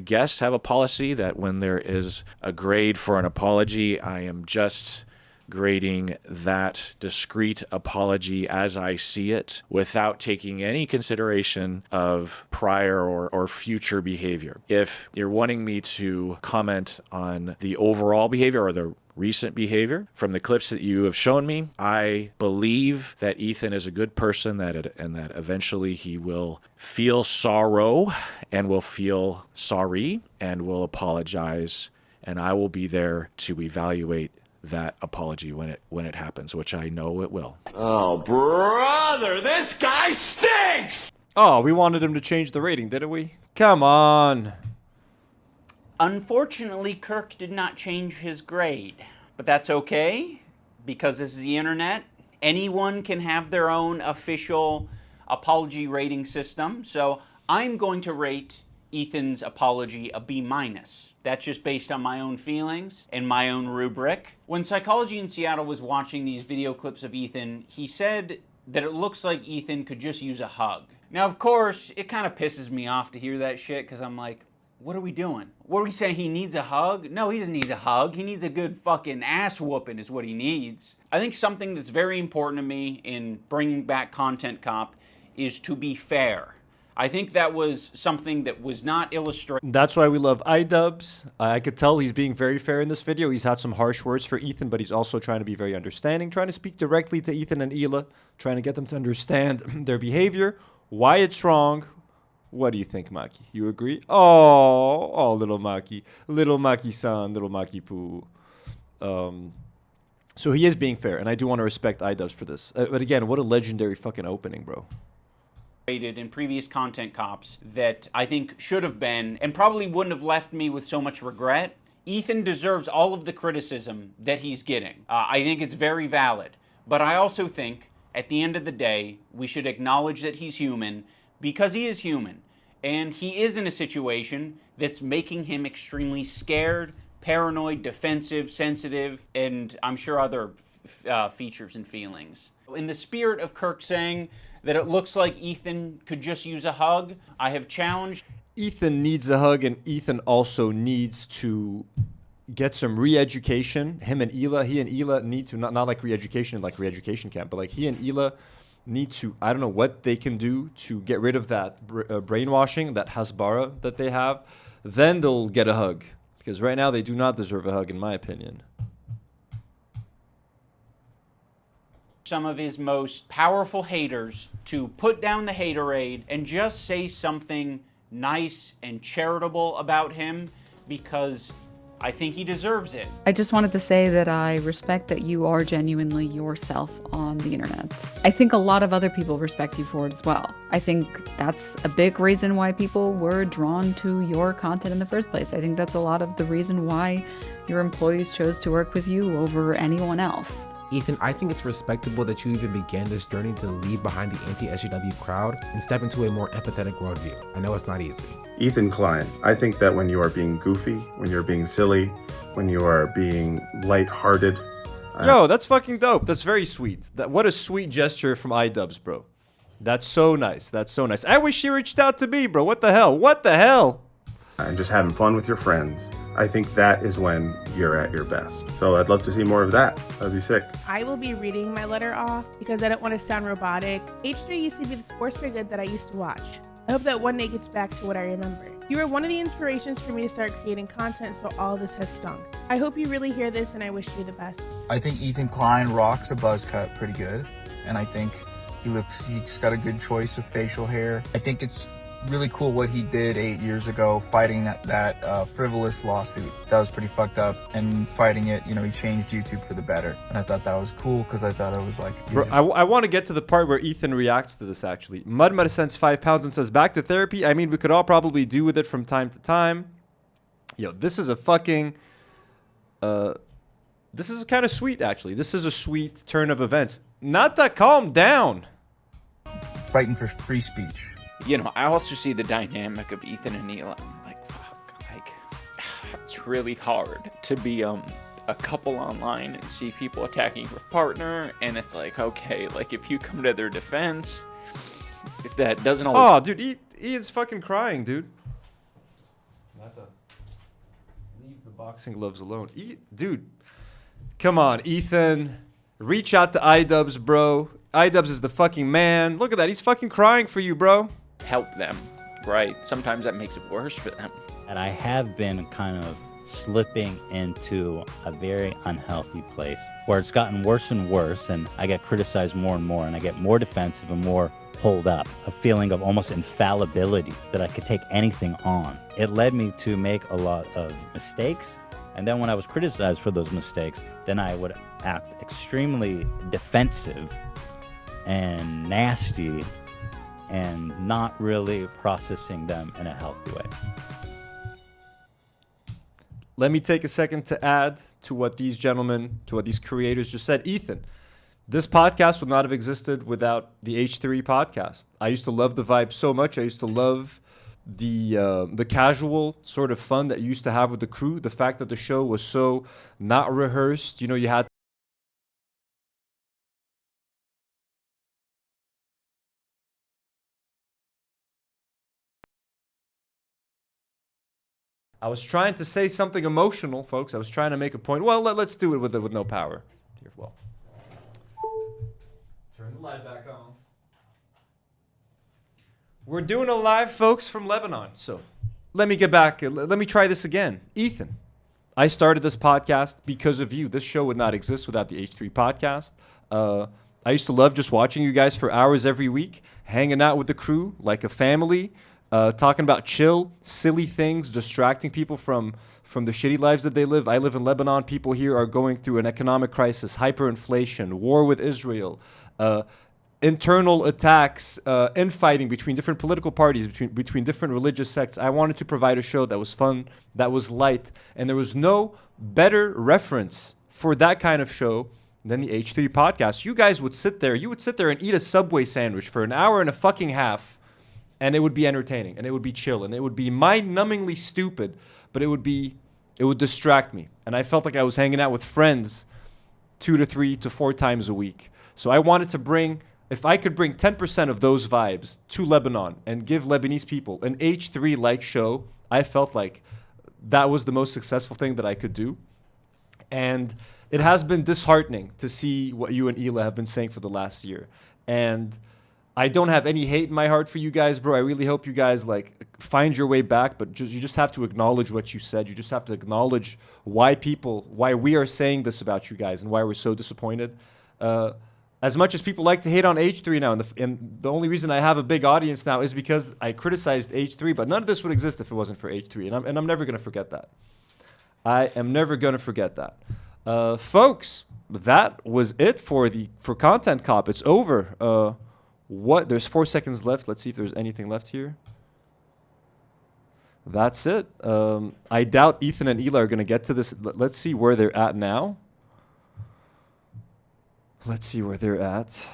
guess have a policy that when there is a grade for an apology, I am just grading that discrete apology as I see it without taking any consideration of prior or future behavior. If you're wanting me to comment on the overall behavior or the recent behavior from the clips that you have shown me, I believe that Ethan is a good person and that eventually he will feel sorrow and will feel sorry and will apologize, and I will be there to evaluate that apology when it happens, which I know it will. Oh, brother, this guy stinks! Oh, we wanted him to change the rating, didn't we? Come on. Unfortunately, Kirk did not change his grade, but that's okay, because this is the internet. Anyone can have their own official apology rating system, so I'm going to rate Ethan's apology a B-. That's just based on my own feelings and my own rubric. When Psychology in Seattle was watching these video clips of Ethan, he said that it looks like Ethan could just use a hug. Now, of course, it kind of pisses me off to hear that shit, because I'm like, what are we doing? What are we saying? He needs a hug? No, he doesn't need a hug. He needs a good fucking ass whooping is what he needs. I think something that's very important to me in bringing back Content Cop is to be fair. I think that was something that was not illustrated. That's why we love iDubbbz. I could tell he's being very fair in this video. He's had some harsh words for Ethan, but he's also trying to be very understanding, trying to speak directly to Ethan and Hila, trying to get them to understand their behavior, why it's wrong. What do you think, Maki? You agree? Oh, little Maki. Little Maki-san, little Maki-poo. So he is being fair, and I do want to respect iDubbbz for this. But again, what a legendary fucking opening, bro. In previous Content Cops that I think should have been, and probably wouldn't have left me with so much regret. Ethan deserves all of the criticism that he's getting. I think it's very valid. But I also think, at the end of the day, we should acknowledge that he's human, because he is human. And he is in a situation that's making him extremely scared, paranoid, defensive, sensitive, and I'm sure other features and feelings. In the spirit of Kirk saying that it looks like Ethan could just use a hug, I have challenged. Ethan needs a hug, and Ethan also needs to get some re-education. He and Hila need to, not like re-education like re-education camp, but like he and Hila need to, I don't know what they can do to get rid of that brainwashing, that hasbara that they have. Then they'll get a hug, because right now they do not deserve a hug, in my opinion. Some of his most powerful haters to put down the haterade and just say something nice and charitable about him, because I think he deserves it. I just wanted to say that I respect that you are genuinely yourself on the internet. I think a lot of other people respect you for it as well. I think that's a big reason why people were drawn to your content in the first place. I think that's a lot of the reason why your employees chose to work with you over anyone else. Ethan, I think it's respectable that you even began this journey to leave behind the anti-SJW crowd and step into a more empathetic worldview. I know it's not easy. Ethan Klein, I think that when you are being goofy, when you're being silly, when you are being lighthearted. Yo, that's fucking dope. That's very sweet. What a sweet gesture from iDubbbz, bro. That's so nice. That's so nice. I wish you reached out to me, bro. What the hell? What the hell? And just having fun with your friends. I think that is when you're at your best. So I'd love to see more of that. That'd be sick. I will be reading my letter off because I don't want to sound robotic. H3 used to be the force for good that I used to watch. I hope that one day gets back to what I remember. You were one of the inspirations for me to start creating content, so all this has stung. I hope you really hear this, and I wish you the best. I think Ethan Klein rocks a buzz cut pretty good, and I think he's got a good choice of facial hair. I think it's really cool what he did 8 years ago, fighting that frivolous lawsuit. That was pretty fucked up, and fighting it, he changed YouTube for the better. And I thought that was cool, because I thought it was like... Bro, I want to get to the part where Ethan reacts to this, actually. Mudmud sends 5 pounds and says, back to therapy. I mean, we could all probably do with it from time to time. Yo, this is a fucking... this is kind of sweet, actually. This is a sweet turn of events. Not to calm down. Fighting for free speech. I also see the dynamic of Ethan and Neil. I'm like, fuck, like, it's it's really hard to be a couple online and see people attacking your partner, and it's like, okay, like if you come to their defense, if that doesn't always. Oh, dude, Ian's fucking crying, dude. Leave the boxing gloves alone. Dude, come on, Ethan. Reach out to iDubbbz, bro. iDubbbz is the fucking man. Look at that. He's fucking crying for you, bro. Help them, right? Sometimes that makes it worse for them. And I have been kind of slipping into a very unhealthy place where it's gotten worse and worse, and I get criticized more and more, and I get more defensive and more pulled up, a feeling of almost infallibility that I could take anything on. It led me to make a lot of mistakes, and then when I was criticized for those mistakes, then I would act extremely defensive and nasty and not really processing them in a healthy way. Let me take a second to add to what these gentlemen, to what these creators just said. Ethan, this podcast would not have existed without the H3 podcast. I used to love the vibe so much. I used to love the casual sort of fun that you used to have with the crew. The fact that the show was so not rehearsed. You know, you had I was trying to say something emotional, folks. I was trying to make a point. Well, let's do it with no power. Here, well. Turn the light back on. We're doing a live, folks, from Lebanon. So let me get back. Let me try this again. Ethan, I started this podcast because of you. This show would not exist without the H3 podcast. I used to love just watching you guys for hours every week, hanging out with the crew like a family. Talking about chill, silly things, distracting people from the shitty lives that they live. I live in Lebanon. People here are going through an economic crisis, hyperinflation, war with Israel, internal attacks, infighting between different political parties, between different religious sects. I wanted to provide a show that was fun, that was light, and there was no better reference for that kind of show than the H3 podcast. You guys would sit there. You would sit there and eat a Subway sandwich for an hour and a fucking half. And it would be entertaining, and it would be chill, and it would be mind-numbingly stupid, but it would distract me. And I felt like I was hanging out with friends 2 to 3 to 4 times a week. So I wanted to bring, if I could bring 10% of those vibes to Lebanon and give Lebanese people an H3-like show, I felt like that was the most successful thing that I could do. And it has been disheartening to see what you and Hila have been saying for the last year. And I don't have any hate in my heart for you guys, bro. I really hope you guys like find your way back, but you just have to acknowledge what you said. You just have to acknowledge why we are saying this about you guys and why we're so disappointed. As much as people like to hate on H3 now, and the only reason I have a big audience now is because I criticized H3, but none of this would exist if it wasn't for H3, and I'm never going to forget that. I am never going to forget that. Folks, that was it for Content Cop. It's over. There's 4 seconds left. Let's see if there's anything left here. That's it. I doubt Ethan and Hila are going to get to this. Let's see where they're at now. Let's see where they're at.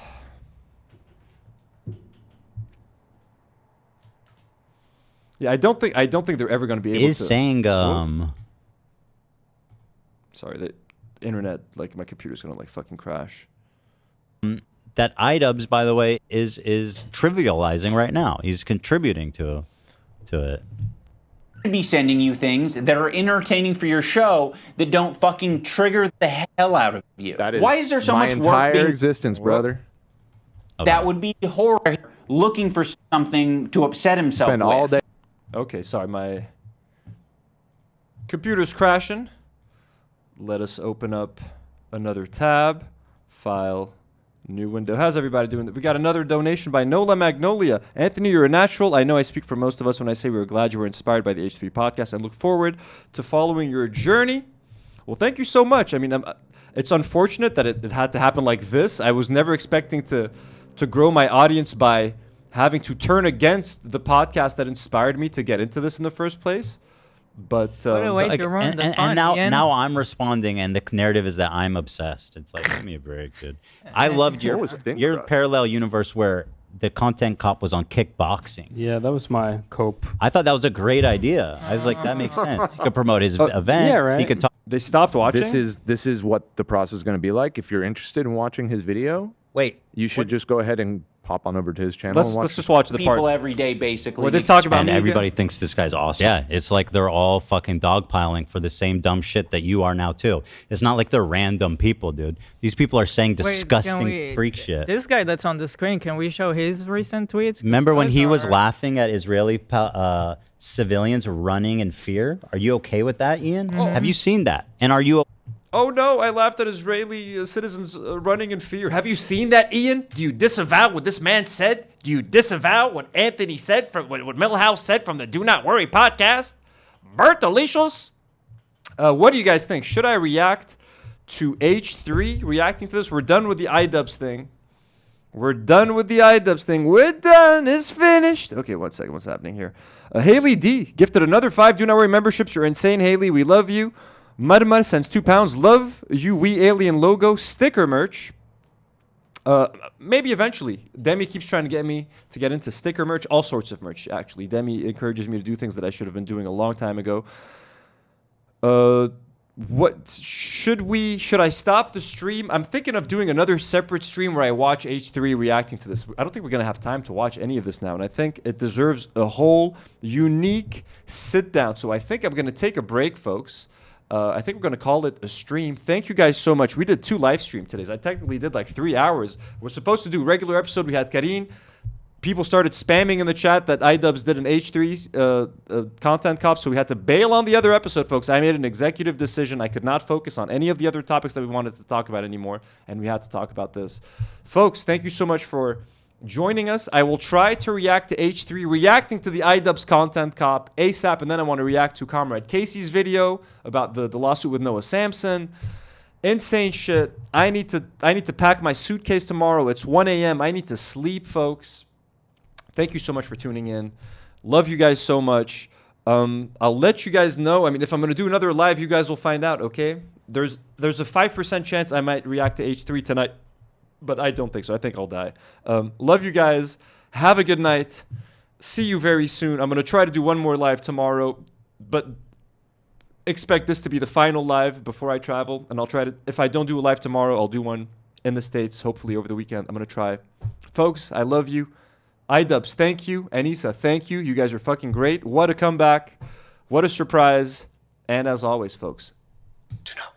Yeah, I don't think they're ever going to be able to. Is saying Sorry, the internet, like my computer's going to like fucking crash. That iDubbbz, by the way, is trivializing right now. He's contributing to it. Be sending you things that are entertaining for your show that don't fucking trigger the hell out of you. Why is there so much work my entire being existence, brother? that would be horror looking for something to upset himself Spend with? all day. Okay, sorry, my computer's crashing. Let us open up another tab, file, new window. How's everybody doing? We got another donation by Nola Magnolia. Anthony, you're a natural. I know I speak for most of us when I say we were glad you were inspired by the H3 podcast and look forward to following your journey. Well, thank you so much. I mean, it's unfortunate that it had to happen like this. I was never expecting to grow my audience by having to turn against the podcast that inspired me to get into this in the first place. But and now I'm responding, and the narrative is that I'm obsessed. It's like, give me a break, dude. I loved your parallel universe where the content cop was on kickboxing. Yeah, that was my cope. I thought that was a great idea. I was like, that makes sense. He could promote his event. Yeah, right. He could talk. They stopped watching? This is what the process is going to be like. If you're interested in watching his video, you should just go ahead and pop on over to his channel. Let's just watch the part. People every day, basically. Where they talk about and me everybody again? thinks this guy's awesome. Yeah, it's like they're all fucking dogpiling for the same dumb shit that you are now too. It's not like they're random people, dude. These people are saying disgusting freak shit. This guy that's on the screen, can we show his recent tweets? Remember when he was Or- laughing at Israeli civilians running in fear? Are you okay with that, Ian? Have you seen that? And are you? Oh no, I laughed at Israeli citizens running in fear. Have you seen that, Ian? Do you disavow what this man said? Do you disavow what Anthony said, from what Millhouse said from the Do Not Worry podcast? Bertalicious? What do you guys think? Should I react to H3 reacting to this? We're done with the iDubbbz thing. We're done with the iDubbbz thing. We're done. It's finished. Okay, one second. What's happening here? Haley D gifted another 5 Do Not Worry memberships. You're insane, Haley. We love you. Mudmud sends £2. Love you, We Alien logo sticker merch. Maybe eventually. Demi keeps trying to get me to get into sticker merch, all sorts of merch, actually. Demi encourages me to do things that I should have been doing a long time ago. Should I stop the stream? I'm thinking of doing another separate stream where I watch H3 reacting to this. I don't think we're going to have time to watch any of this now, and I think it deserves a whole unique sit down. So I think I'm going to take a break, folks. I think we're going to call it a stream. Thank you guys so much. We did 2 live stream today. I technically did like 3 hours. We're supposed to do regular episode. We had Karine. People started spamming in the chat that iDubbbz did an H3's content cop, so we had to bail on the other episode, folks. I made an executive decision. I could not focus on any of the other topics that we wanted to talk about anymore, and we had to talk about this. Folks, thank you so much for joining us. I will try to react to H3, reacting to the iDubbbz content cop ASAP, and then I want to react to Comrade Casey's video about the lawsuit with Noah Samson. Insane shit. I need to pack my suitcase tomorrow. It's 1 a.m. I need to sleep, folks. Thank you so much for tuning in. Love you guys so much. I'll let you guys know. I mean, if I'm going to do another live, you guys will find out, okay? There's a 5% chance I might react to H3 tonight, but I don't think so. I think I'll die. Love you guys. Have a good night. See you very soon. I'm going to try to do one more live tomorrow, but expect this to be the final live before I travel. And I'll try to, if I don't do a live tomorrow, I'll do one in the States, hopefully over the weekend. I'm going to try. Folks, I love you. iDubbbz, thank you. Anissa, thank you. You guys are fucking great. What a comeback. What a surprise. And as always, folks, do not